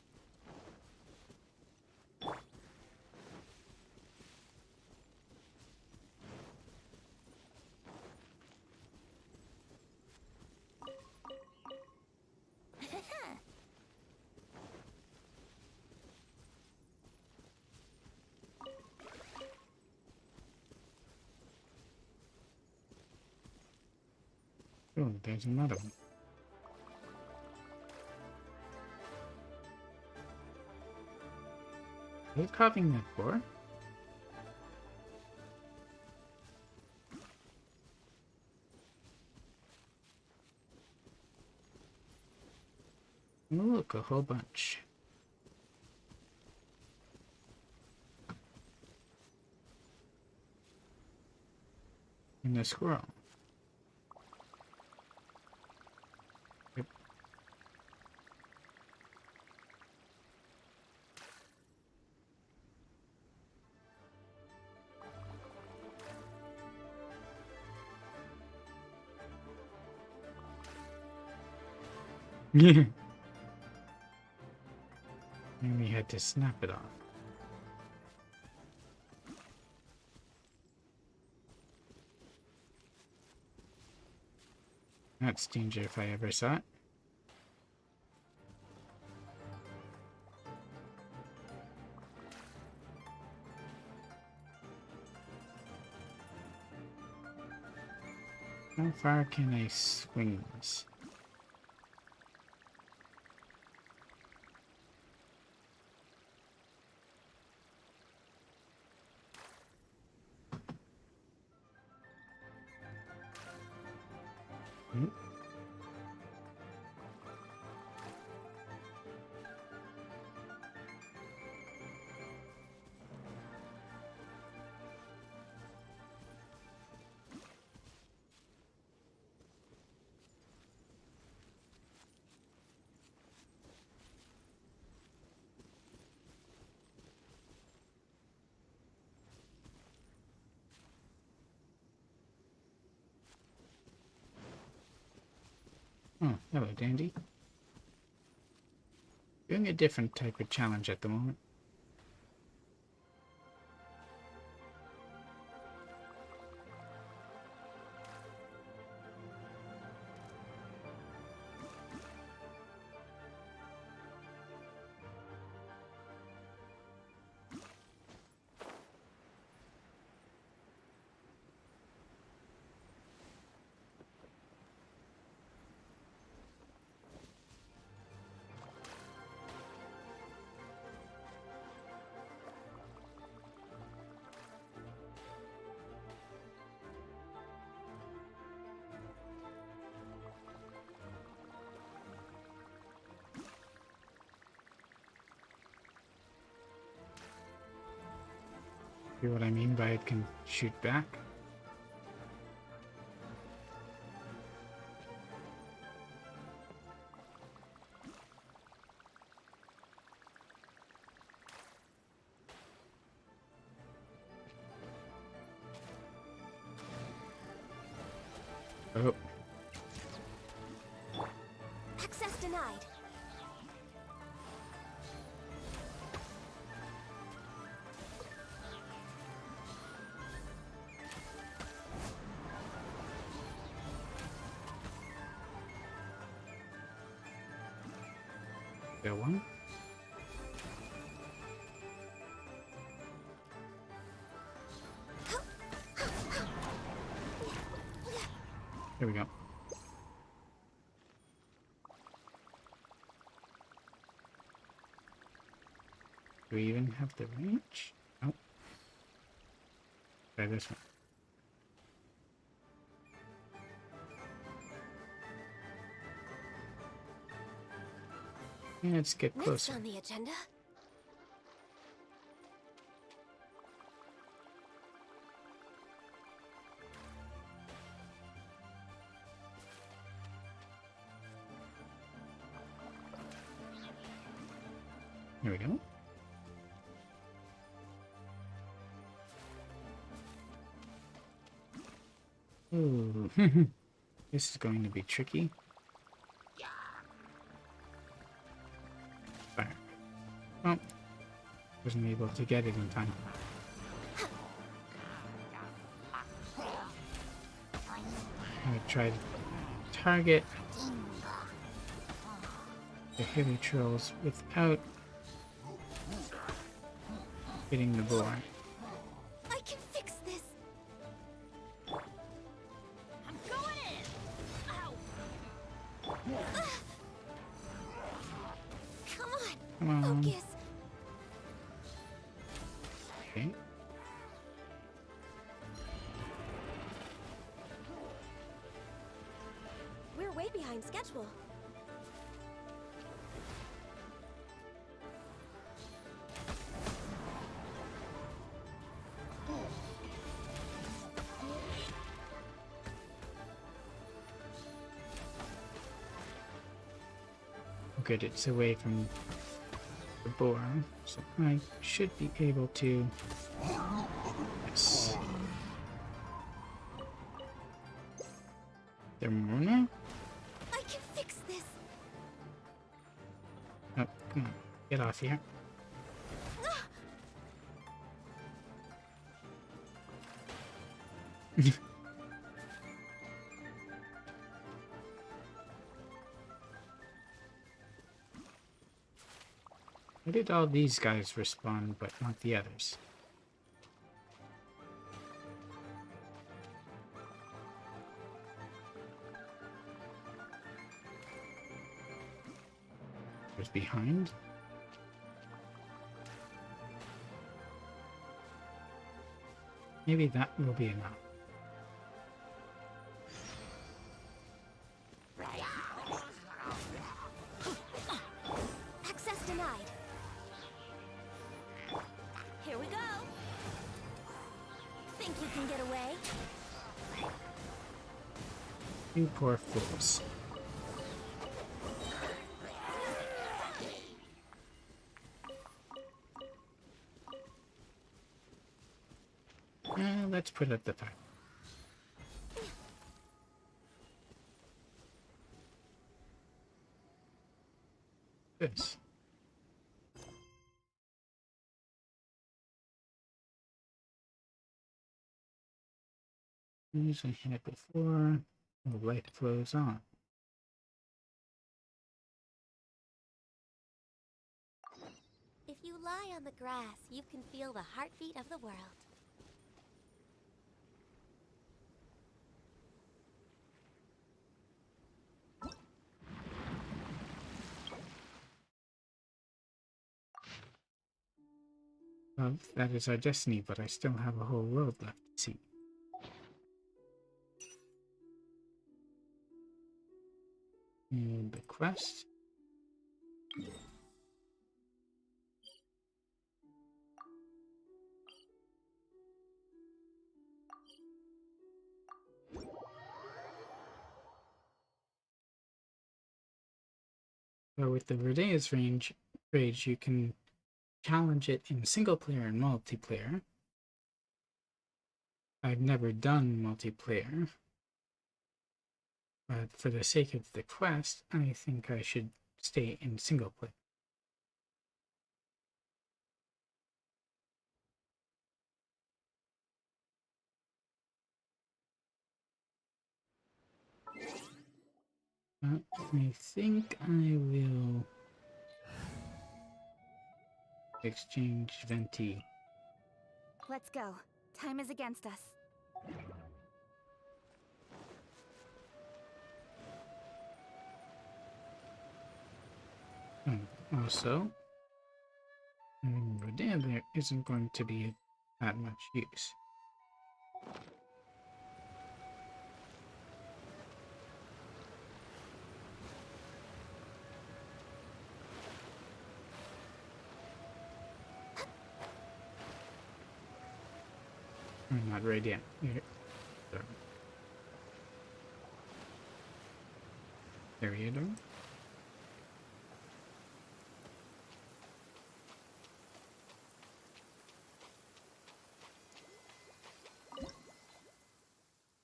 Oh, there's another one. Are you copying that for? Look, a whole bunch. And a squirrel. Yep. Yeah. And we had to snap it off. That's danger if I ever saw it. How far can I swing this? Hmm. Oh, hello, Dandy. Doing a different type of challenge at the moment. See what I mean by it can shoot back? Oh. Access denied. There one. There we go. Do we even have the range? Nope. Try this one. Let's get closer. Next on the agenda. There we go. Ooh. This is going to be tricky. Fire. Oh. Wasn't able to get it in time. I'm gonna try to target the heavy trolls without hitting the boar. I can fix this. I'm going in. Ow. Come on. Come on. Focus. Okay. We're way behind schedule. Good, it's away from the boar, so I should be able to. Yes. There more now? I can fix this. Oh, come on, get off here. Why did all these guys respond, but not the others? There's behind. Maybe that will be enough. Access denied. Here we go. Think you can get away? You poor fools. Let's put up the fire. This. As I had before, the light flows on. If you lie on the grass, you can feel the heartbeat of the world. Well, that is our destiny, but I still have a whole world left to see. And the quest. So with the Verdea's rage, you can challenge it in single player and multiplayer. I've never done multiplayer, but for the sake of the quest, I think I should stay in single player. I think I will exchange Venti. Let's go. Time is against us. Also, Verdea there isn't going to be that much use. Not right yet. There you go.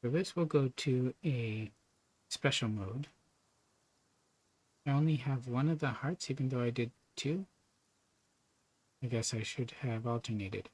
So this will go to a special mode. I only have one of the hearts, even though I did two. I guess I should have alternated.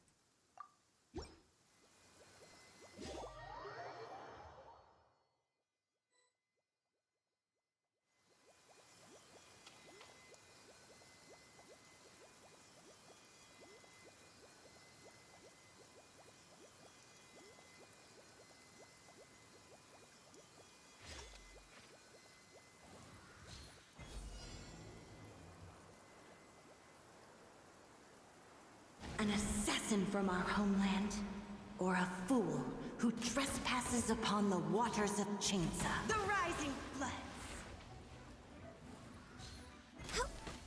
An assassin from our homeland? Or a fool who trespasses upon the waters of Chainsa? The rising floods!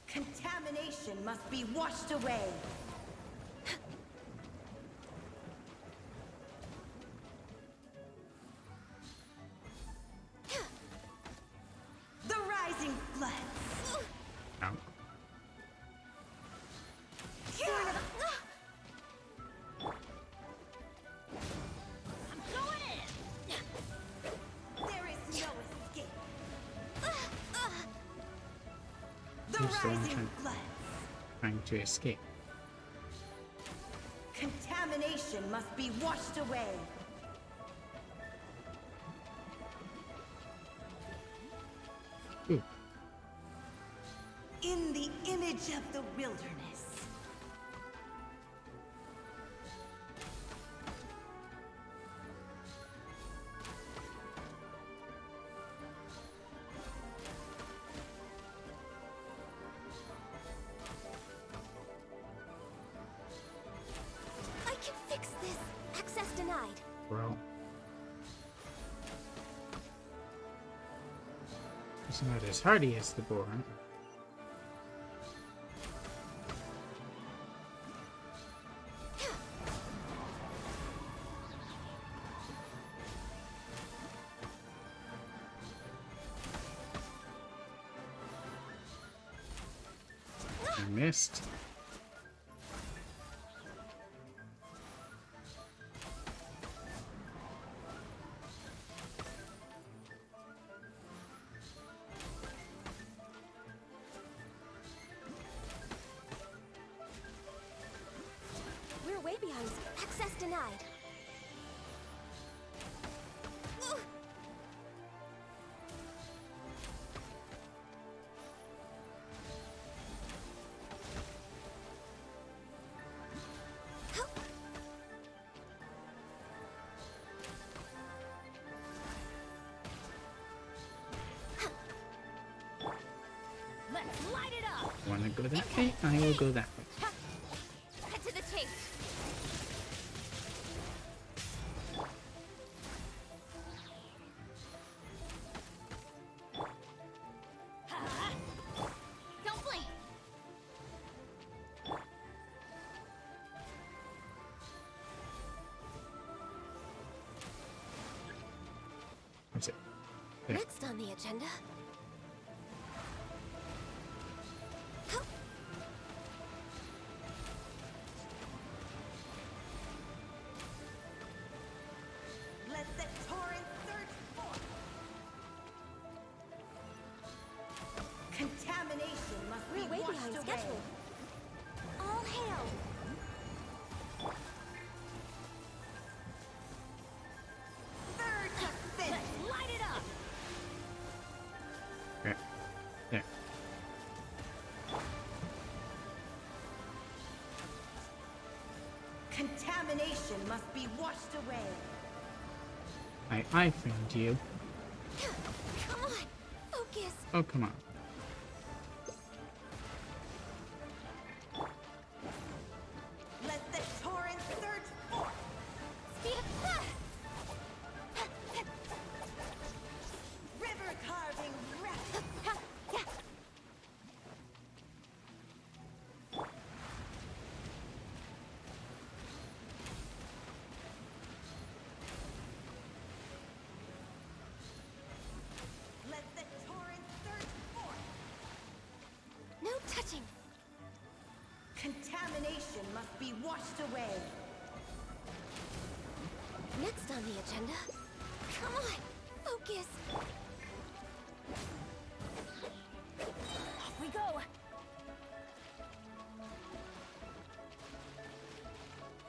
Contamination must be washed away! The rising floods! Ow. Trying to escape. Contamination must be washed away. Ooh. In the image of the wilderness. Bro. It's not as hardy as the boar. I missed. Way behind. Access denied. Let's light it up. Wanna go that way? I will go that way. Cut to the chase. Don't blink. That's it. There. Next on the agenda. catch me. All hail. Surge of Fist. Let's light it up. Okay. There. Contamination must be washed away. I found you. Come on, focus. Oh, come on. Let the torrent surge forth. Speed River carving rapid. Let the torrent surge forth. No touching. Contamination must be washed away. Next on the agenda. Come on, focus. Off we go.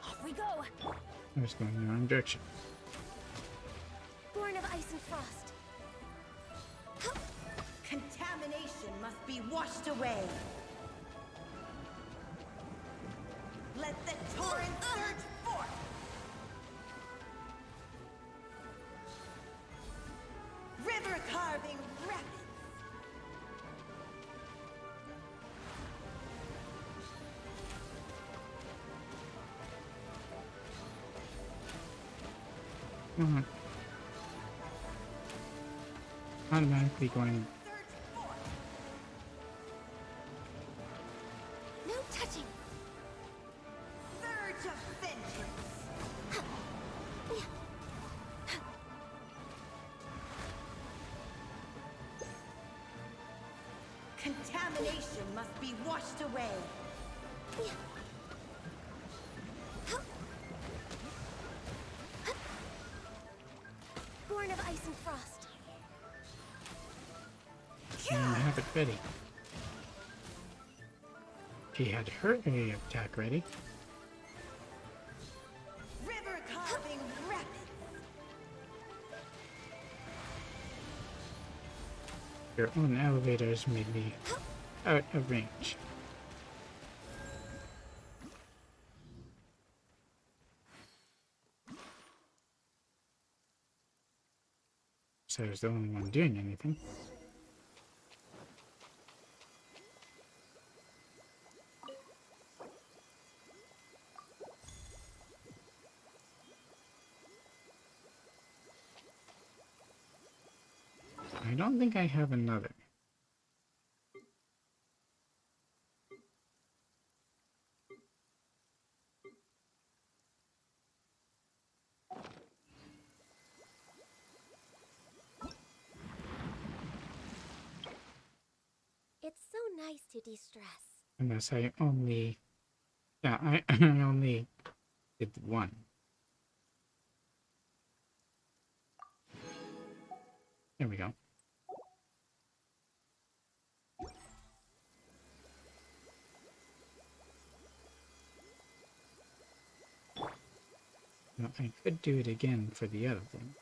Off we go. I was going in the wrong direction. Born of ice and frost. Contamination must be washed away. Let the torrent surge forth. River carving rapids. Come on. Automatically going. Surge forth. No touching. Surge of vengeance. Contamination must be washed away. Born of ice and frost. And have it ready. She had her area of attack ready. River carving rapids. Your own elevators may be out of range. So I was the only one doing anything. I don't think I have another. It's so nice to de-stress. Unless I only... Yeah, I only did one. There we go. Now, I could do it again for the other thing.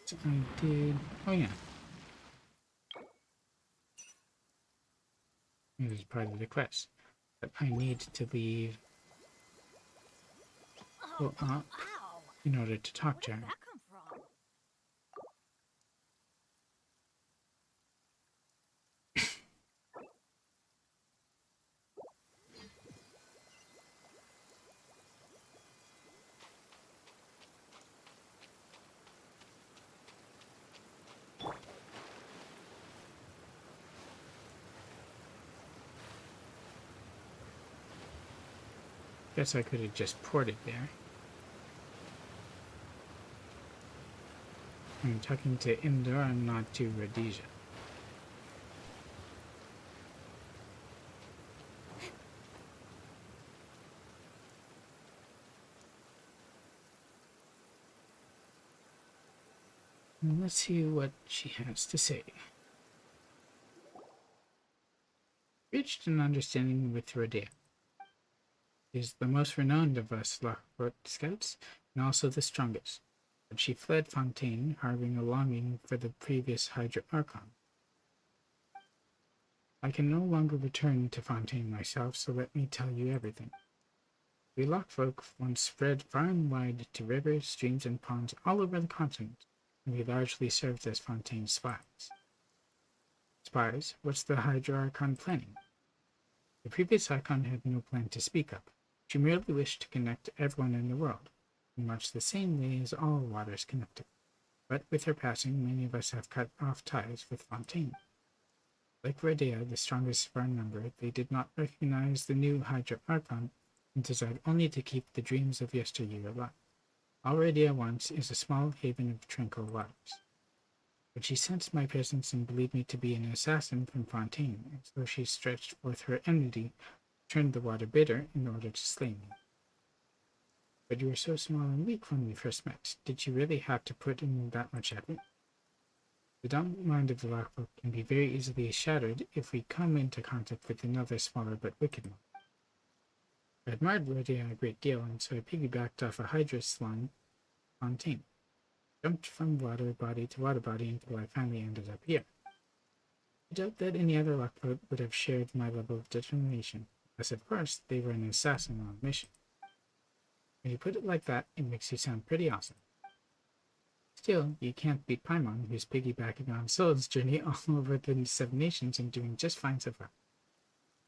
So I did... Oh yeah. It was part of the quest. But I need to leave Oh, up ow. in order to talk to Where her. did that come from? Guess I could have just ported there. I'm talking to Indor and not to Rhodesia. let's see what she has to say. Reached an understanding with Rodea. She is the most renowned of us Lockport scouts, and also the strongest. But she fled Fontaine, harboring a longing for the previous Hydra Archon. I can no longer return to Fontaine myself, so let me tell you everything. We Lockfolk once spread far and wide to rivers, streams, and ponds all over the continent, and we largely served as Fontaine's spies. Spies? What's the Hydra Archon planning? The previous Archon had no plan to speak of. She merely wished to connect everyone in the world, in much the same way as all waters connected. But with her passing, many of us have cut off ties with Fontaine. Like Rodea, the strongest of our number, they did not recognize the new Hydra Archon and desired only to keep the dreams of yesteryear alive. All Rodea wants is a small haven of tranquil waters. But she sensed my presence and believed me to be an assassin from Fontaine, and so she stretched forth her enmity, turned the water bitter in order to slay me. But you were so small and weak when we first met. Did you really have to put in that much effort? The dumb mind of the Lockfolk can be very easily shattered if we come into contact with another smaller but wicked one. I admired Rodea a great deal, and so I piggybacked off a Hydra slime, Fontaine. Jumped from water body to water body until I finally ended up here. I doubt that any other Lockfolk would have shared my level of determination, unless of course they were an assassin on a mission. When you put it like that, it makes you sound pretty awesome. Still, you can't beat Paimon, who's piggybacking on Soul's journey all over the 7 nations and doing just fine so far.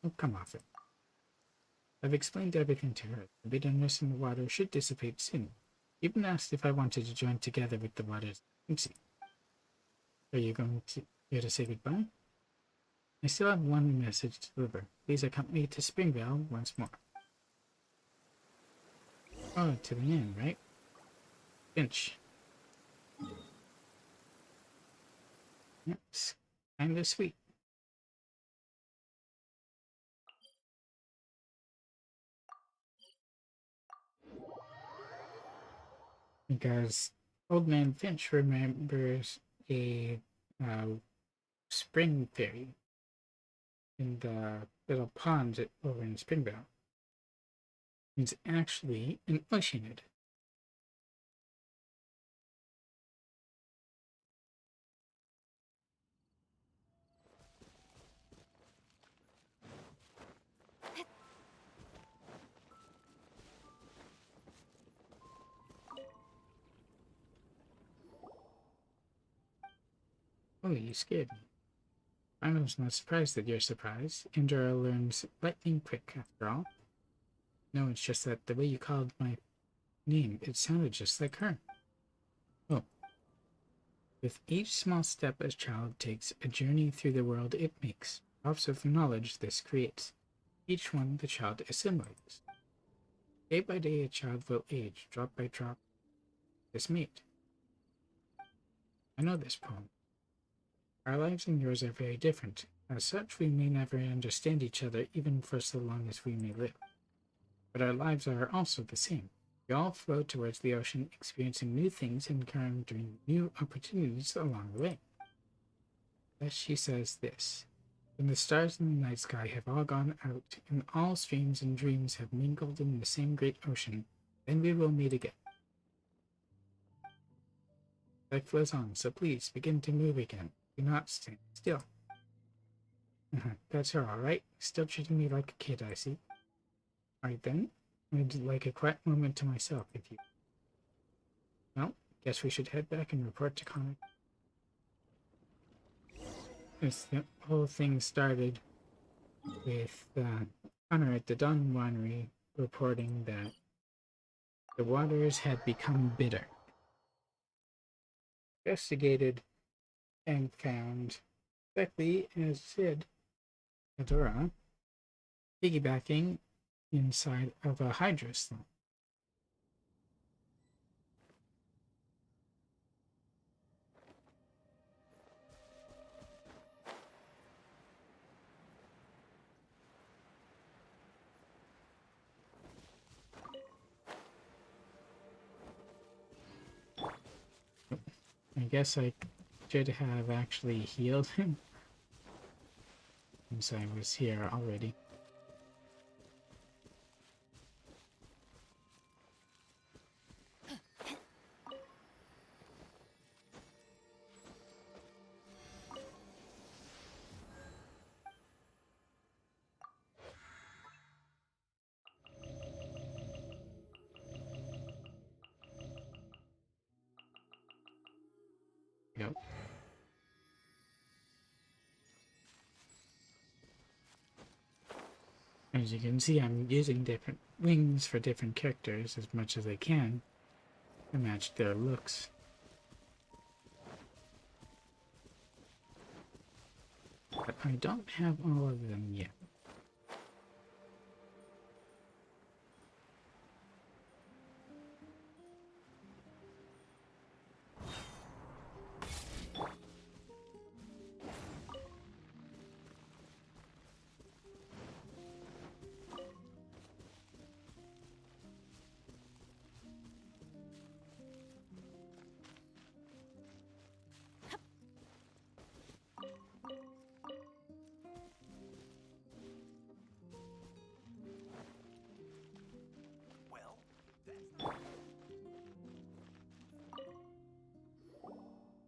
Oh, come off it. I've explained everything to her. The bitterness in the water should dissipate soon. Even asked if I wanted to join together with the waters. Oopsie. Are you going to here to say goodbye? I still have one message to deliver. Please accompany me to Springvale once more. Oh, to the man, right? Finch. It's kinda sweet. Because Old Man Finch remembers a spring fairy in the little pond over in Springvale. It's actually an Oceanid. Oh, you scared me. I was not surprised that you're surprised. Indra learns lightning quick, after all. No, it's just that the way you called my name, it sounded just like her. Oh. With each small step a child takes, a journey through the world it makes, drops of knowledge this creates. Each one the child assimilates. Day by day a child will age, drop by drop, this mate. I know this poem. Our lives and yours are very different. As such, we may never understand each other even for so long as we may live. But our lives are also the same. We all flow towards the ocean, experiencing new things and encountering new opportunities along the way. Thus she says this. When the stars in the night sky have all gone out, and all streams and dreams have mingled in the same great ocean, then we will meet again. Life flows on, so please begin to move again. Do not stand still. That's her, all right? Still treating me like a kid, I see. Alright then, I'd like a quiet moment to myself if you... Well, guess we should head back and report to Connor. The whole thing started with Connor at the Dawn Winery reporting that the waters had become bitter. Investigated and found, exactly as said, Adora piggybacking inside of a Hydra slum. I guess I should have actually healed him since I was here already. Yep. As you can see, I'm using different wings for different characters as much as I can to match their looks. But I don't have all of them yet.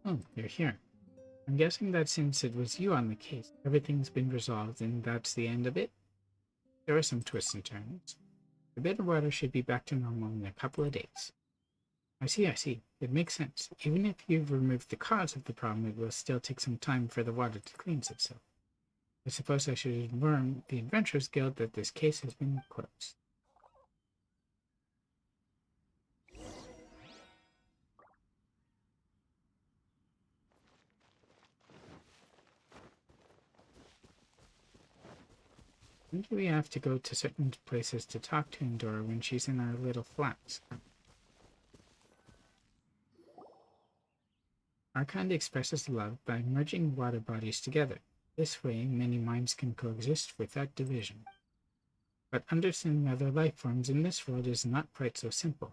Oh, you're here. I'm guessing that since it was you on the case, everything's been resolved and that's the end of it? There are some twists and turns. The bitter water should be back to normal in a couple of days. I see. It makes sense. Even if you've removed the cause of the problem, it will still take some time for the water to cleanse itself. I suppose I should inform the Adventurers Guild that this case has been closed. When do we have to go to certain places to talk to Endora when she's in our little flats? Archon expresses love by merging water bodies together. This way, many minds can coexist without division. But understanding other life forms in this world is not quite so simple.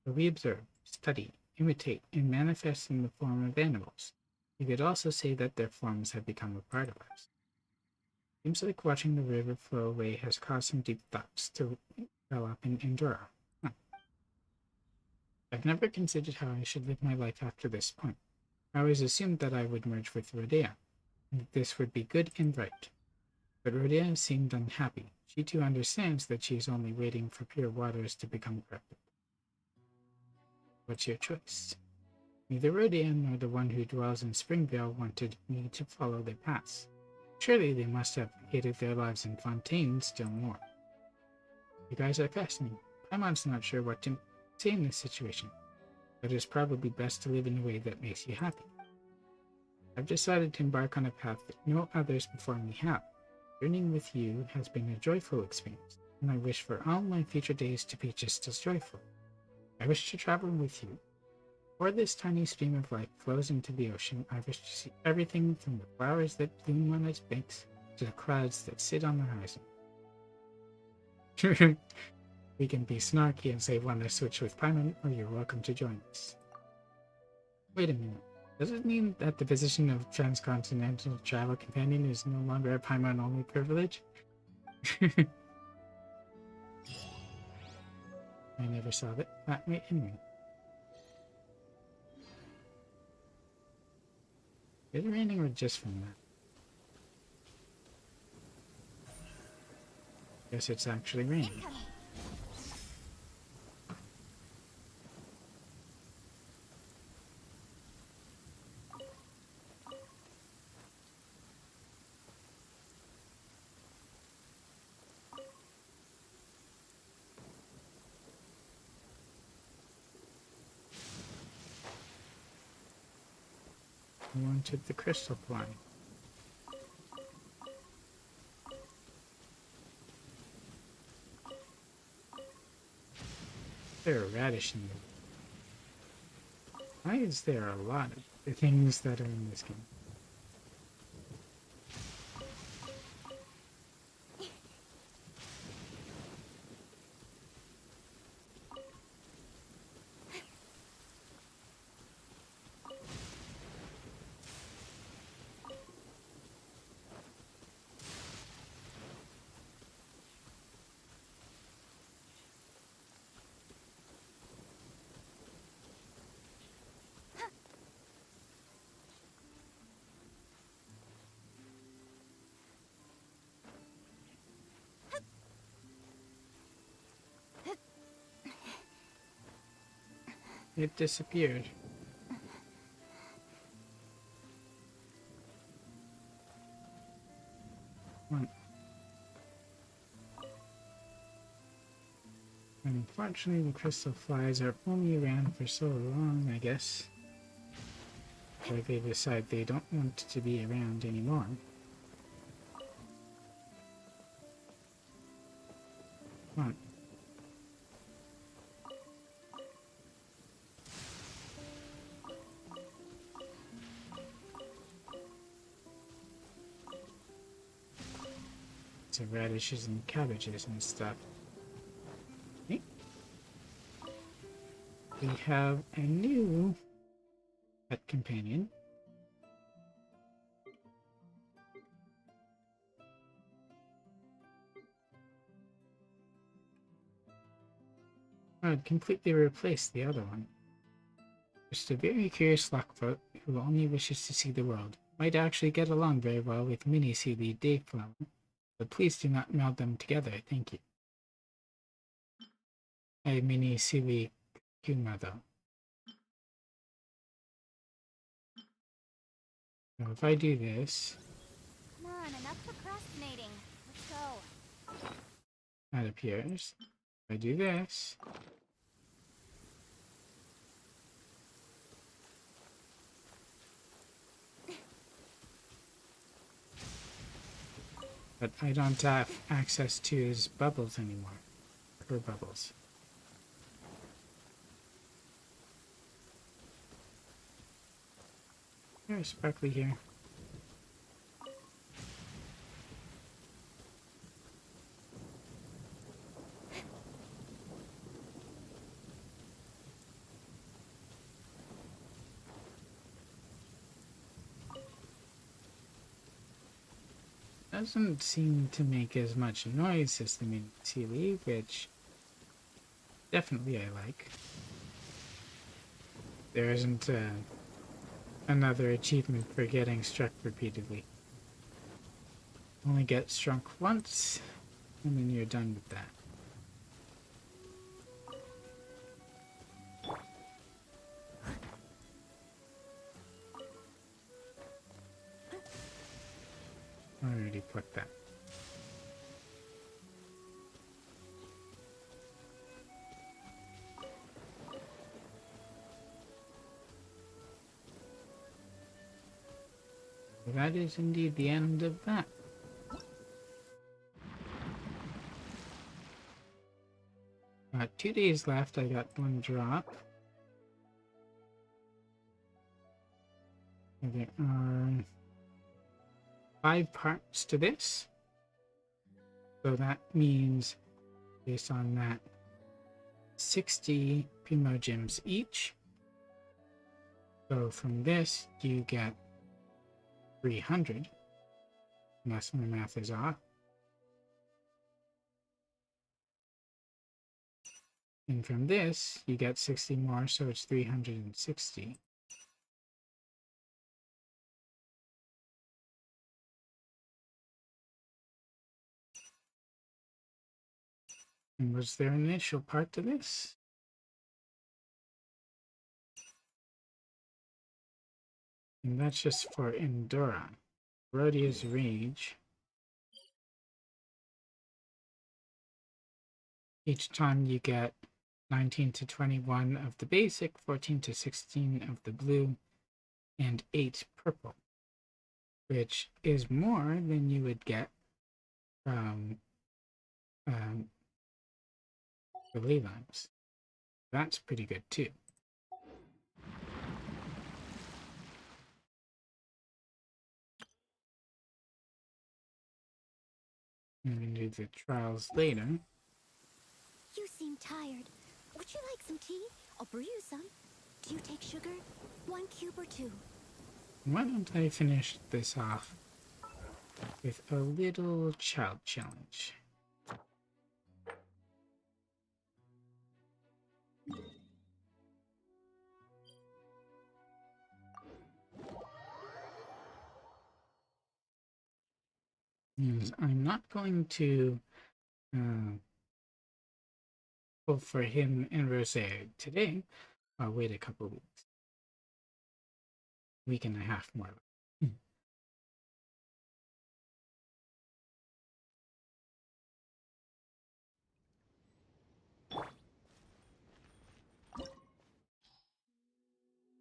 So we observe, study, imitate, and manifest in the form of animals. You could also say that their forms have become a part of us. Seems like watching the river flow away has caused some deep thoughts to develop in Endora. I've never considered how I should live my life after this point. I always assumed that I would merge with Rodea, and that this would be good and right. But Rodea seemed unhappy. She too understands that she is only waiting for pure waters to become corrupted. What's your choice? Neither Rodea nor the one who dwells in Springvale wanted me to follow their paths. Surely they must have hated their lives in Fontaine still more. You guys are fascinating. Paimon's not sure what to say in this situation, but it's probably best to live in a way that makes you happy. I've decided to embark on a path that no others before me have. Journeying with you has been a joyful experience, and I wish for all my future days to be just as joyful. I wish to travel with you. Before this tiny stream of life flows into the ocean, I wish to see everything from the flowers that bloom on its banks to the clouds that sit on the horizon. We can be snarky and say want to switch with Paimon, or you're welcome to join us. Wait a minute. Does it mean that the position of transcontinental travel companion is no longer a Paimon-only privilege? I never saw that way anyway. Is it raining or just from that? Guess it's actually raining. I wanted the crystal fly. There a radish in there. Why is there a lot of the things that are in this game? it disappeared. Come on. Unfortunately, the crystal flies are only around for so long, I guess. Or they decide they don't want to be around anymore. Come on. So radishes and cabbages and stuff. Okay. We have a new pet companion. I'd completely replaced the other one. Just a very curious lockfoot who only wishes to see the world. Might actually get along very well with Mini Seaweed Dayflower, but please do not meld them together, thank you. A Mini Seaweed Kuma though. So if I do this, Come on, enough procrastinating. Let's go. that appears. If I do this, but I don't have access to his bubbles anymore. Her bubbles. There's Sparkly here. Doesn't seem to make as much noise as the Mini Seaweed, which definitely I like. There isn't another achievement for getting struck repeatedly. Only get struck once, and then you're done with that. I already plucked that. That is indeed the end of that. Got 2 days left. I got 1 drop. There are 5 parts to this. So that means, based on that, 60 Primo Gems each. So from this, you get 300, unless my math is off. And from this, you get 60 more, so it's 360. And was there an initial part to this? And that's just for Endura. Rhodia's Rage. Each time you get 19 to 21 of the basic, 14 to 16 of the blue, and 8 purple, which is more than you would get from the ley lines. That's pretty good too. I'm going to do the trials later. You seem tired. Would you like some tea? I'll brew you some. Do you take sugar? 1 cube or 2? Why don't I finish this off with a little child challenge? I'm not going to pull for him and Rose today. I'll wait a couple of weeks. Week and a half more.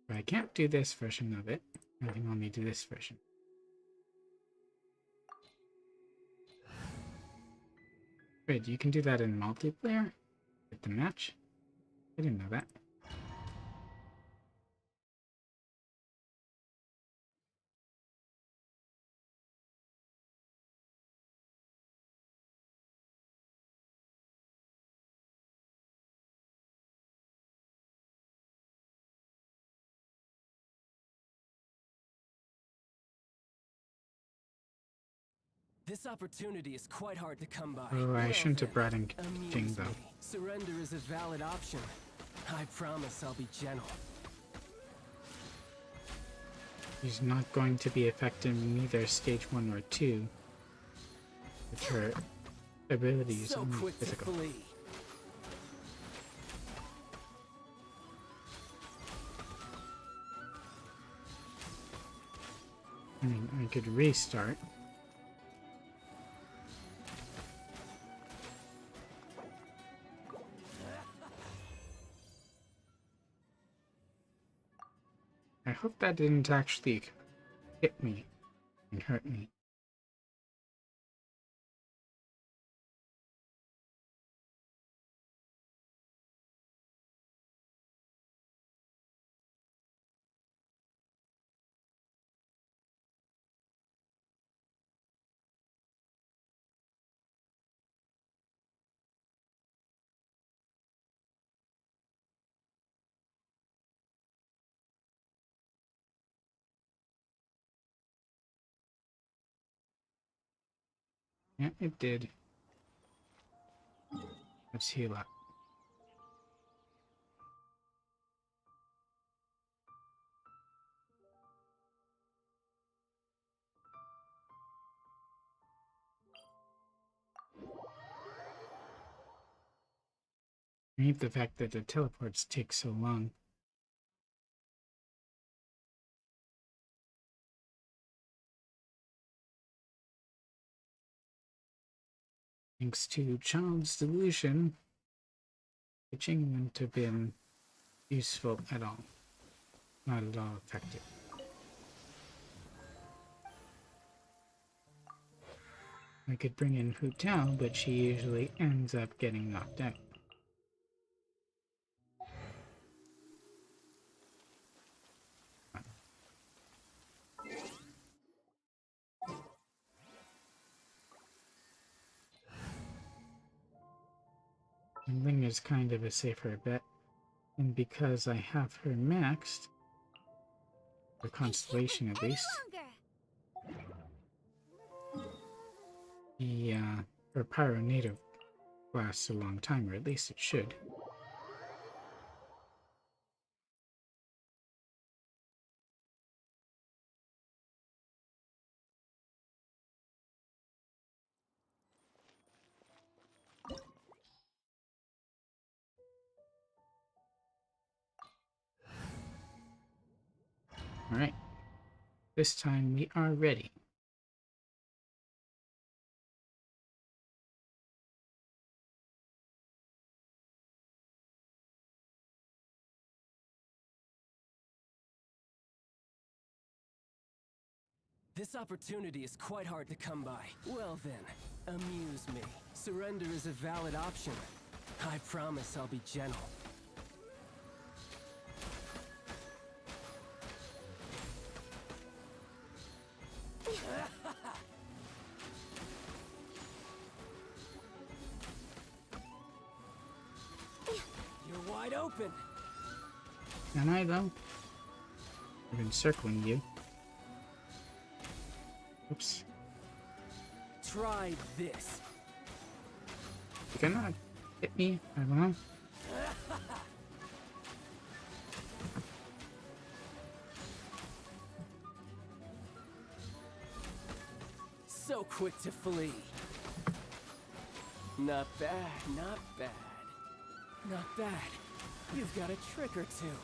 But I can't do this version of it. I can only do this version. Wait, you can do that in multiplayer? With the match? I didn't know that. This opportunity is quite hard to come by. Oh, I Well shouldn't have then, brought in amuse King though. me. Surrender is a valid option. I promise I'll be gentle. He's not going to be affected in either stage 1 or 2. With her abilities So only quick physical. to flee. I mean, I could restart. I hope that didn't actually hit me and hurt me. Yeah, it did. Let's heal up. I hate the fact that the teleports take so long. Thanks to Child's delusion, pitching wouldn't have been useful at all. Not at all effective. I could bring in Hu Tao, but she usually ends up getting knocked out. And Ling is kind of a safer bet, and because I have her maxed, for Constellation at least, her Pyro Native lasts a long time, or at least it should. Alright, this time we are ready. This opportunity is quite hard to come by. Well then, amuse me. Surrender is a valid option. I promise I'll be gentle. You're wide open. Can I though? I've been circling you. Oops. Try this. You cannot hit me? I don't know. So quick to flee. Not bad, not bad. Not bad. You've got a trick or two.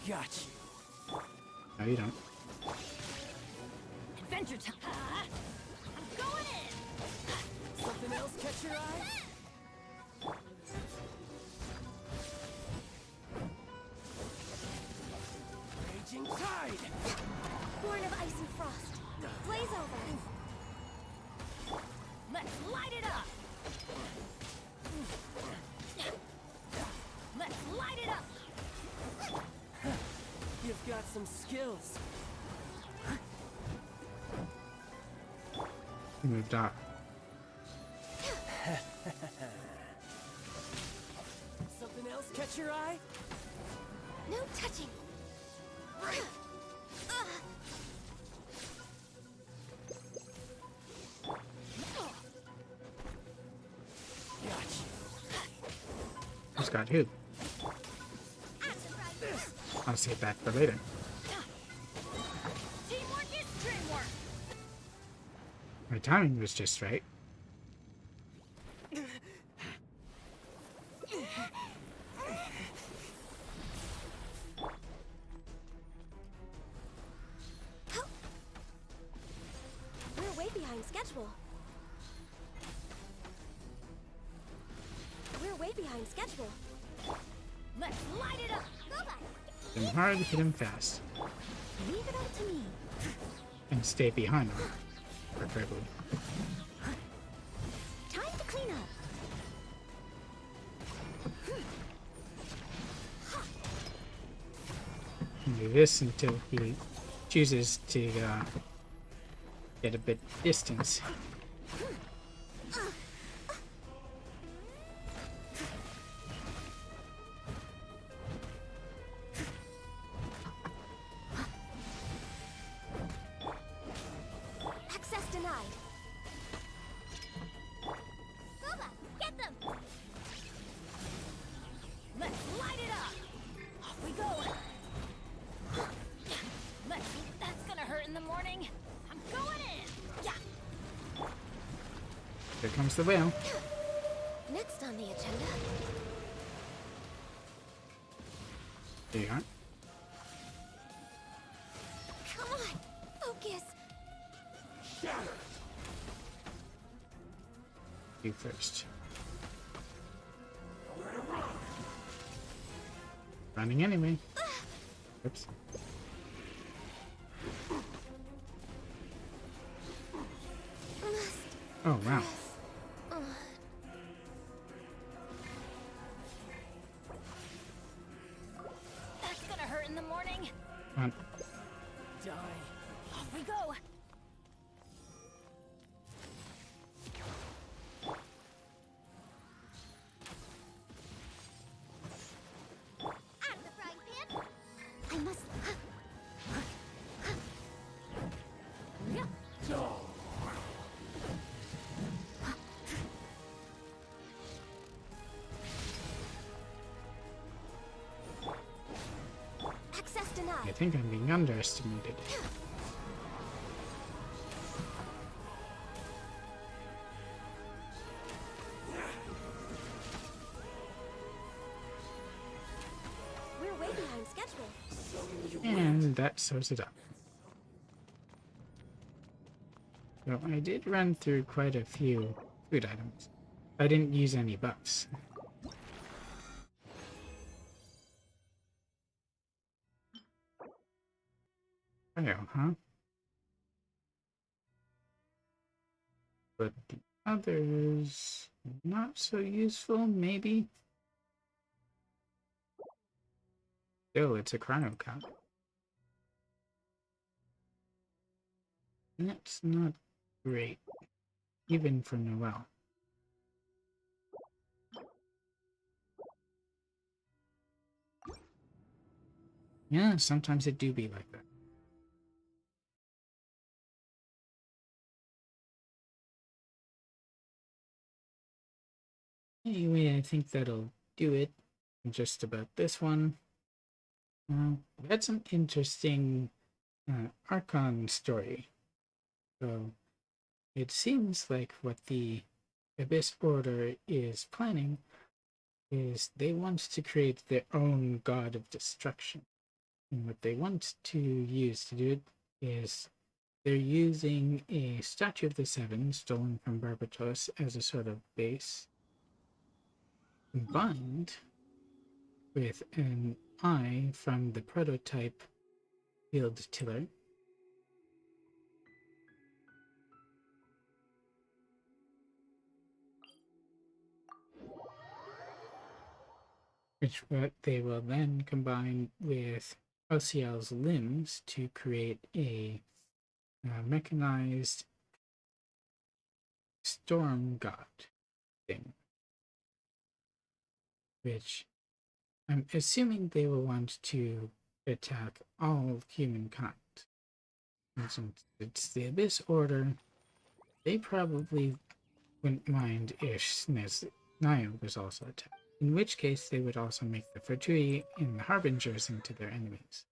Got you. No, you don't. Adventure time! I'm going in! Something else catch your eye? Raging tide! Born of ice and frost. Blaze over! Let's light it up! Let's light it up! You've got some skills. He moved off. Something else catch your eye? No touching! Who's got who? I'll save that for later. Teamwork is dreamwork! My timing was just right. We're way behind schedule. We're way behind schedule. Let's light it up! Go back! Hit him hard, hit him fast. Leave it up to me. And stay behind him. Preferably. Time to clean up. And do this until he chooses to get a bit distance. Access denied. Boba, get them! Let's light it up! Off we go! That's gonna hurt in the morning. I'm going in! Yeah! Here comes the whale. Next on the agenda. There you are. Come on! Focus! You first. Running anyway. Oops. Oh wow. That's gonna hurt in the morning. Come on. Die. Off we go! Out of the frying pan! I must... Access I denied. think I'm being underestimated. We're way behind schedule. And that sews it up. So I did run through quite a few food items. I didn't use any buffs. Oh, huh? But the others, not so useful, maybe? Still, it's a chrono cup. That's not great, even for Noelle. Yeah, sometimes it do be like that. Anyway, I think that'll do it. Just about this one. We had some interesting Archon story. So It seems like what the Abyss Order is planning is they want to create their own god of destruction. And what they want to use to do it is they're using a statue of the Seven stolen from Barbatos as a sort of base, combined with an eye from the prototype field tiller, which what they will then combine with LCL's limbs to create a mechanized storm god thing, which I'm assuming they will want to attack all humankind. And since it's the Abyss Order, they probably wouldn't mind if Nile was also attacked. In which case, they would also make the Fortui and the Harbingers into their enemies.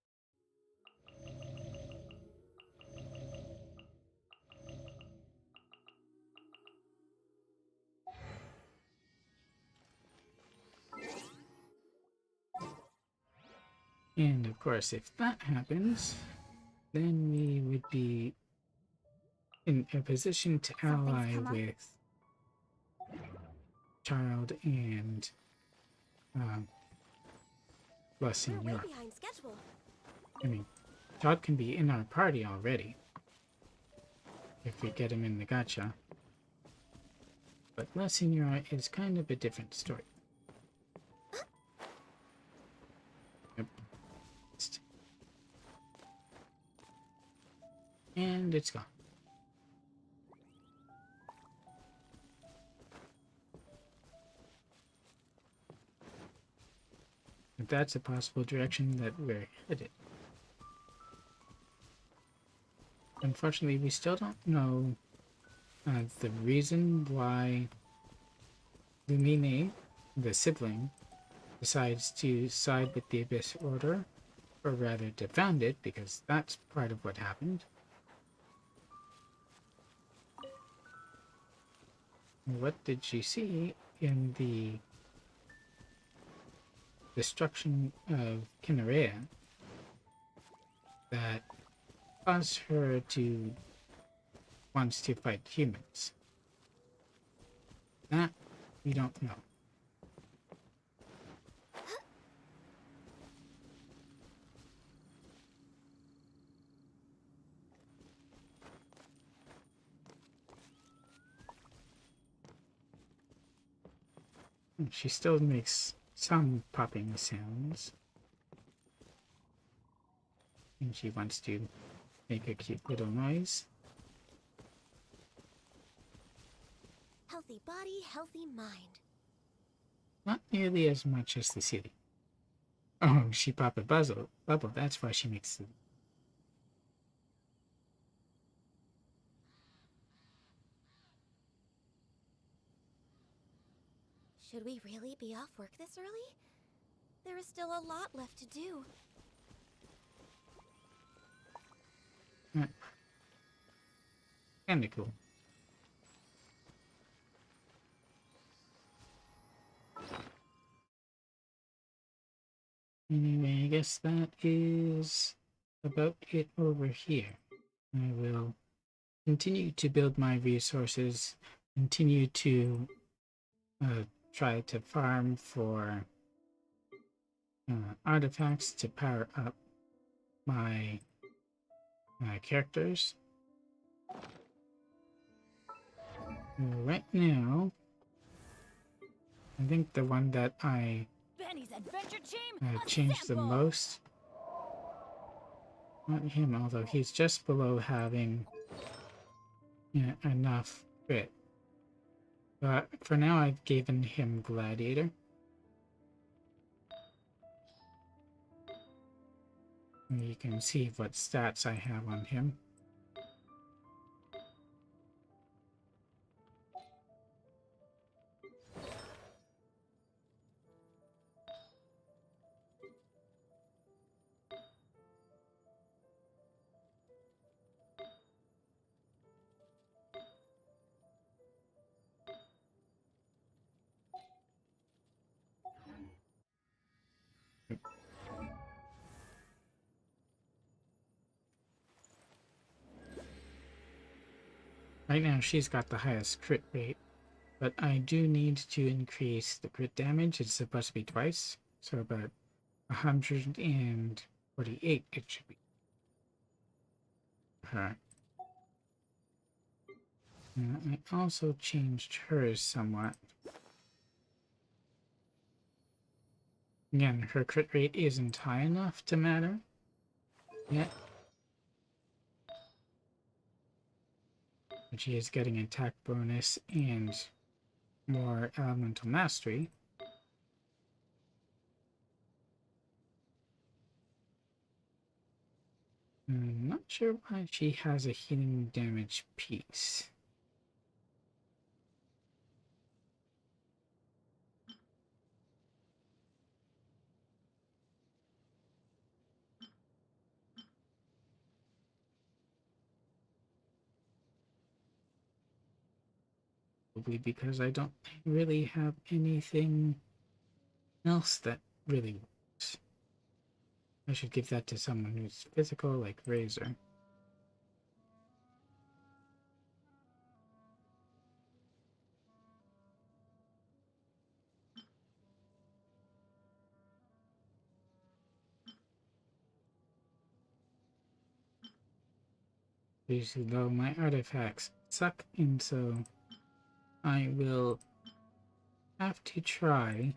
And of course, if that happens, then we would be in a position to ally with Child and La Senora. I mean, Todd can be in our party already if we get him in the gacha. But La Senora is kind of a different story. Yep. And it's gone. If that's a possible direction that we're headed. Unfortunately, we still don't know the reason why Lumine, the sibling, decides to side with the Abyss Order, or rather defend it, because that's part of what happened. What did she see in the destruction of Kinarea that caused her to want to fight humans? That we don't know. She still makes some popping sounds. And she wants to make a cute little noise. Healthy body, healthy mind. Not nearly as much as the city. Oh, she popped a bubble. That's why she makes the... Should we really be off work this early? There is still a lot left to do. Kinda cool. Anyway, I guess that is about it over here. I will continue to build my resources, continue to try to farm for artifacts to power up my characters. Right now, I think the one that I changed the most, not him, although he's just below having enough crit. But for now, I've given him Gladiator. And you can see what stats I have on him. Right now, she's got the highest crit rate, but I do need to increase the crit damage. It's supposed to be twice, so about 148 it should be. Her. I also changed hers somewhat. Again, her crit rate isn't high enough to matter yet. But she is getting attack bonus and more elemental mastery. I'm not sure why she has a healing damage piece. Probably because I don't really have anything else that really works. I should give that to someone who's physical, like Razor. Usually though, my artifacts suck, and so I will have to try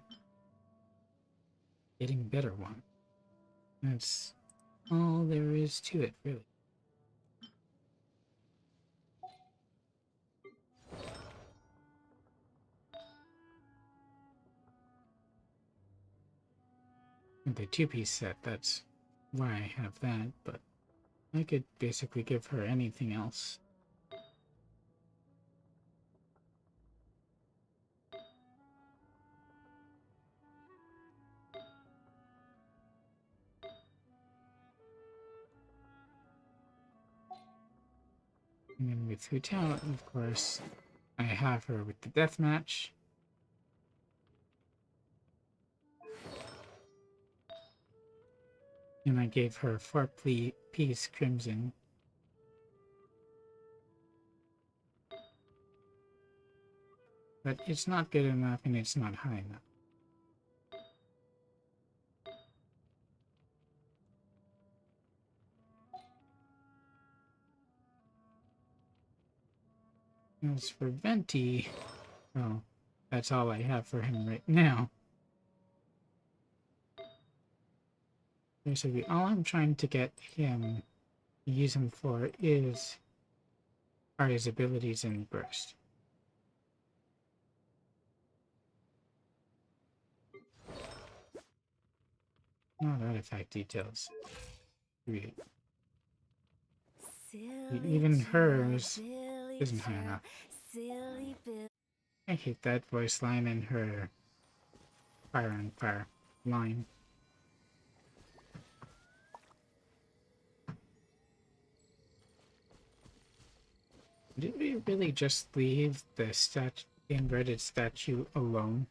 getting better one. That's all there is to it, really. The two-piece set, that's why I have that, but I could basically give her anything else. And then with Hu Tao, of course, I have her with the deathmatch. And I gave her 4-piece Crimson. But it's not good enough and it's not high enough. As for Venti, well, that's all I have for him right now. Basically, all I'm trying to get him to use him for are his abilities in Burst. Not artifact details. Really. Even hers isn't high enough. I hate that voice line in her Fire on Fire line. Did we really just leave the inverted statue alone?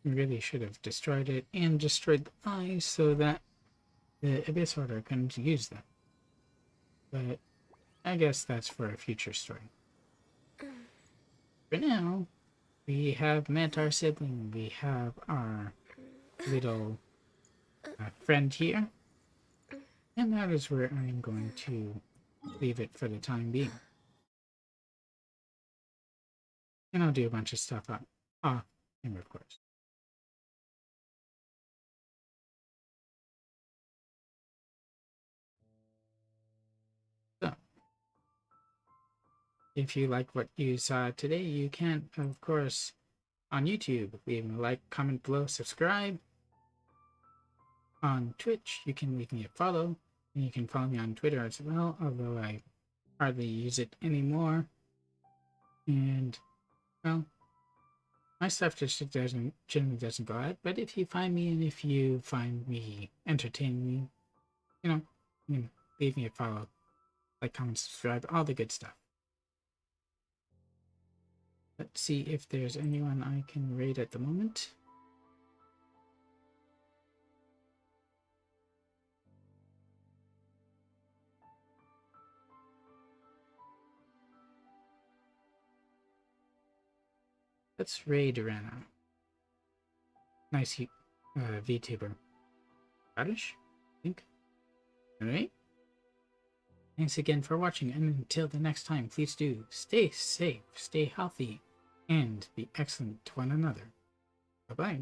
We really should have destroyed it and destroyed the eyes so that the Abyss Order couldn't use them. But I guess that's for a future story. For now, we have met our sibling. We have our little friend here. And that is where I am going to leave it for the time being. And I'll do a bunch of stuff off camera, of course. So, if you like what you saw today, you can, of course, on YouTube, leave a like, comment below, subscribe. On Twitch, you can leave me a follow, and you can follow me on Twitter as well, although I hardly use it anymore. And, well, my stuff just generally doesn't go out, but if you find me and if you find me entertaining, you can leave me a follow, like, comment, subscribe, all the good stuff. Let's see if there's anyone I can raid at the moment. Let's raid Rana. Nice VTuber. Radish? I think. Alright. Thanks again for watching, and until the next time, please do stay safe, stay healthy, and be excellent to one another. Bye-bye.